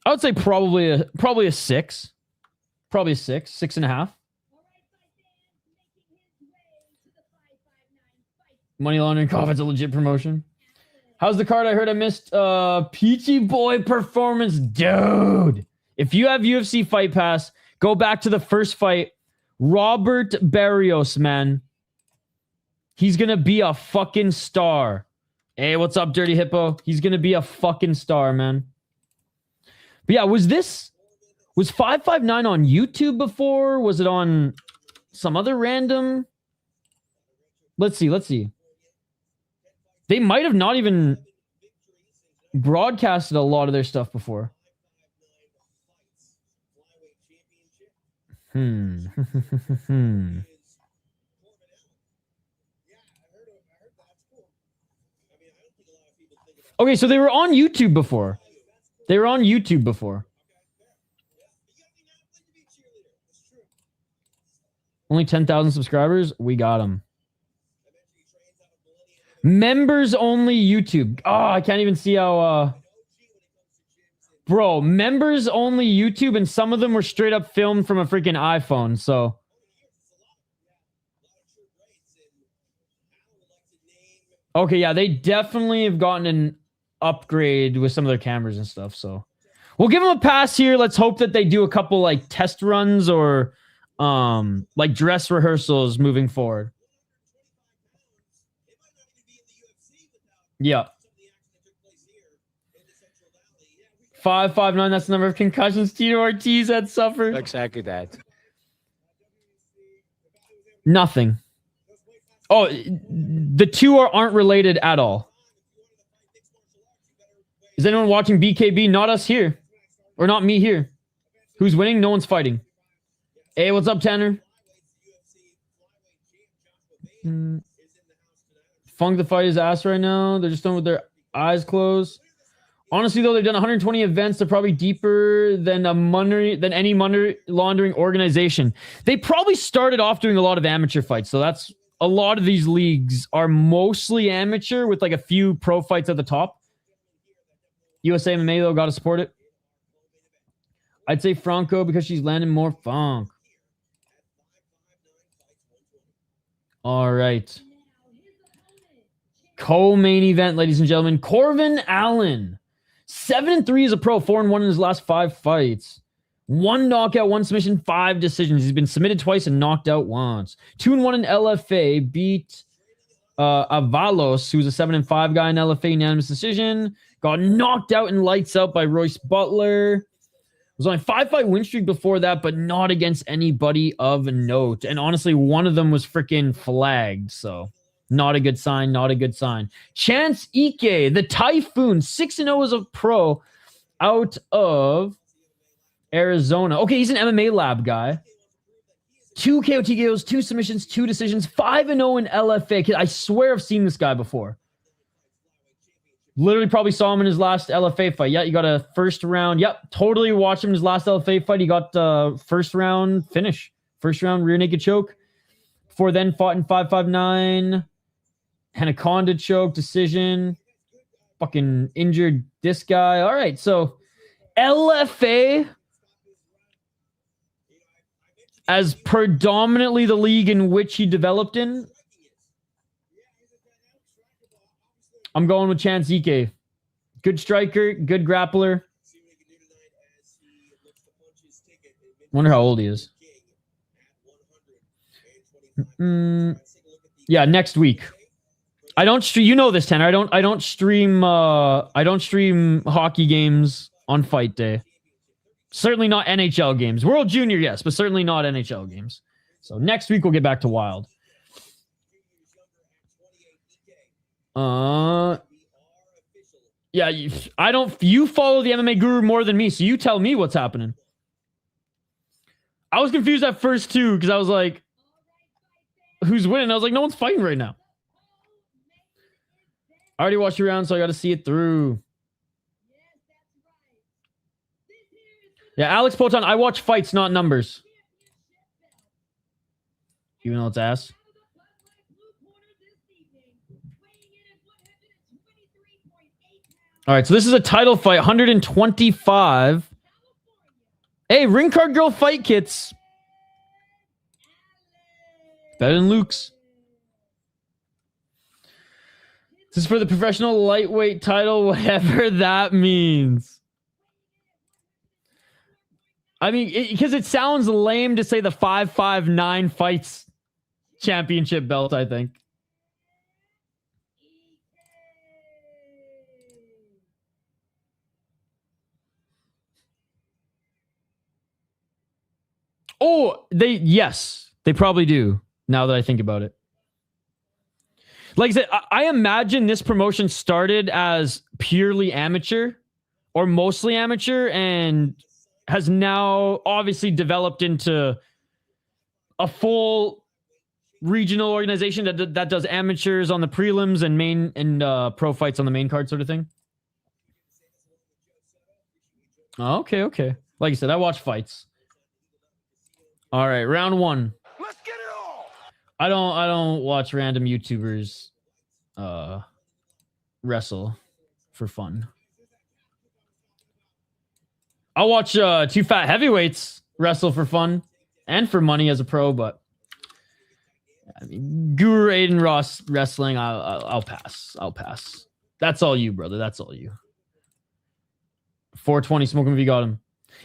would say probably a 6. Probably a 6, 6.5. Money laundering cough, it's a legit promotion. How's the card? I heard I missed Peachy Boy performance. Dude, if you have UFC Fight Pass, go back to the first fight. Robert Barrios, man. He's going to be a fucking star. Hey, what's up, Dirty Hippo? He's going to be a fucking star, man. But yeah, was 559 on YouTube before? Was it on some other random? Let's see. They might have not even broadcasted a lot of their stuff before. Okay, so they were on YouTube before. They were on YouTube before. Only 10,000 subscribers? We got them. Members only YouTube. Oh, I can't even see how... Bro, members only YouTube, and some of them were straight up filmed from a freaking iPhone, so... Okay, yeah, they definitely have gotten an upgrade with some of their cameras and stuff, so... We'll give them a pass here. Let's hope that they do a couple, like, test runs or... like dress rehearsals moving forward. Yeah. 559, that's the number of concussions Tito Ortiz had suffered. Exactly that. Nothing. Oh, the two aren't related at all. Is anyone watching BKB? Not us here. Or not me here. Who's winning? No one's fighting. Hey, what's up, Tanner? Funk the fight his ass right now. They're just done with their eyes closed. Honestly, though, they've done 120 events. They're probably deeper than any money laundering organization. They probably started off doing a lot of amateur fights. So that's a lot of these leagues are mostly amateur with like a few pro fights at the top. USA MMA, though, got to support it. I'd say Franco because she's landing more funk. All right. Co-main event, ladies and gentlemen. Corvan Allen. 7-3 as a pro. 4-1 in his last 5 fights. 1 knockout, 1 submission, 5 decisions. He's been submitted twice and knocked out once. 2-1 in LFA. Beat Avalos, who's a 7-5 guy in LFA, unanimous decision. Got knocked out in lights out by Royce Butler. Was on a 5-fight win streak before that, but not against anybody of note. And honestly, one of them was freaking flagged. So not a good sign. Not a good sign. Chance Ikei, the Typhoon, 6-0 as a pro out of Arizona. Okay, he's an MMA lab guy. 2 KO TKOs, 2 submissions, 2 decisions, 5-0 in LFA. I swear I've seen this guy before. Literally probably saw him in his last LFA fight. Yeah, you got a first round. Yep, totally watched him in his last LFA fight. He got first round finish. First round rear naked choke. Before then, fought in 559. Anaconda choke, decision. Fucking injured this guy. All right, so LFA as predominantly the league in which he developed in. I'm going with Chance Ikei. Good striker, good grappler. Wonder how old he is. Yeah, next week. I don't stream. You know this, Tanner. I don't stream. I don't stream hockey games on fight day. Certainly not NHL games. World Junior, yes, but certainly not NHL games. So next week we'll get back to Wild. Yeah, you follow the MMA guru more than me, so you tell me what's happening. I was confused at first too, because I was like, who's winning? I was like, no one's fighting right now. I already watched your round, so I got to see it through. Yeah, Alex Poton, I watch fights, not numbers. Even though it's ass. All right, so this is a title fight, 125. Hey, ring card girl fight kits. Better than Luke's. This is for the professional lightweight title, whatever that means. I mean, because it sounds lame to say the 559 fights championship belt, I think. Oh, yes, they probably do, now that I think about it. Like I said, I imagine this promotion started as purely amateur or mostly amateur and has now obviously developed into a full regional organization that does amateurs on the prelims and main and pro fights on the main card sort of thing? Okay, okay. Like I said, I watch fights. All right, round one. Let's get it all. I don't watch random YouTubers wrestle for fun. I'll watch two fat heavyweights wrestle for fun and for money as a pro, but I mean, Guru Aiden Ross wrestling, I'll pass. I'll pass. That's all you, brother. That's all you. 420 smoking if you got him.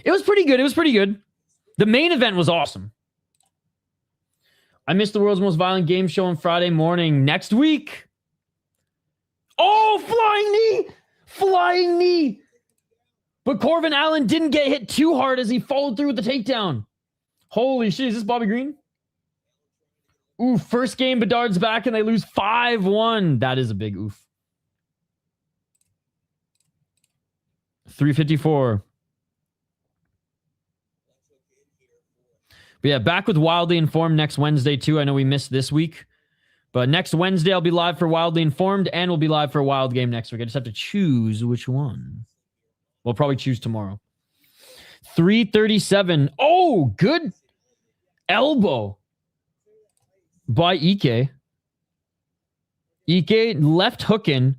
It was pretty good. It was pretty good. The main event was awesome. I missed the world's most violent game show on Friday morning. Next week. Oh, flying knee! Flying knee! But Corvan Allen didn't get hit too hard as he followed through with the takedown. Holy shit, is this Bobby Green? Ooh, first game, Bedard's back and they lose 5-1. That is a big oof. 354. But yeah, back with Wildly Informed next Wednesday too. I know we missed this week. But next Wednesday, I'll be live for Wildly Informed and we'll be live for a Wild Game next week. I just have to choose which one. We'll probably choose tomorrow. 337. Oh, good elbow by Ikei. Ikei left hooking.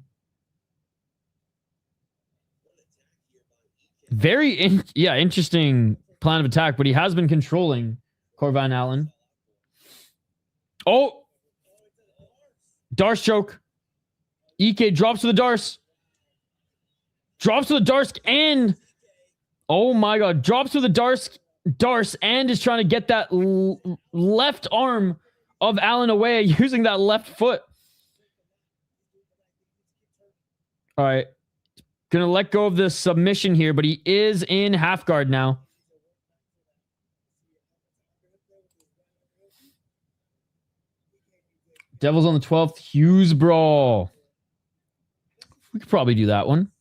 Very, interesting plan of attack, but he has been controlling Corvan Allen. Oh, Darce choke. Ikei drops to the Darce. Drops to the Darce and... Oh my God. Drops to the Darce and is trying to get that left arm of Allen away using that left foot. All right. Gonna let go of the submission here, but he is in half guard now. Devils on the 12th. Hughes brawl. We could probably do that one.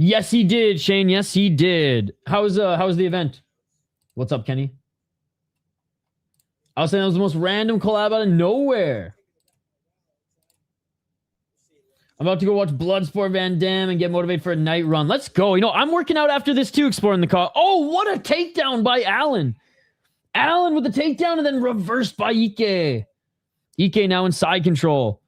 Yes, he did, Shane. Yes, he did. How was the event? What's up, Kenny? I was saying that was the most random collab out of nowhere. I'm about to go watch Bloodsport Van Damme and get motivated for a night run. Let's go. You know, I'm working out after this too, exploring the car. Oh, what a takedown by Allen. Allen with the takedown and then reversed by Ikei. Ikei now in side control.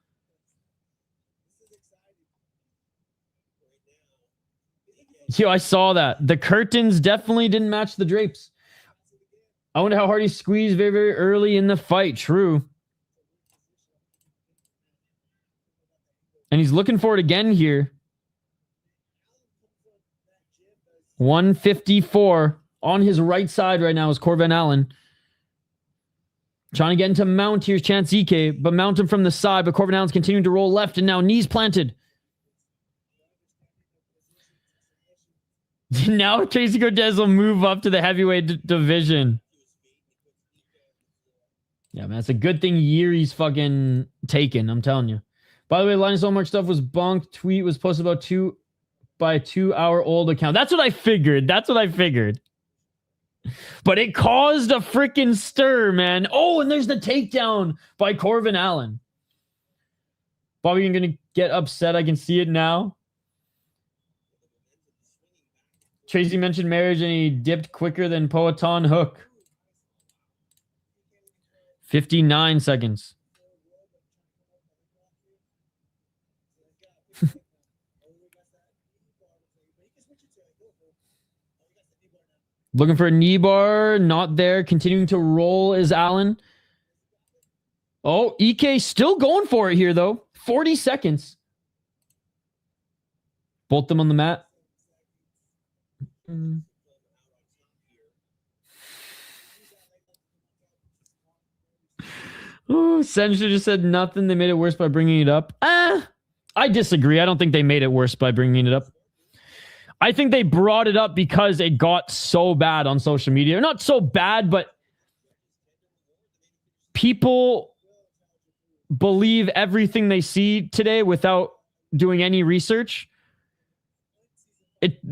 Yo, I saw that. The curtains definitely didn't match the drapes. I wonder how hard he squeezed very, very early in the fight. True. And he's looking for it again here. 154 on his right side right now is Corvan Allen. Trying to get into mount. Here's Chance Ikei, but mount him from the side. But Corvan Allen's continuing to roll left and now knees planted. Now Tracy Cortez will move up to the heavyweight division. Yeah, man, it's a good thing Yuri's fucking taken. I'm telling you. By the way, Linus Allmark stuff was bonked. Tweet was posted about by a 2-hour-old account. That's what I figured. That's what I figured. But it caused a freaking stir, man. Oh, and there's the takedown by Corvan Allen. Bobby, you're going to get upset. I can see it now. Tracy mentioned marriage and he dipped quicker than Poetan hook. 59 seconds. Looking for a knee bar. Not there. Continuing to roll is Allen. Oh, Ikei still going for it here, though. 40 seconds. Both them on the mat. Oh, Senja just said nothing. They made it worse by bringing it up. I disagree. I don't think they made it worse by bringing it up. I think they brought it up because it got so bad on social media. Not so bad, but people believe everything they see today without doing any research.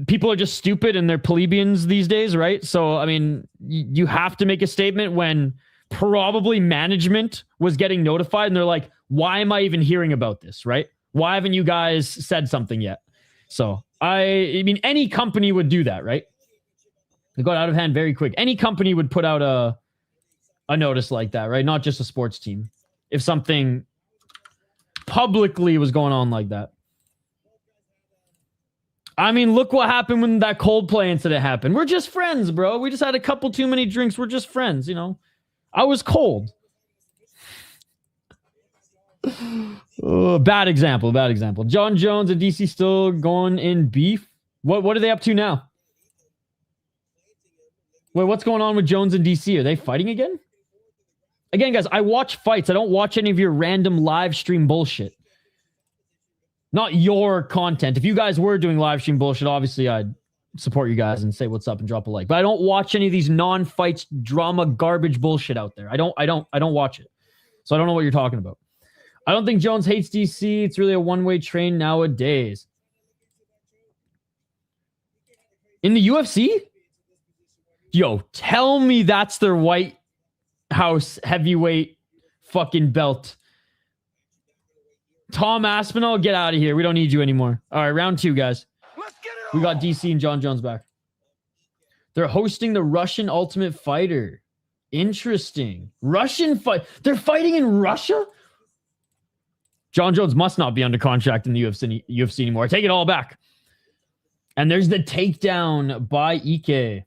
people are just stupid and they're plebeians these days, right? So, I mean, you have to make a statement when probably management was getting notified and they're like, why am I even hearing about this, right? Why haven't you guys said something yet? So, I mean, any company would do that, right? It got out of hand very quick. Any company would put out a notice like that, right? Not just a sports team. If something publicly was going on like that. I mean, look what happened when that Coldplay incident happened. We're just friends, bro. We just had a couple too many drinks. We're just friends, you know. I was cold. Bad example. John Jones and DC still going in beef. What are they up to now? Wait, what's going on with Jones and DC? Are they fighting again? Again, guys, I watch fights. I don't watch any of your random live stream bullshit. Not your content. If you guys were doing live stream bullshit, obviously I'd support you guys and say what's up and drop a like. But I don't watch any of these non-fights drama garbage bullshit out there. I don't watch it. So I don't know what you're talking about. I don't think Jones hates DC. It's really a one-way train nowadays. In the UFC? Yo, tell me that's their White House heavyweight fucking belt. Tom Aspinall, get out of here. We don't need you anymore. All right, round 2, guys. We got DC and John Jones back. They're hosting the Russian Ultimate Fighter. Interesting. Russian fight. They're fighting in Russia? John Jones must not be under contract in the UFC anymore. I take it all back. And there's the takedown by Ikei.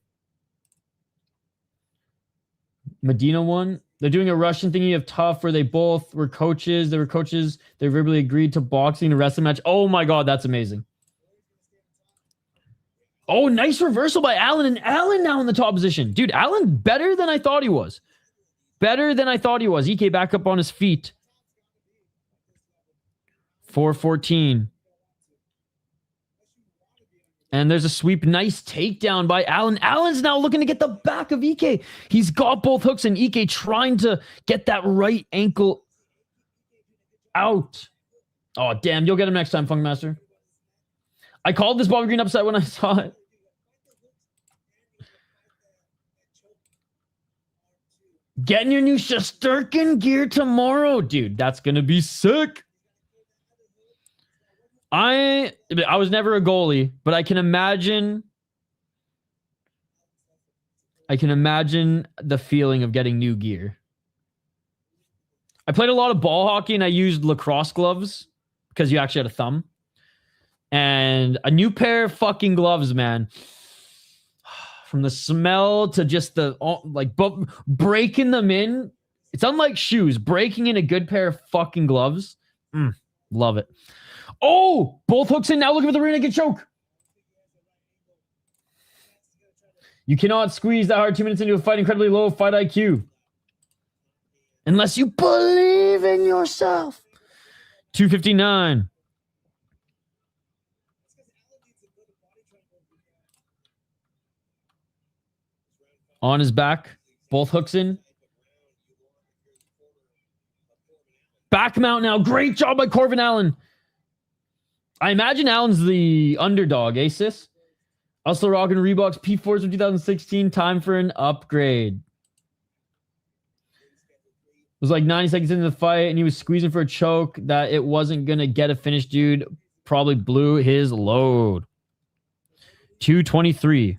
Medina won. They're doing a Russian thingy of Tough where they both were coaches. They were coaches. They verbally agreed to boxing the wrestling match. Oh my God, that's amazing. Oh, nice reversal by Allen. And Allen now in the top position. Dude, Allen better than I thought he was. Ikei back up on his feet. 4-14. And there's a sweep. Nice takedown by Allen. Allen's now looking to get the back of Ikei. He's got both hooks, and Ikei trying to get that right ankle out. Oh, damn. You'll get him next time, Funkmaster. I called this Bobby Green upset when I saw it. Getting your new Shesterkin gear tomorrow, dude. That's going to be sick. I was never a goalie, but I can imagine the feeling of getting new gear. I played a lot of ball hockey and I used lacrosse gloves because you actually had a thumb. And a new pair of fucking gloves, man. From the smell to just the breaking them in. It's unlike shoes. Breaking in a good pair of fucking gloves. Love it. Oh, both hooks in. Now looking for the rear naked choke. You cannot squeeze that hard 2 minutes into a fight. Incredibly low fight IQ. Unless you believe in yourself. 259. On his back. Both hooks in. Back mount now. Great job by Corvan Allen. I imagine Allen's the underdog, sis? Also rocking Reebok's P4s from 2016. Time for an upgrade. It was like 90 seconds into the fight, and he was squeezing for a choke that it wasn't going to get a finish, dude. Probably blew his load. 223.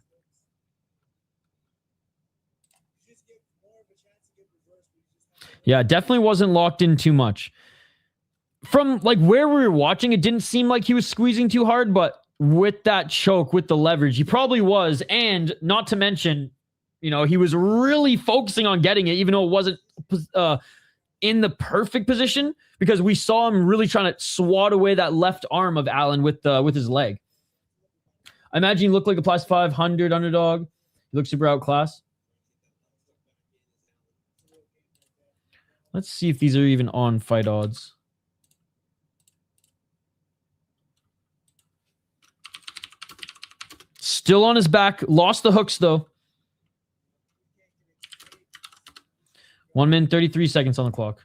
Yeah, definitely wasn't locked in too much. From like where we were watching, it didn't seem like he was squeezing too hard, but with that choke, with the leverage, he probably was. And not to mention, you know, he was really focusing on getting it, even though it wasn't in the perfect position, because we saw him really trying to swat away that left arm of Allen with his leg. I imagine he looked like a plus 500 underdog. He looked super outclassed. Let's see if these are even on fight odds. Still on his back. Lost the hooks, though. 1 minute, 33 seconds on the clock.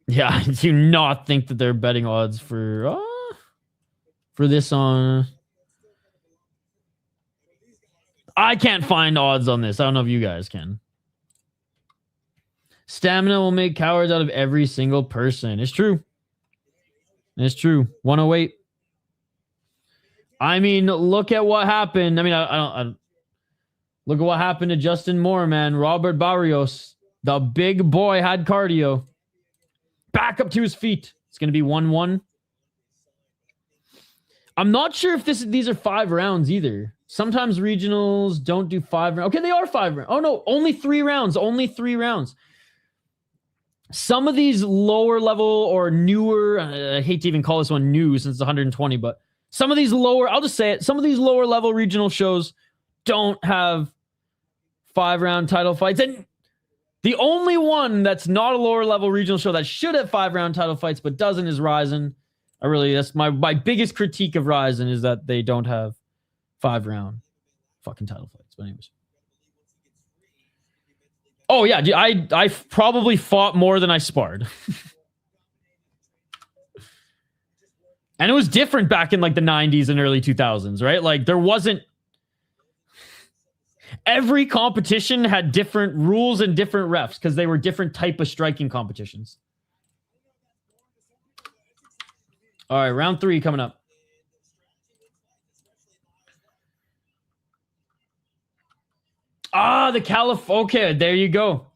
Yeah, I do not think that they're betting odds for this on. I can't find odds on this. I don't know if you guys can. Stamina will make cowards out of every single person. It's true. It's true. 108. I mean, look at what happened. I mean, I don't look at what happened to Justin Moore, man. Robert Barrios, the big boy, had cardio. Back up to his feet. It's going to be 1-1. I'm not sure if these are 5 rounds either. Sometimes regionals don't do 5 rounds. Okay, they are 5 rounds. Oh, no, only 3 rounds. Only 3 rounds. Some of these lower level or newer, I hate to even call this one new since it's 120, but some of these lower, I'll just say it, some of these lower level regional shows don't have 5-round title fights. And the only one that's not a lower level regional show that should have 5-round title fights but doesn't is Ryzen. That's my biggest critique of Ryzen is that they don't have 5-round fucking title fights. But anyways. Oh yeah, I probably fought more than I sparred. And it was different back in like the 90s and early 2000s, right? Like there wasn't... Every competition had different rules and different refs because they were different type of striking competitions. All right, round 3 coming up. Ah, the okay, there you go.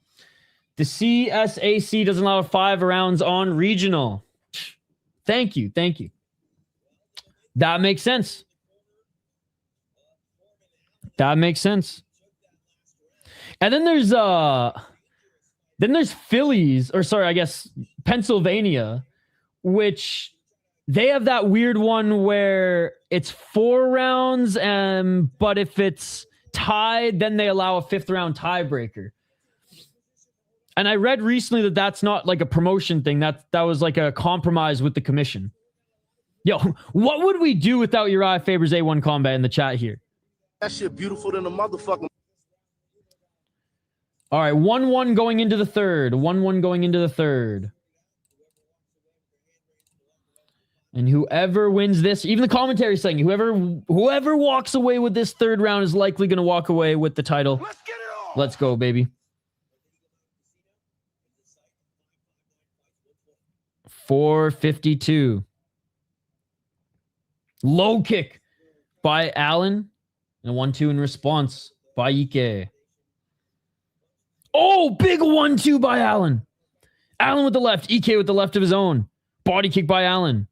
The CSAC doesn't allow 5 rounds on regional. Thank you. That makes sense. That makes sense. And then there's Phillies, or sorry, I guess Pennsylvania, which they have that weird one where it's 4 rounds, but if it's tied, then they allow a 5th round tiebreaker. And I read recently that that's not like a promotion thing. That was like a compromise with the commission. Yo, what would we do without Uriah Faber's A1 combat in the chat here? That shit beautiful than a motherfucker. All right, 1-1 going into the third. 1-1 going into the third. And whoever wins this, even the commentary saying, whoever walks away with this third round is likely going to walk away with the title. Let's get it on. Let's go, baby. 452. Low kick by Allen. And 1-2 in response by Ikei. Oh, big 1-2 by Allen. Allen with the left. Ikei with the left of his own. Body kick by Allen.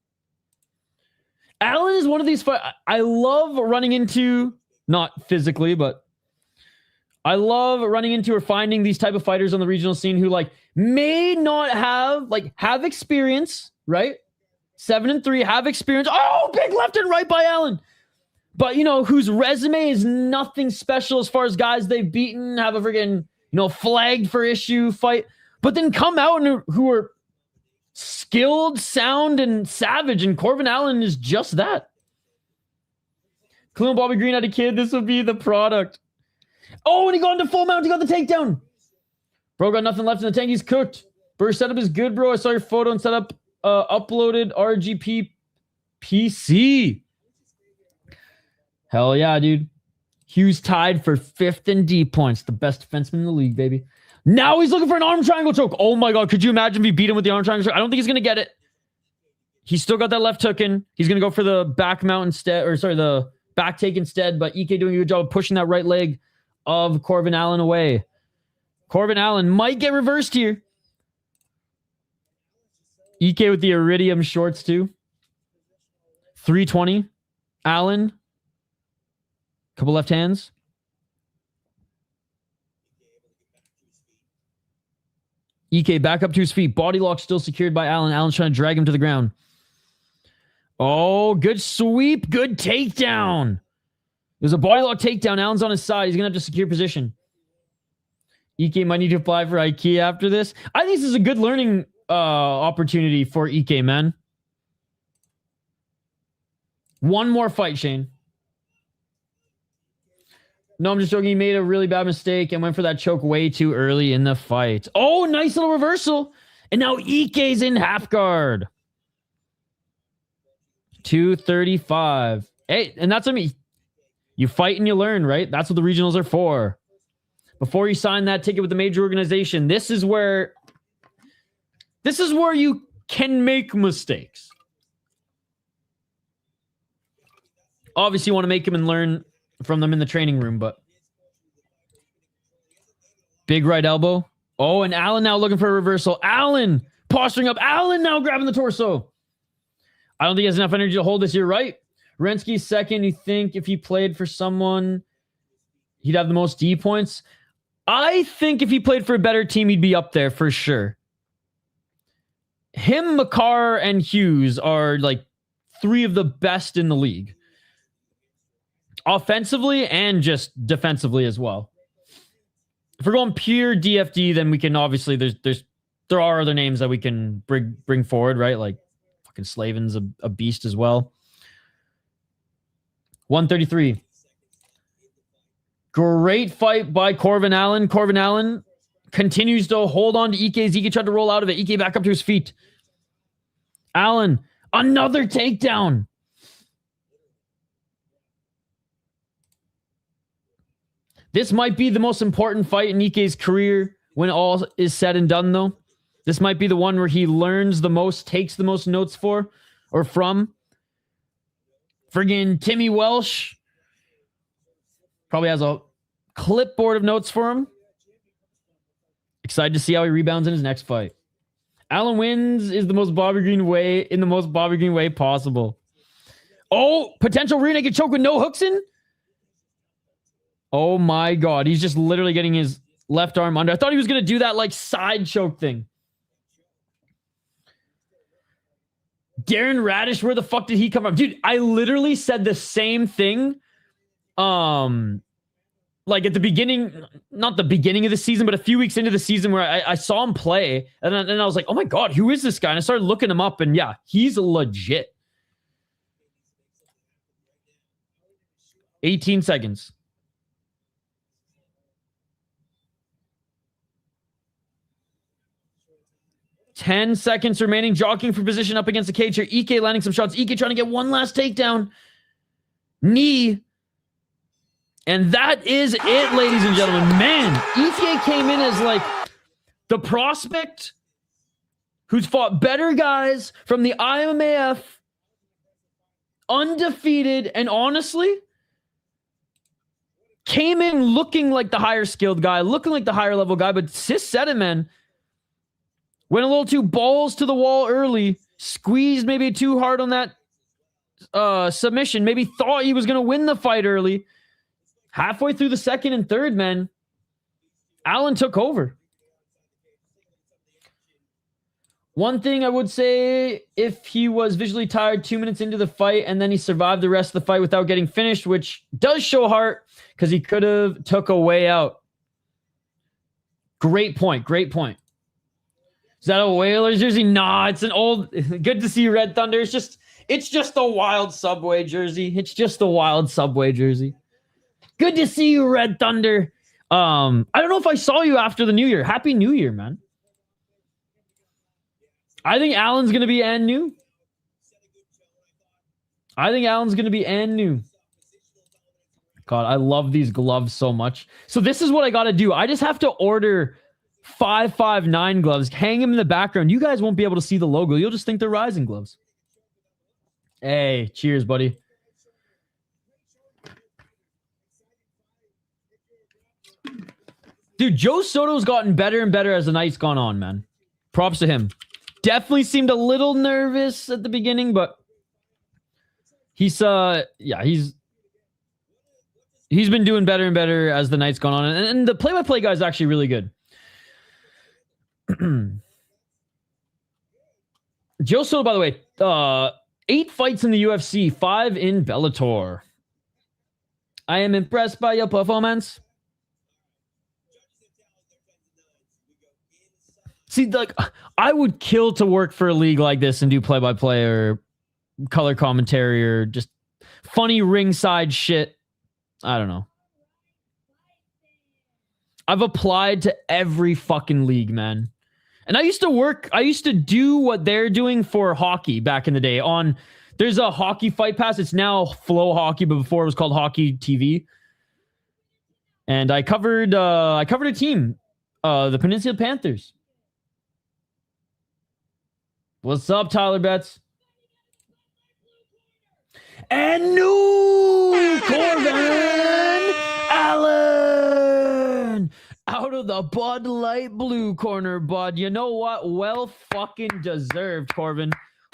Allen is one of these I love running into, not physically, but I love running into or finding these type of fighters on the regional scene who like may not have experience, right? 7-3, have experience. Oh, big left and right by Allen. But, whose resume is nothing special as far as guys they've beaten, have a friggin', flagged for issue fight, but then come out and who are skilled, sound, and savage, and Corvan Allen is just that. Khalil Bobby Green had a kid. This would be the product. Oh, and he got into full mount. He got the takedown. Bro got nothing left in the tank. He's cooked. Burst setup is good, bro. I saw your photo and setup uploaded RGP PC. Hell yeah, dude. Hughes tied for 5th in D points. The best defenseman in the league, baby. Now he's looking for an arm triangle choke. Oh my God. Could you imagine if he beat him with the arm triangle choke? I don't think he's going to get it. He's still got that left hook in. He's going to go for the back mount instead, the back take instead, but Ikei doing a good job of pushing that right leg of Corvan Allen away. Corvan Allen might get reversed here. Ikei with the Iridium shorts too. 320. Allen. Couple left hands. Ikei back up to his feet. Body lock still secured by Allen. Allen's trying to drag him to the ground. Oh, good sweep. Good takedown. There's a body lock takedown. Allen's on his side. He's going to have to secure position. Ikei might need to apply for Ikea after this. I think this is a good learning opportunity for Ikei, man. One more fight, Shane. No, I'm just joking. He made a really bad mistake and went for that choke way too early in the fight. Oh, nice little reversal. And now Ikei's in half guard. 235. Hey, and that's what I mean. You fight and you learn, right? That's what the regionals are for. Before you sign that ticket with the major organization, this is where you can make mistakes. Obviously, you want to make them and learn from them in the training room, but big right elbow. Oh, and Allen now looking for a reversal. Allen posturing up. Allen now grabbing the torso. I don't think he has enough energy to hold this. You're right. Rensky's second. You think if he played for someone, he'd have the most D points? I think if he played for a better team, he'd be up there for sure. Him, McCarr, and Hughes are like three of the best in the league. Offensively and just defensively as well. If we're going pure DFD, then we can obviously there are other names that we can bring forward, right? Like fucking Slavin's a beast as well. 133. Great fight by Corvan Allen. Corvan Allen continues to hold on to Ikei. Ikei tried to roll out of it. Ikei back up to his feet. Allen, another takedown. This might be the most important fight in Ikei's career when all is said and done, though. This might be the one where he learns the most, takes the most notes for, or from. Friggin' Timmy Welsh probably has a clipboard of notes for him. Excited to see how he rebounds in his next fight. Allen wins is the most Bobby Green way, in the most Bobby Green way possible. Oh, potential rear naked choke with no hooks in? Oh my God. He's just literally getting his left arm under. I thought he was going to do that like side choke thing. Darren Radish, where the fuck did he come from? Dude, I literally said the same thing. Like at the beginning, not the beginning of the season, but a few weeks into the season where I saw him play. And I was like, oh my God, who is this guy? And I started looking him up and yeah, he's legit. 18 seconds. 10 seconds remaining. Jockeying for position up against the cage here. Ikei landing some shots. Ikei trying to get one last takedown. Knee. And that is it, ladies and gentlemen. Man, Ikei came in as like the prospect who's fought better guys from the IMAF, undefeated, and honestly came in looking like the higher skilled guy, looking like the higher level guy. But Sis said it, man. Went a little too balls to the wall early. Squeezed maybe too hard on that submission. Maybe thought he was going to win the fight early. Halfway through the second and third, man, Allen took over. One thing I would say, if he was visually tired 2 minutes into the fight and then he survived the rest of the fight without getting finished, which does show heart because he could have took a way out. Great point. Great point. Is that a Whalers jersey? Nah, it's an old. Good to see you, Red Thunder. It's just a wild Subway jersey. It's just a wild Subway jersey. Good to see you, Red Thunder. I don't know if I saw you after the New Year. Happy New Year, man. I think Allen's gonna be and new. God, I love these gloves so much. So this is what I gotta do. I just have to order 559 gloves, hang them in the background. You guys won't be able to see the logo. You'll just think they're Rising gloves. Hey, cheers, buddy. Dude, Joe Soto's gotten better and better as the night's gone on, man. Props to him. Definitely seemed a little nervous at the beginning, but he's been doing better and better as the night's gone on. And the play-by-play guy is actually really good. Joe Soto, by the way, 8 fights in the UFC, 5 in Bellator. I am impressed by your performance. See, like, I would kill to work for a league like this and do play-by-play or color commentary or just funny ringside shit. I don't know. I've applied to every fucking league, man. And I used to do what they're doing for hockey back in the day. There's a hockey fight pass. It's now Flow Hockey, but before it was called Hockey TV. And I covered a team, the Peninsula Panthers. What's up, Tyler Betts? And new Corvan Allen out of the Bud Light blue corner, bud. You know what? Well fucking deserved, Corvan.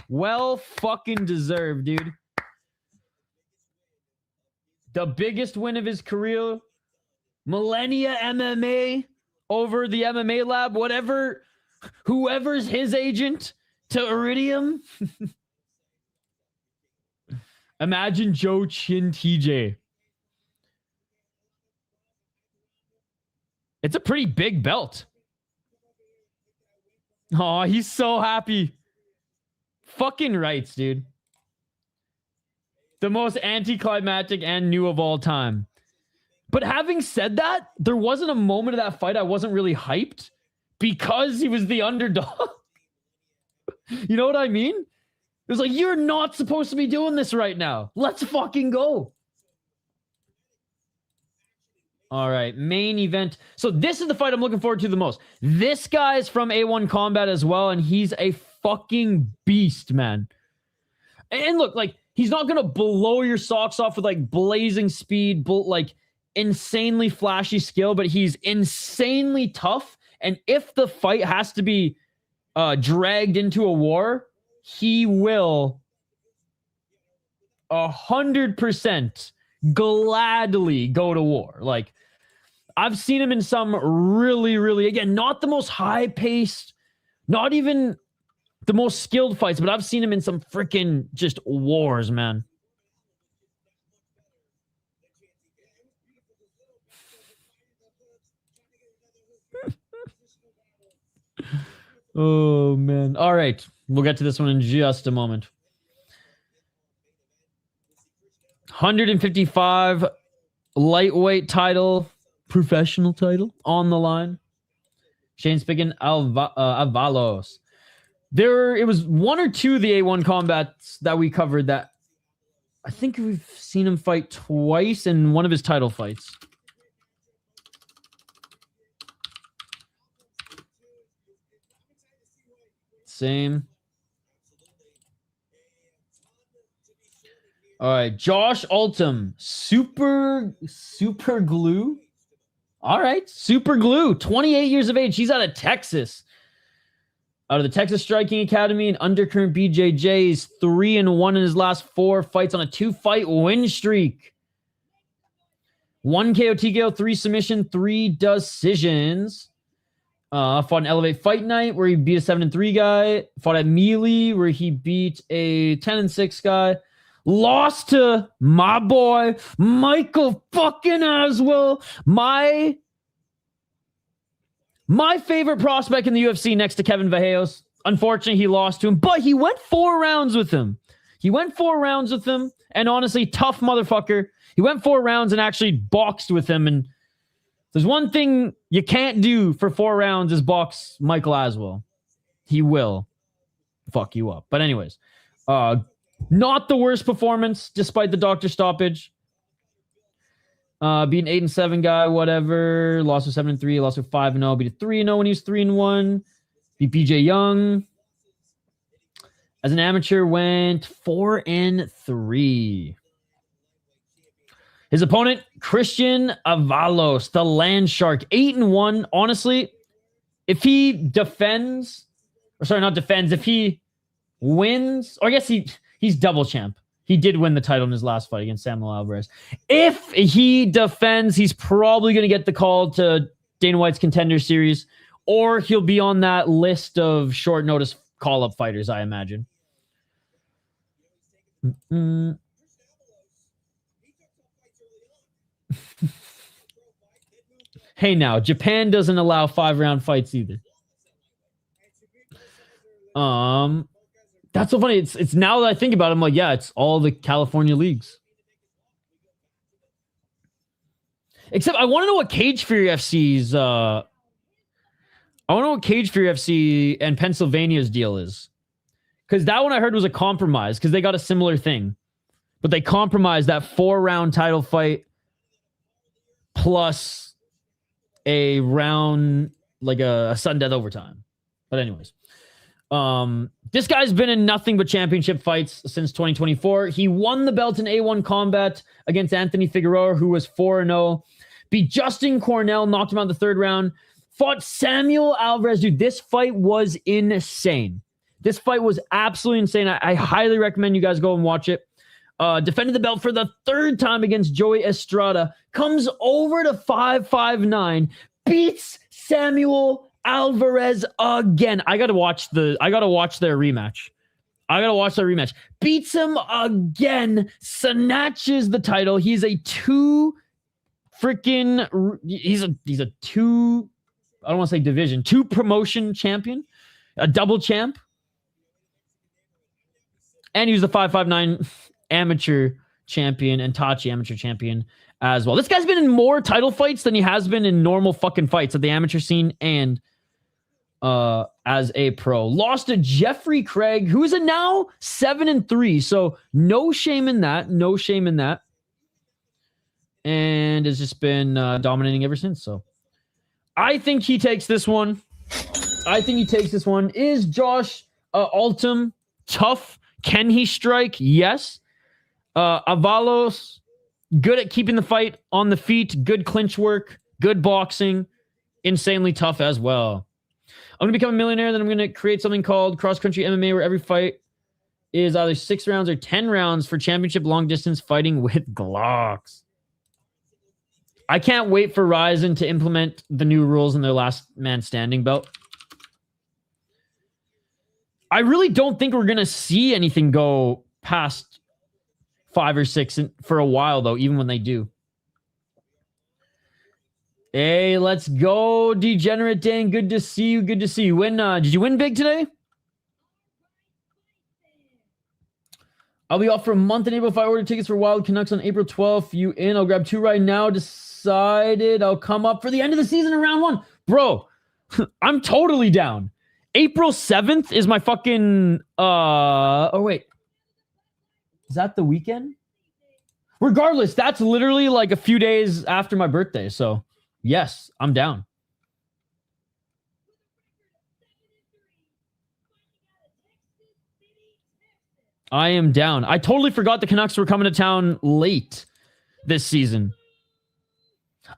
Well fucking deserved, dude. The biggest win of his career. Millennia MMA over the MMA lab. Whoever's his agent to Iridium. Imagine Joe Chin TJ. It's a pretty big belt. Oh, he's so happy. Fucking rights, dude. The most anticlimactic and new of all time. But having said that, there wasn't a moment of that fight I wasn't really hyped because he was the underdog. You know what I mean? It was like, you're not supposed to be doing this right now. Let's fucking go. All right, main event. So this is the fight I'm looking forward to the most. This guy's from A1 Combat as well, and he's a fucking beast, man. And look, like, he's not going to blow your socks off with, like, blazing speed, like, insanely flashy skill, but he's insanely tough. And if the fight has to be dragged into a war, he will 100% gladly go to war. Like, I've seen him in some really, really, again, not the most high-paced, not even the most skilled fights, but I've seen him in some freaking just wars, man. Oh, man. All right. We'll get to this one in just a moment. 155 lightweight title, professional title on the line. Shane Spigen, Avalos. It was one or two of the A1 combats that we covered that I think we've seen him fight twice in one of his title fights. Same. All right, Josh Altum, super glue. All right, super glue, 28 years of age. He's out of Texas. Out of the Texas Striking Academy and Undercurrent BJJ. He's 3-1 in his last 4 fights on a 2-fight win streak. 1 KO, TKO, 3 submission, 3 decisions. Fought an Elevate Fight Night where he beat a 7-3 guy. Fought at Melee where he beat a 10-6 guy. Lost to my boy, Michael fucking Aswell. My favorite prospect in the UFC next to Kevin Vargas. Unfortunately, he lost to him, but he went 4 rounds with him. And honestly, tough motherfucker. He went 4 rounds and actually boxed with him. And there's one thing you can't do for 4 rounds is box Michael Aswell. He will fuck you up. But anyways, not the worst performance despite the doctor stoppage. Beat an 8-7 guy, whatever. Lost to 7-3, lost to 5-0. Beat a 3-0 when he was 3-1. Beat BJ Young. As an amateur, went 4-3. His opponent, Christian Avalos, the Land Shark, 8-1. Honestly, if he defends, if he wins, or I guess he's double champ. He did win the title in his last fight against Samuel Alvarez. If he defends, he's probably going to get the call to Dana White's Contender Series, or he'll be on that list of short notice call-up fighters, I imagine. Hey, now, Japan doesn't allow 5-round fights either. That's so funny. It's now that I think about it, I'm like, yeah, it's all the California leagues. Except I want to know what Cage Fury FC's I want to know what Cage Fury FC and Pennsylvania's deal is. Because that one I heard was a compromise because they got a similar thing. But they compromised that 4-round title fight plus a round, like a sudden death overtime. But anyways. This guy's been in nothing but championship fights since 2024. He won the belt in A1 combat against Anthony Figueroa, who was 4-0. Beat Justin Cornell, knocked him out in the 3rd round. Fought Samuel Alvarez. Dude, this fight was insane. This fight was absolutely insane. I highly recommend you guys go and watch it. Defended the belt for the 3rd time against Joey Estrada. Comes over to 5'9", beats Samuel Alvarez again. I gotta watch their rematch. Beats him again. Snatches the title. He's a two. I don't want to say division. 2 promotion champion. A double champ. And he was the 5'9" amateur champion and Tachi amateur champion as well. This guy's been in more title fights than he has been in normal fucking fights at the amateur scene and as a pro. Lost to Jeffrey Craig, who is now 7-3. So no shame in that. And has just been dominating ever since. So I think he takes this one. Is Josh Altum tough? Can he strike? Yes. Avalos, good at keeping the fight on the feet, good clinch work, good boxing, insanely tough as well. I'm going to become a millionaire, then I'm going to create something called cross-country MMA where every fight is either 6 rounds or 10 rounds for championship long-distance fighting with Glocks. I can't wait for Ryzen to implement the new rules in their last man standing belt. I really don't think we're going to see anything go past 5 or 6 for a while, though, even when they do. Hey, let's go, Degenerate Dane. Good to see you. Did you win big today? I'll be off for a month in April if I order tickets for Wild Canucks on April 12th. You in? I'll grab 2 right now. Decided I'll come up for the end of the season in round 1. Bro, I'm totally down. April 7th is my fucking... Oh, wait. Is that the weekend? Regardless, that's literally like a few days after my birthday. So, yes, I'm down. I am down. I totally forgot the Canucks were coming to town late this season.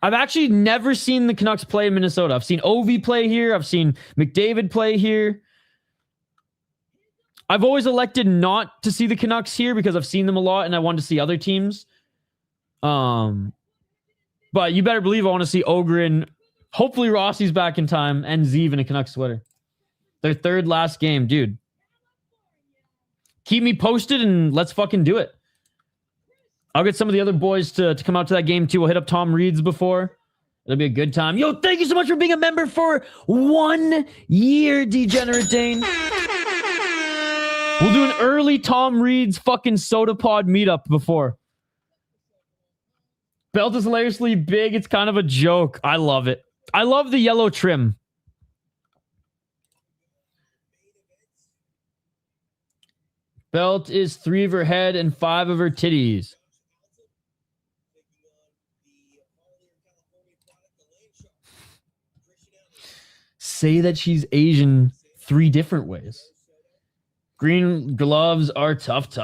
I've actually never seen the Canucks play in Minnesota. I've seen Ovi play here. I've seen McDavid play here. I've always elected not to see the Canucks here because I've seen them a lot and I want to see other teams. But you better believe I want to see Ogren. Hopefully Rossi's back in time and Zeev in a Canucks sweater. Their 3rd last game, dude. Keep me posted and let's fucking do it. I'll get some of the other boys to come out to that game too. We'll hit up Tom Reed's before. It'll be a good time. Yo, thank you so much for being a member for 1 year, Degenerate Dane. We'll do an early Tom Reed's fucking soda pod meetup before. Belt is hilariously big. It's kind of a joke. I love it. I love the yellow trim. Belt is 3 of her head and 5 of her titties. Say that she's Asian 3 different ways. Green gloves are tough.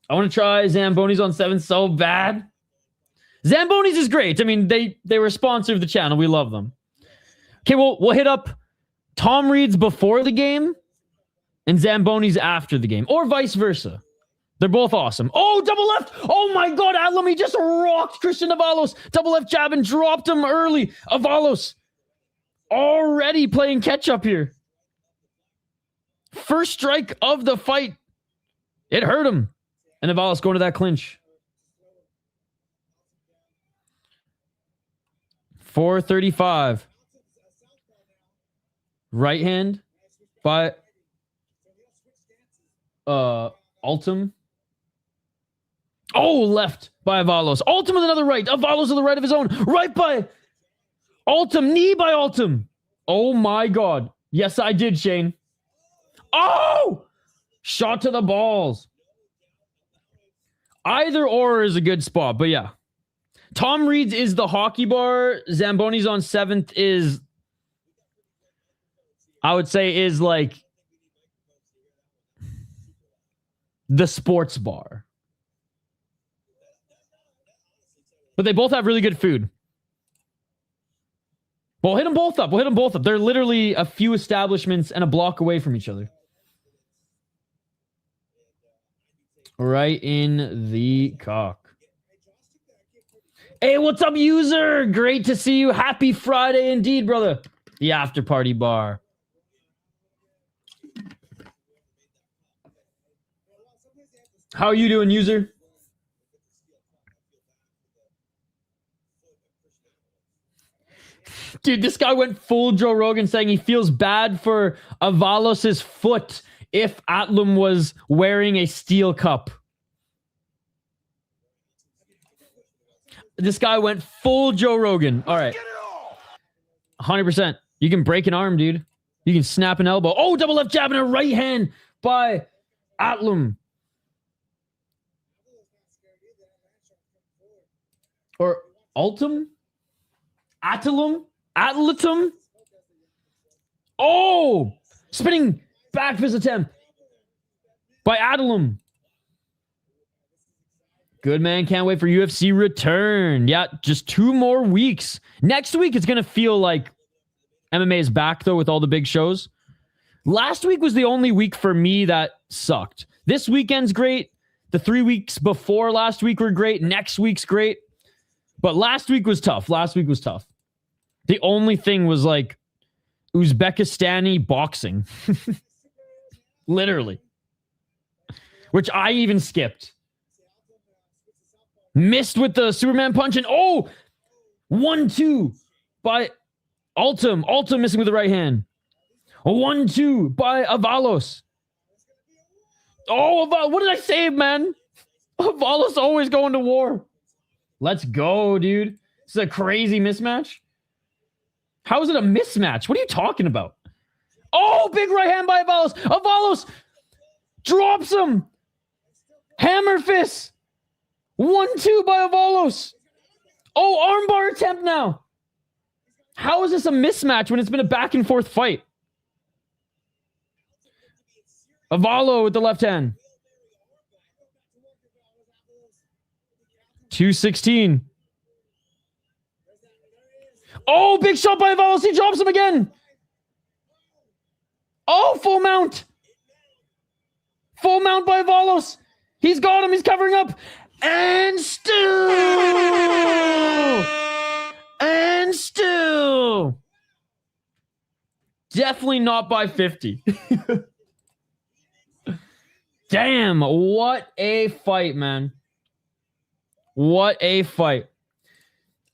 I want to try Zambonis on 7 so bad. Zambonis is great. I mean, they were a sponsor of the channel. We love them. Okay, we'll hit up Tom Reed's before the game and Zambonis after the game, or vice versa. They're both awesome. Oh, double left. Oh my God, Altum, he just rocked Christian Avalos. Double left jab and dropped him early. Avalos already playing catch up here. First strike of the fight. It hurt him. And Avalos going to that clinch. 435. Right hand by Altum. Oh, left by Avalos. Altum with another right. Avalos to the right of his own. Right by Altum. Knee by Altum. Oh my God. Yes, I did, Shane. Oh! Shot to the balls. Either or is a good spot, but yeah. Tom Reed's is the hockey bar. Zamboni's on 7th is, I would say, is like the sports bar. But they both have really good food. We'll hit them both up. They're literally a few establishments and a block away from each other. Right in the cock. Hey, what's up, user? Great to see you. Happy Friday indeed, brother. The after party bar. How are you doing, user? Dude, this guy went full Joe Rogan saying he feels bad for Avalos' foot if Altum was wearing a steel cup. This guy went full Joe Rogan. All right. 100%. You can break an arm, dude. You can snap an elbow. Oh, double left jab and a right hand by Altum. Or Altum? Atulum? Atlatum? Oh! Spinning back fist attempt by Atulum. Good, man. Can't wait for UFC return. Yeah, just 2 more weeks. Next week, it's going to feel like MMA is back, though, with all the big shows. Last week was the only week for me that sucked. This weekend's great. The 3 weeks before last week were great. Next week's great. But last week was tough. The only thing was like Uzbekistani boxing. Literally. Which I even skipped. Missed with the Superman punch and 1-2 by Altum. Altum missing with the right hand. 1-2 by Avalos. Oh, what did I say, man? Avalos always going to war. Let's go, dude. This is a crazy mismatch. How is it a mismatch? What are you talking about? Oh, big right hand by Avalos. Avalos drops him. Hammer fist. 1-2 by Avalos. Oh, armbar attempt now. How is this a mismatch when it's been a back and forth fight? Avalo with the left hand. 216. Oh, big shot by Avalos. He drops him again. Oh, full mount. Full mount by Avalos. He's got him. He's covering up. And still. And still. Definitely not by 50. Damn, what a fight, man. What a fight.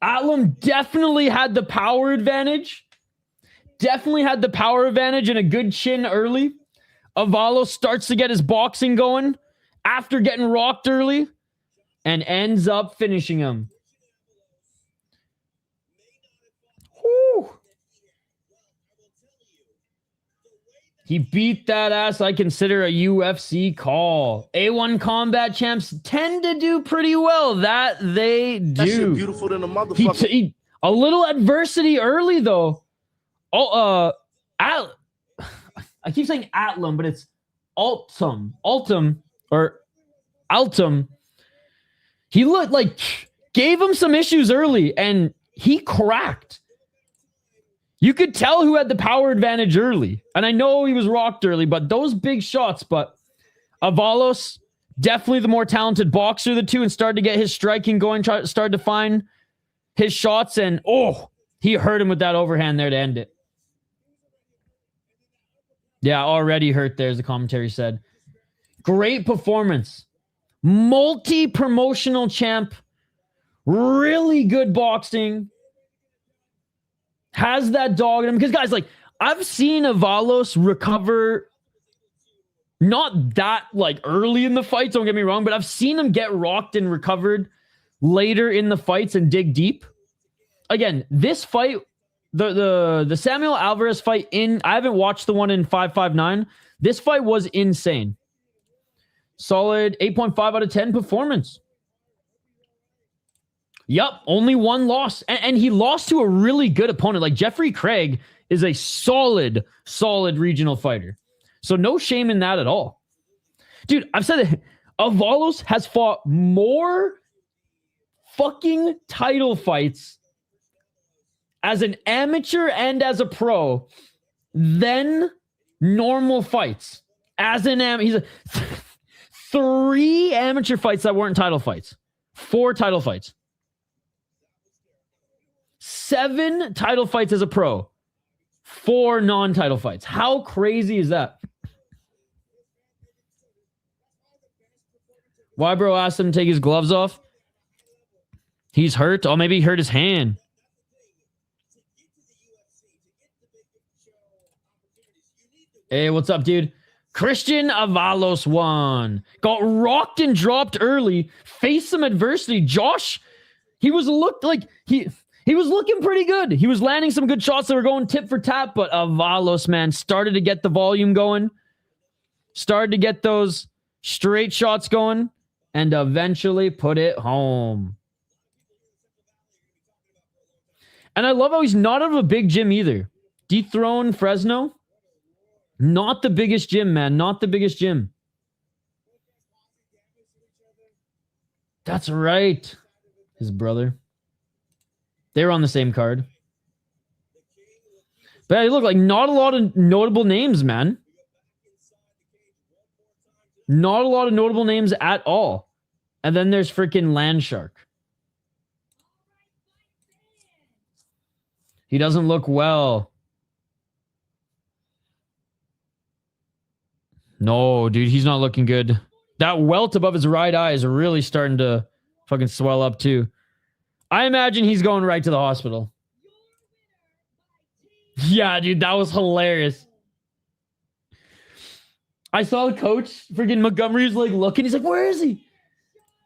Altum definitely had the power advantage. And a good chin early. Avalos starts to get his boxing going after getting rocked early and ends up finishing him. Whew. He beat that ass. I consider a UFC call. A1 combat champs tend to do pretty well. That they do. That shit beautiful than a motherfucker. A little adversity early, though. I keep saying Altum, but it's Altum. Altum. He looked like gave him some issues early, and he cracked. You could tell who had the power advantage early. And I know he was rocked early, but those big shots. But Avalos, definitely the more talented boxer of the two, and started to get his striking going, started to find his shots, and he hurt him with that overhand there to end it. Yeah, already hurt there, as the commentary said. Great performance. Multi-promotional champ. Really good boxing. Has that dog in him. Because, guys, like, I've seen Avalos recover not that, like, early in the fights, don't get me wrong, but I've seen him get rocked and recovered later in the fights and dig deep. Again, this fight The Samuel Alvarez fight I haven't watched the one in 559. This fight was insane. Solid 8.5 out of 10 performance. Yup, only one loss. And he lost to a really good opponent. Like Jeffrey Craig is a solid regional fighter. So no shame in that at all. Dude, I've said it. Avalos has fought more fucking title fights as an amateur and as a pro than normal fights. As an he's 3 amateur fights that weren't title fights. 4 title fights. 7 title fights as a pro. 4 non-title fights. How crazy is that? Why bro asked him to take his gloves off? He's hurt. Oh, maybe he hurt his hand. Hey, what's up, dude? Christian Avalos won. Got rocked and dropped early. Faced some adversity. Josh, he was looking pretty good. He was landing some good shots that were going tip for tap, but Avalos, man, started to get the volume going. Started to get those straight shots going. And eventually put it home. And I love how he's not out of a big gym either. Dethroned Fresno. Not the biggest gym, man. Not the biggest gym. That's right. His brother. They were on the same card. But hey, look, like not a lot of notable names, man. Not a lot of notable names at all. And then there's freaking Landshark. He doesn't look well. No, dude, he's not looking good. That welt above his right eye is really starting to fucking swell up too. I imagine he's going right to the hospital. Yeah, dude, that was hilarious. I saw the coach, freaking Montgomery's like looking. He's like, where is he?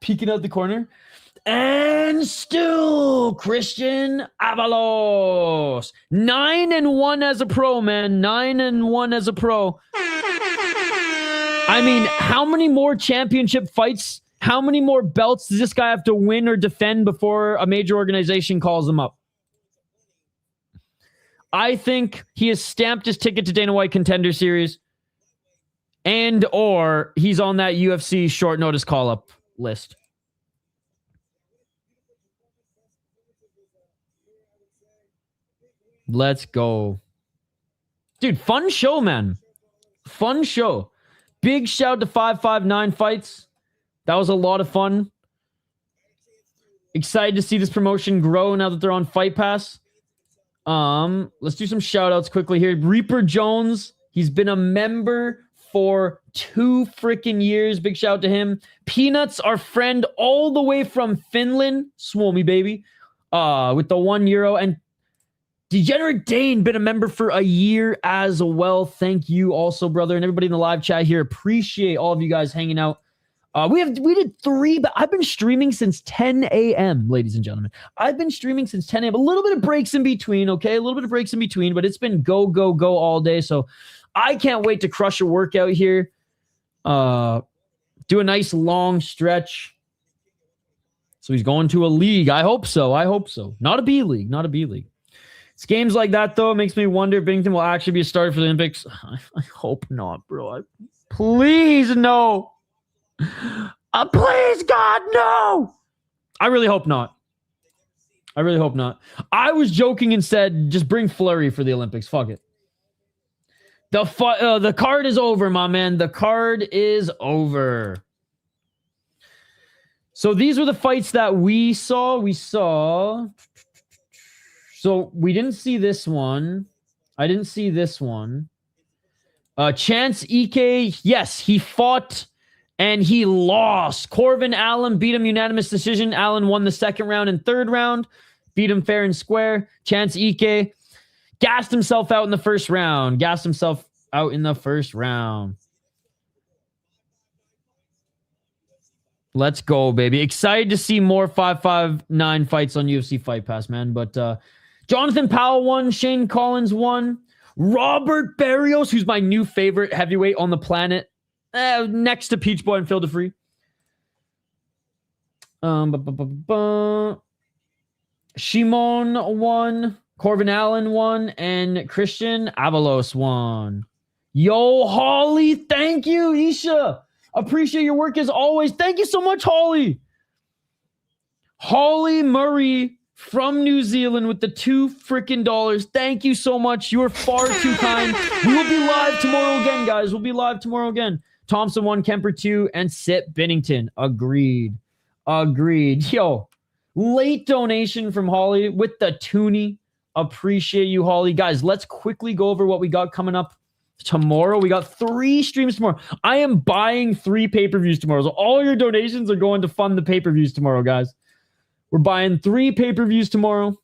Peeking out the corner. And still Christian Avalos. 9-1 as a pro, man. 9-1 as a pro. I mean, how many more championship fights, how many more belts does this guy have to win or defend before a major organization calls him up? I think he has stamped his ticket to Dana White Contender Series. And or he's on that UFC short notice call-up list. Let's go. Dude, fun show, man. Fun show. Big shout to 559 Fights. That was a lot of fun. Excited to see this promotion grow now that they're on Fight Pass. Let's do some shout outs quickly here. Reaper Jones. He's been a member for 2 freaking years. Big shout out to him. Peanuts, our friend all the way from Finland. Swole baby. With the €1. And Degenerate Dane, been a member for a year as well. Thank you also, brother. And everybody in the live chat here. Appreciate all of you guys hanging out. We did 3, but I've been streaming since 10 a.m., ladies and gentlemen. I've been streaming since 10 a.m. A little bit of breaks in between, okay? A little bit of breaks in between, but it's been go, go, go all day. So I can't wait to crush a workout here. Do a nice long stretch. So he's going to a league. I hope so. I hope so. Not a B league. Not a B league. It's games like that, though. It makes me wonder if Binghamton will actually be a starter for the Olympics. I hope not, bro. Please, no. Please, God, no. I really hope not. I really hope not. I was joking and said, just bring Fleury for the Olympics. Fuck it. The card is over, my man. The card is over. So these were the fights that we saw. So we didn't see this one. I didn't see this one. Chance Ikei, yes, he fought and he lost. Corvan Allen beat him unanimous decision. Allen won the 2nd round and 3rd round. Beat him fair and square. Chance Ikei gassed himself out in the 1st round. Let's go, baby. Excited to see more 559 fights on UFC Fight Pass, man. But Jonathan Powell won. Shane Collins won. Robert Barrios, who's my new favorite heavyweight on the planet, next to Peach Boy and Phil DeFree. Shimon won. Corvan Allen won. And Christian Avalos won. Yo, Holly, thank you, Isha. Appreciate your work as always. Thank you so much, Holly. Holly Murray from New Zealand with the $2 freaking. Thank you so much. You are far too kind. We will be live tomorrow again, guys. We'll be live tomorrow again. Thompson 1, Kemper 2, and Sip Bennington. Agreed. Yo, late donation from Holly with the toonie. Appreciate you, Holly. Guys, let's quickly go over what we got coming up tomorrow. We got 3 streams tomorrow. I am buying 3 pay-per-views tomorrow. So all your donations are going to fund the pay-per-views tomorrow, guys. We're buying 3 pay-per-views tomorrow.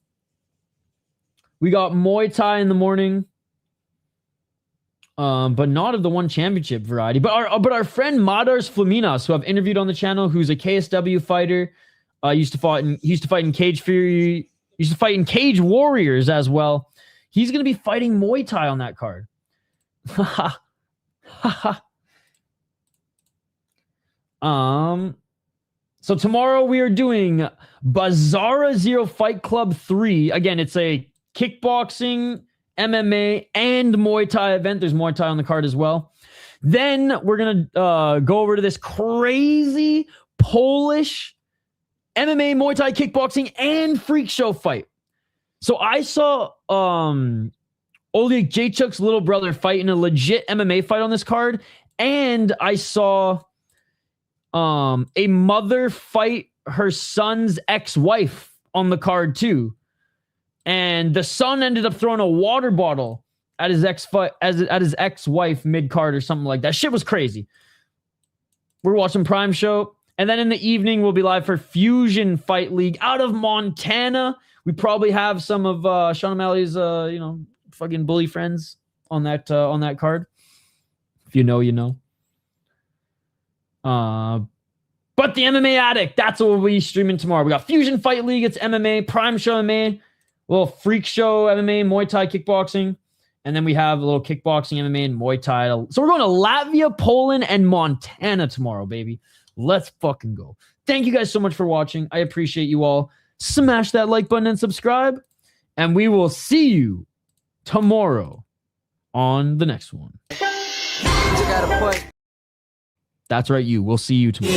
We got Muay Thai in the morning. But not of the one championship variety. But our friend Madars Flaminas, who I've interviewed on the channel, who's a KSW fighter, used to fight in Cage Fury, used to fight in Cage Warriors as well. He's gonna be fighting Muay Thai on that card. So tomorrow we are doing Bazara Zero Fight Club 3. Again, it's a kickboxing, MMA, and Muay Thai event. There's Muay Thai on the card as well. Then we're going to go over to this crazy Polish MMA, Muay Thai, kickboxing, and freak show fight. So I saw Oleg Jacek's little brother fight in a legit MMA fight on this card. And I saw a mother fight her son's ex-wife on the card too. And the son ended up throwing a water bottle at his ex-wife mid-card or something like that. Shit was crazy. We're watching Prime Show. And then in the evening, we'll be live for Fusion Fight League out of Montana. We probably have some of Sean O'Malley's, fucking bully friends on that card. If you know, you know. But the MMA Addict, that's what we'll be streaming tomorrow. We got Fusion Fight League, it's MMA, Prime Show MMA, little Freak Show MMA, Muay Thai, kickboxing. And then we have a little kickboxing, MMA, and Muay Thai. So we're going to Latvia, Poland, and Montana tomorrow, baby. Let's fucking go. Thank you guys so much for watching. I appreciate you all. Smash that like button and subscribe. And we will see you tomorrow on the next one. That's right, you. We'll see you tomorrow.